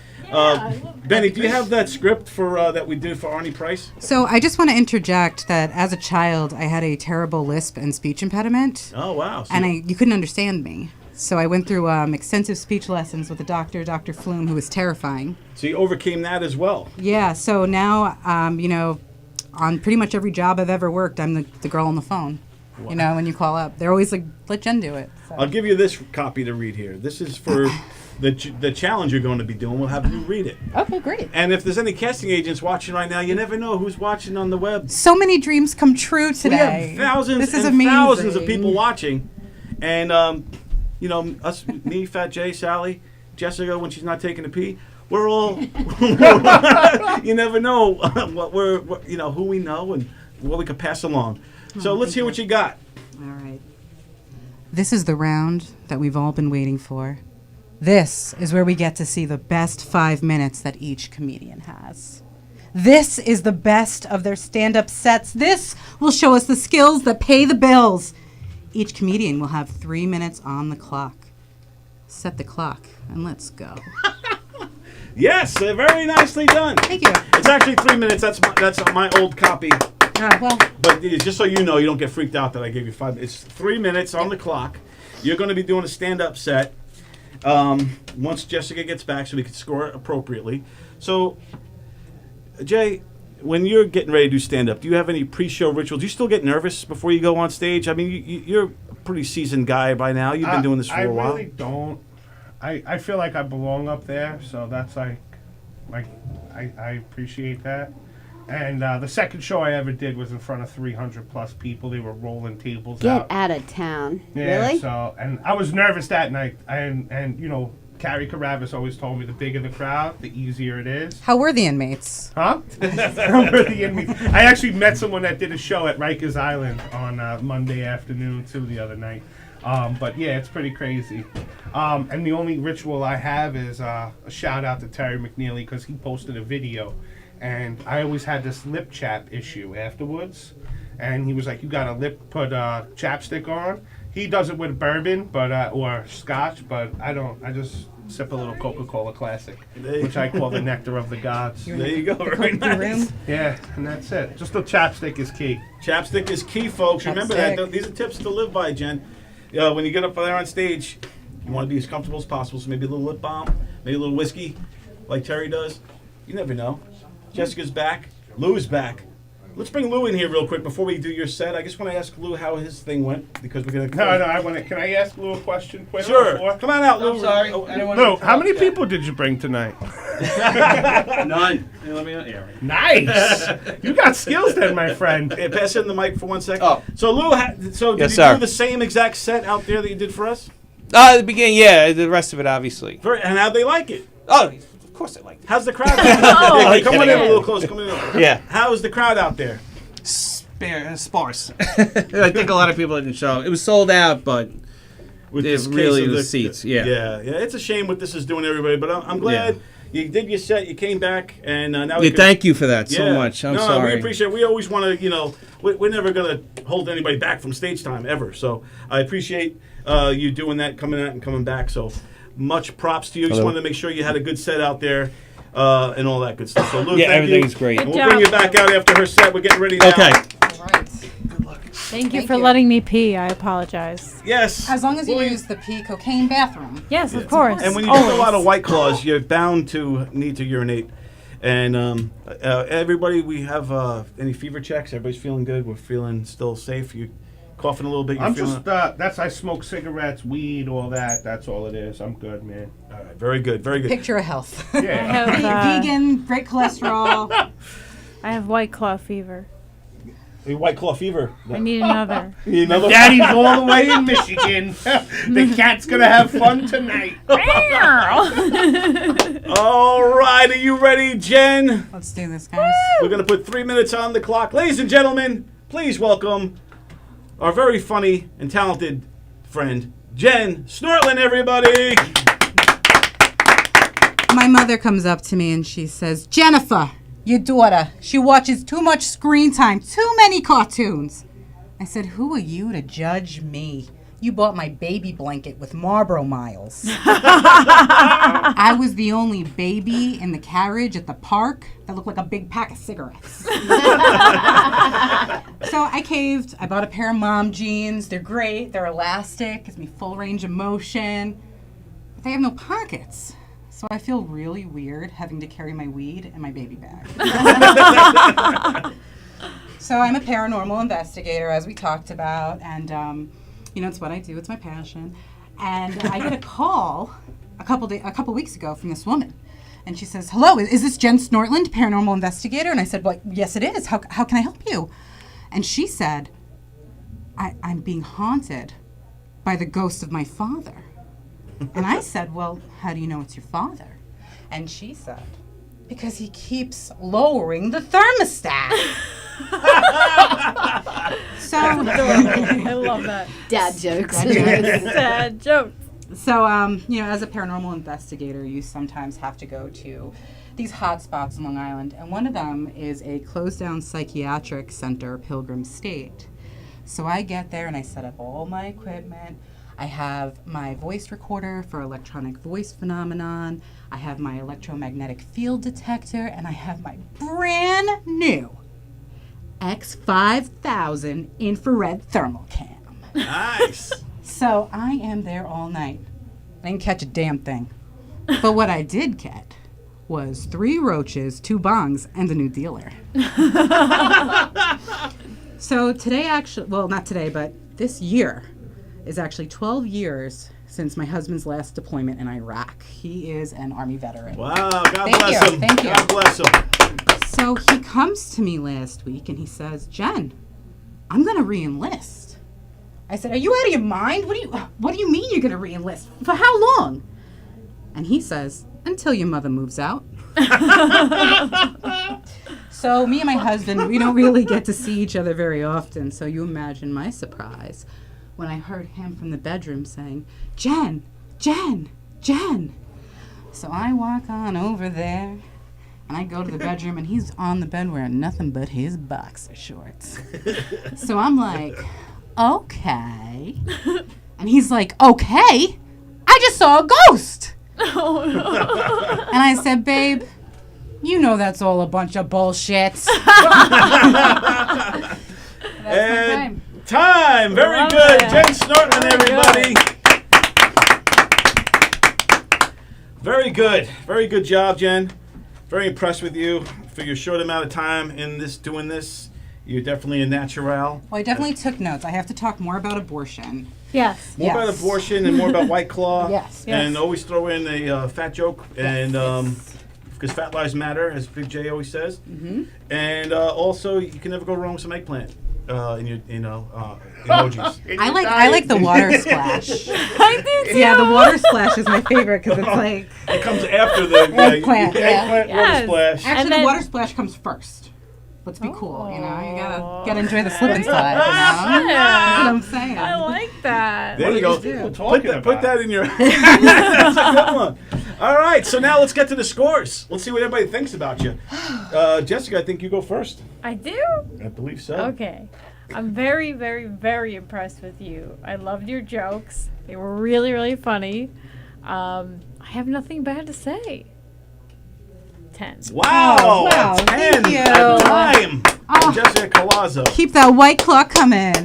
Benny, do you have that script for that we did for Arnie Price? So I just want to interject that as a child, I had a terrible lisp and speech impediment, Oh wow! So and you couldn't understand me. So I went through extensive speech lessons with a doctor, Dr. Flume, who was terrifying. so you overcame that as well. Yeah, so now, on pretty much every job I've ever worked, I'm the girl on the phone. When you call up. They're always like, let Jen do it. So. I'll give you this copy to read here. This is for the challenge you're going to be doing. We'll have you read it. Okay, great. And if there's any casting agents watching right now, you never know who's watching on the web. So many dreams come true today. We have thousands This is and amazing. thousands of people watching. And, us, me, Fat Jay, Sally, Jessica, when she's not taking a pee, we're all, you never know who we know and what we could pass along. So let's hear what you got. All right. This is the round that we've all been waiting for. This is where we get to see the best 5 minutes that each comedian has. This is the best of their stand-up sets. This will show us the skills that pay the bills. Each comedian will have 3 minutes on the clock. Set the clock and let's go. Yes, very nicely done. Thank you. It's actually 3 minutes. That's my old copy. Well, But just so you know, you don't get freaked out that I gave you 5 minutes. It's 3 minutes on the clock. You're going to be doing a stand-up set once Jessica gets back so we can score it appropriately. So, Jay, when you're getting ready to do stand-up, do you have any pre-show rituals? Do you still get nervous before you go on stage? I mean, you're a pretty seasoned guy by now. You've been doing this for a while. I really don't. I feel like I belong up there, so that's like Like, I appreciate that. And the second show I ever did was in front of 300 plus people. They were rolling tables Get out. out of town. Yeah, Really? So, and I was nervous that night. And you know, Carrie Carabas always told me the bigger the crowd, the easier it is. How were the inmates? Huh? I actually met someone that did a show at Rikers Island on Monday afternoon, too, the other night. But yeah, it's pretty crazy. And the only ritual I have is a shout out to Terry McNeely because he posted a video. And I always had this lip chap issue afterwards. And he was like, you got to put chapstick on. He does it with bourbon, but or scotch, but I don't. I just sip a little Coca-Cola Classic, which I call the nectar of the gods. There you go. Very nice. Yeah, and that's it. Just the chapstick is key. Chapstick is key, folks. Remember that. These are tips to live by, Jen. When you get up there on stage, you want to be as comfortable as possible. So maybe a little lip balm, maybe a little whiskey, like Terry does. You never know. Jessica's back. Lou's back. Let's bring Lou in here real quick before we do your set. I just want to ask Lou how his thing went because we're gonna. No. I want to. Can I ask Lou a question quick? Sure. Before? Come on out, Lou. I'm sorry. Lou, how many people did you bring tonight? None. Hey, let me know. Yeah, right. Nice. You got skills then, my friend. Hey, pass in the mic for 1 second. Oh. So Lou, did Yes, you sir. do the same exact set out there that you did for us? At the beginning, yeah. The rest of it, obviously. And how'd they like it? Oh, of course I liked it. How's the crowd? Yeah, come on in a little close. Come in. Yeah. How's the crowd out there? Sparse. I think a lot of people didn't show. It was sold out, but With it this case really of was seats. Yeah. Yeah. It's a shame what this is doing to everybody, but I'm glad you did your set. You came back, and now we Yeah, can, thank you for that so much. I'm no, sorry. we appreciate it. We always want to, we're never going to hold anybody back from stage time ever. So I appreciate you doing that, coming out and coming back. So much props to you. Just wanted to make sure you had a good set out there and all that good stuff. So Lou, Yeah, thank everything's you. great. And we'll bring you back out after her set. We're getting ready now. Okay. All right. Thank you for letting me pee. I apologize. Yes. As long as you use the pea cocaine bathroom. Yes, of course. And when you drink a Always. lot of White Claws, you're bound to need to urinate. And everybody, we have any fever checks? Everybody's feeling good? We're feeling still safe? You coughing a little bit? I'm just, I smoke cigarettes, weed, all that. That's all it is. I'm good, man. All right, very good, very good. Picture of health. I Yeah. have, Vegan, great cholesterol. I have White Claw fever. White Claw fever. I need another. Another Daddy's all the way in Michigan. The cat's going to have fun tonight. All right, are you ready, Jen? Let's do this, guys. We're going to put 3 minutes on the clock. Ladies and gentlemen, please welcome our very funny and talented friend, Jen Snortland, everybody. My mother comes up to me and she says, Jennifer, your daughter, she watches too much screen time, too many cartoons. I said, who are you to judge me? You bought my baby blanket with Marlboro Miles. I was the only baby in the carriage at the park that looked like a big pack of cigarettes. So I caved. I bought a pair of mom jeans. They're great. They're elastic. Gives me full range of motion. But they have no pockets. So I feel really weird having to carry my weed in my baby bag. So I'm a paranormal investigator, as we talked about, and it's what I do. It's my passion. And I get a call a couple weeks ago from this woman, and she says, "Hello, is this Jen Snortland, paranormal investigator?" And I said, "Well, yes, it is. How can I help you?" And she said, "I'm being haunted by the ghost of my father." And I said, "Well, how do you know it's your father?" And she said, "Because he keeps lowering the thermostat." So I love that. Dad jokes. Sad joke. So, as a paranormal investigator, you sometimes have to go to these hot spots in Long Island, and one of them is a closed-down psychiatric center, Pilgrim State. So I get there and I set up all my equipment. I have my voice recorder for electronic voice phenomenon. I have my electromagnetic field detector, and I have my brand new X5000 infrared thermal cam. Nice. So I am there all night. I didn't catch a damn thing. But what I did get was 3 roaches, 2 bongs, and a new dealer. So today not today, but this year is actually 12 years since my husband's last deployment in Iraq. He is an Army veteran. Wow, God Thank bless you, him. thank you. God bless him. So he comes to me last week and he says, Jen, I'm going to re-enlist. I said, are you out of your mind? What do you mean you're going to re-enlist? For how long? And he says, until your mother moves out. So me and my husband, we don't really get to see each other very often. So you imagine my surprise when I heard him from the bedroom saying, Jen, Jen, Jen. So I walk on over there and I go to the bedroom and he's on the bed wearing nothing but his boxer shorts. So I'm like, okay. And he's like, okay? I just saw a ghost. Oh, no. And I said, babe, you know that's all a bunch of bullshit. That's And my time. Very Love good. it. Jen Snortman, everybody. Very good. Very good job, Jen. Very impressed with you for your short amount of time in this doing this. You're definitely a natural. Well, I definitely took notes. I have to talk more about abortion. Yes. More about Yes. abortion and more about White Claw. Yes. And Yes. always throw in a fat joke. And because fat lives matter, as Big J always says. Mm-hmm. And also, you can never go wrong with some eggplant in your emojis. I like the water splash. I do too. Yeah, the water splash is my favorite because it's like It comes after the Eggplant, yeah. eggplant water Yes. splash. actually And the then- water splash comes first. Let's be cool, you know. You gotta enjoy the slip and slide. You know? That's what I'm saying. I like that. There What you are go. these people Put talking that, put about? that in your. That's a good one. All right, so now let's get to the scores. Let's see what everybody thinks about you. Jessica, I think you go first. I do? I believe so. Okay. I'm very, very, very impressed with you. I loved your jokes. They were really, really funny. I have nothing bad to say. 10. Wow. Oh, wow, 10 thank you. at time. Oh. Jessica Colazzo. Keep that White Claw coming.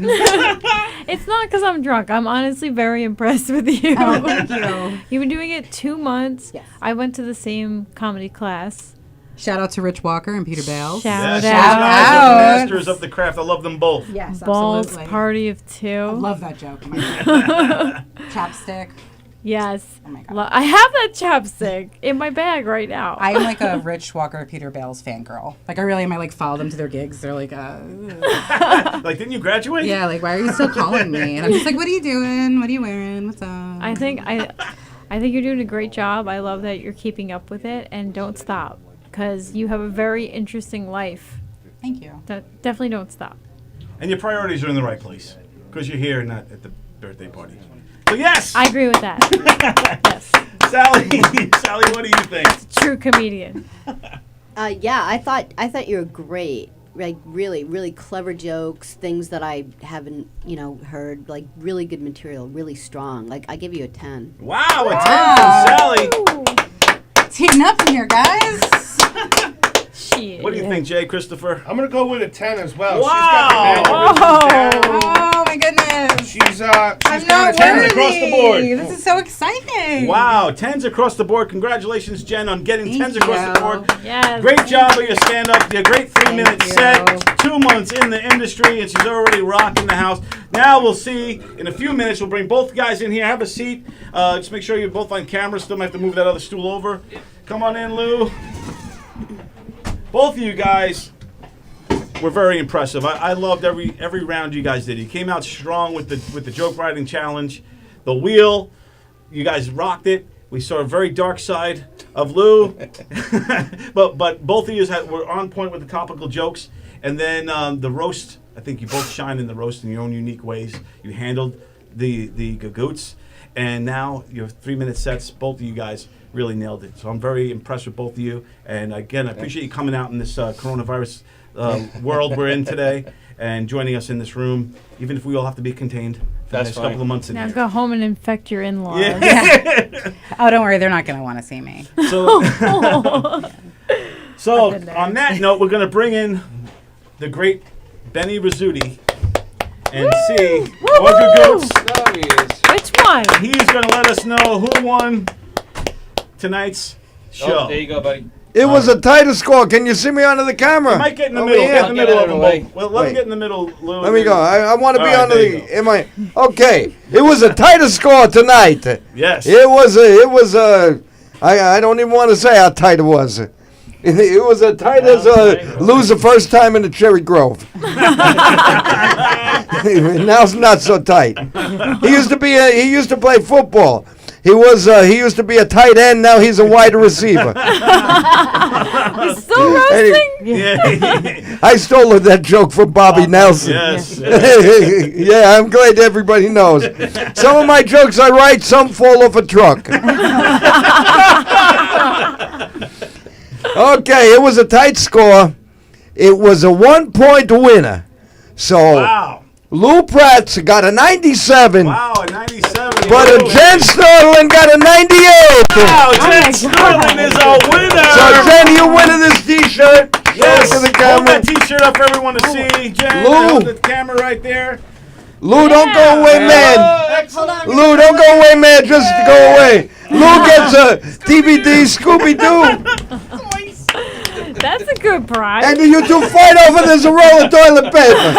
It's not because I'm drunk. I'm honestly very impressed with you. Oh, thank you. You've been doing it 2 months. Yes. I went to the same comedy class. Shout out to Rich Walker and Peter Bales. Shout Yes, out. those guys are out. masters of the craft. I love them both. Yes, Balls absolutely. party of 2. I love that joke. Oh my God. Chapstick. Yes. Oh my God. I have that chapstick in my bag right now. I am like a Rich Walker, Peter Bales fangirl. Like I really am. I like follow them to their gigs. They're like, Like, didn't you graduate? yeah, like why are you still calling me? And I'm just like, what are you doing? What are you wearing? What's up? I think you're doing a great job. I love that you're keeping up with it, and don't stop because you have a very interesting life. Thank you. Definitely don't stop. And your priorities are in the right place because you're here, not at the birthday party. So yes, I agree with that. Yes, Sally. Sally, what do you think? true comedian. Yeah, I thought you were great. Like really, really clever jokes, things that I haven't, heard. Like really good material, really strong. Like I give you a 10. Wow, a 10 from Sally. It's heating up in here, guys. Shit. What do you think, Jay, Christopher? I'm gonna go with a 10 as well. Wow. She's got the mannerisms down. Oh my goodness. She's I'm got not a 10 worthy. across the board. This is so exciting. Wow, 10s across the board. Congratulations, Jen, on getting Thank 10s across the you. board. Yes. Great job with your stand-up. Your great 3-minute Thank set. 2 months in the industry, and she's already rocking the house. Now we'll see. In a few minutes, we'll bring both guys in here. Have a seat. Just make sure you're both on camera. Still might have to move that other stool over. Come on in, Lou. Both of you guys were very impressive. I loved every round you guys did. You came out strong with the joke writing challenge. The wheel, you guys rocked it. We saw a very dark side of Lou, but both of you were on point with the topical jokes. And then the roast, I think you both shine in the roast in your own unique ways. You handled the gagoots, and now your 3-minute sets. Both of you guys really nailed it. So I'm very impressed with both of you. And again, I appreciate you coming out in this coronavirus world we're in today and joining us in this room, even if we all have to be contained for the next couple of months in Now here. go home and infect your in-laws. Yeah. Oh, don't worry. They're not going to want to see me. So been there. on that note, we're going to bring in the great Benny Rizzuti and see more gagoots. There he is. Which one? He's going to let us know who won tonight's show. Oh, there you go, buddy. It was a tighter score. Can you see me under the camera? You might get in the Over middle. here. Get in the middle of them Wait. both. Well, let me get in the middle, Lou. Let me go. I want to be All right, under there you the. Am I okay? It was a tighter score tonight. Yes. It was a. I don't even want to say how tight it was. It was as tight as lose the first time in the Cherry Grove. Now it's not so tight. He used to play football. He used to be a tight end. Now he's a wide receiver. He's still roasting. Yeah. I stole that joke from Bobby Nelson. Yes. Yeah, I'm glad everybody knows. Some of my jokes I write, some fall off a truck. Okay, it was a tight score. It was a 1-point winner. So Wow. Lou Pratt's got a 97. Wow, a 97. But a Jen Sterling got a 98. Wow, Jen Sterling is a winner. So Jen, you winning this T-shirt. Yes. Show it to the Hold camera. that T-shirt up for everyone to see. Jen, Lou. hold the camera right there. Lou, don't go away, man. Excellent. Lou, don't go away, man. Just go away. Lou gets a DVD Scooby-Doo. That's a good prize. And you two fight over there's a roll of toilet paper.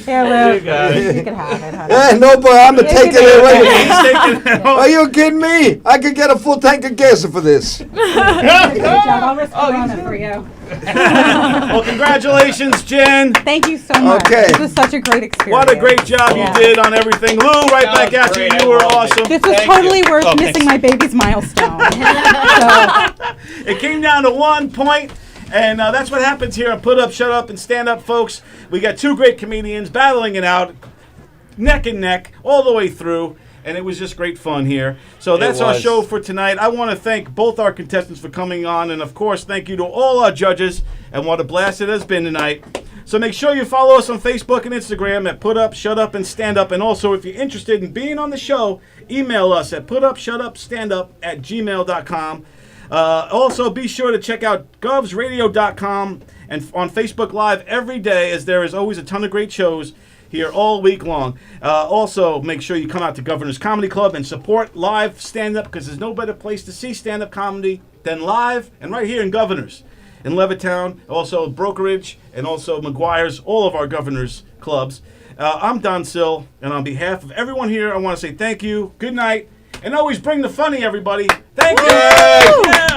Here, Lou. You got it. You can have it, honey. No, but I'm going to take it away. He's taking it home. Are you kidding me? I could get a full tank of gas for this. Good job. I'll risk Corona for you. Well, congratulations, Jen. Thank you so much. Okay. This was such a great experience. What a great job Yeah. you did on everything. Lou, right back at you. You were awesome. This was totally worth missing my baby's milestone. It came down to 1 point, and that's what happens here on Put Up, Shut Up, and Stand Up, folks. We got two great comedians battling it out, neck and neck, all the way through, and it was just great fun here. So that's our show for tonight. I want to thank both our contestants for coming on, and of course, thank you to all our judges, and what a blast it has been tonight. So make sure you follow us on Facebook and Instagram at Put Up, Shut Up, and Stand Up. And also, if you're interested in being on the show, email us at putupshutupstandup@gmail.com. Also, be sure to check out govsradio.com and on Facebook Live every day, as there is always a ton of great shows here all week long. Also, make sure you come out to Governor's Comedy Club and support live stand-up, because there's no better place to see stand-up comedy than live and right here in Governor's. In Levittown, also Brokerage, and also McGuire's, all of our Governor's clubs. I'm Don Sill, and on behalf of everyone here, I want to say thank you, good night, and always bring the funny, everybody. Thank you! Yeah.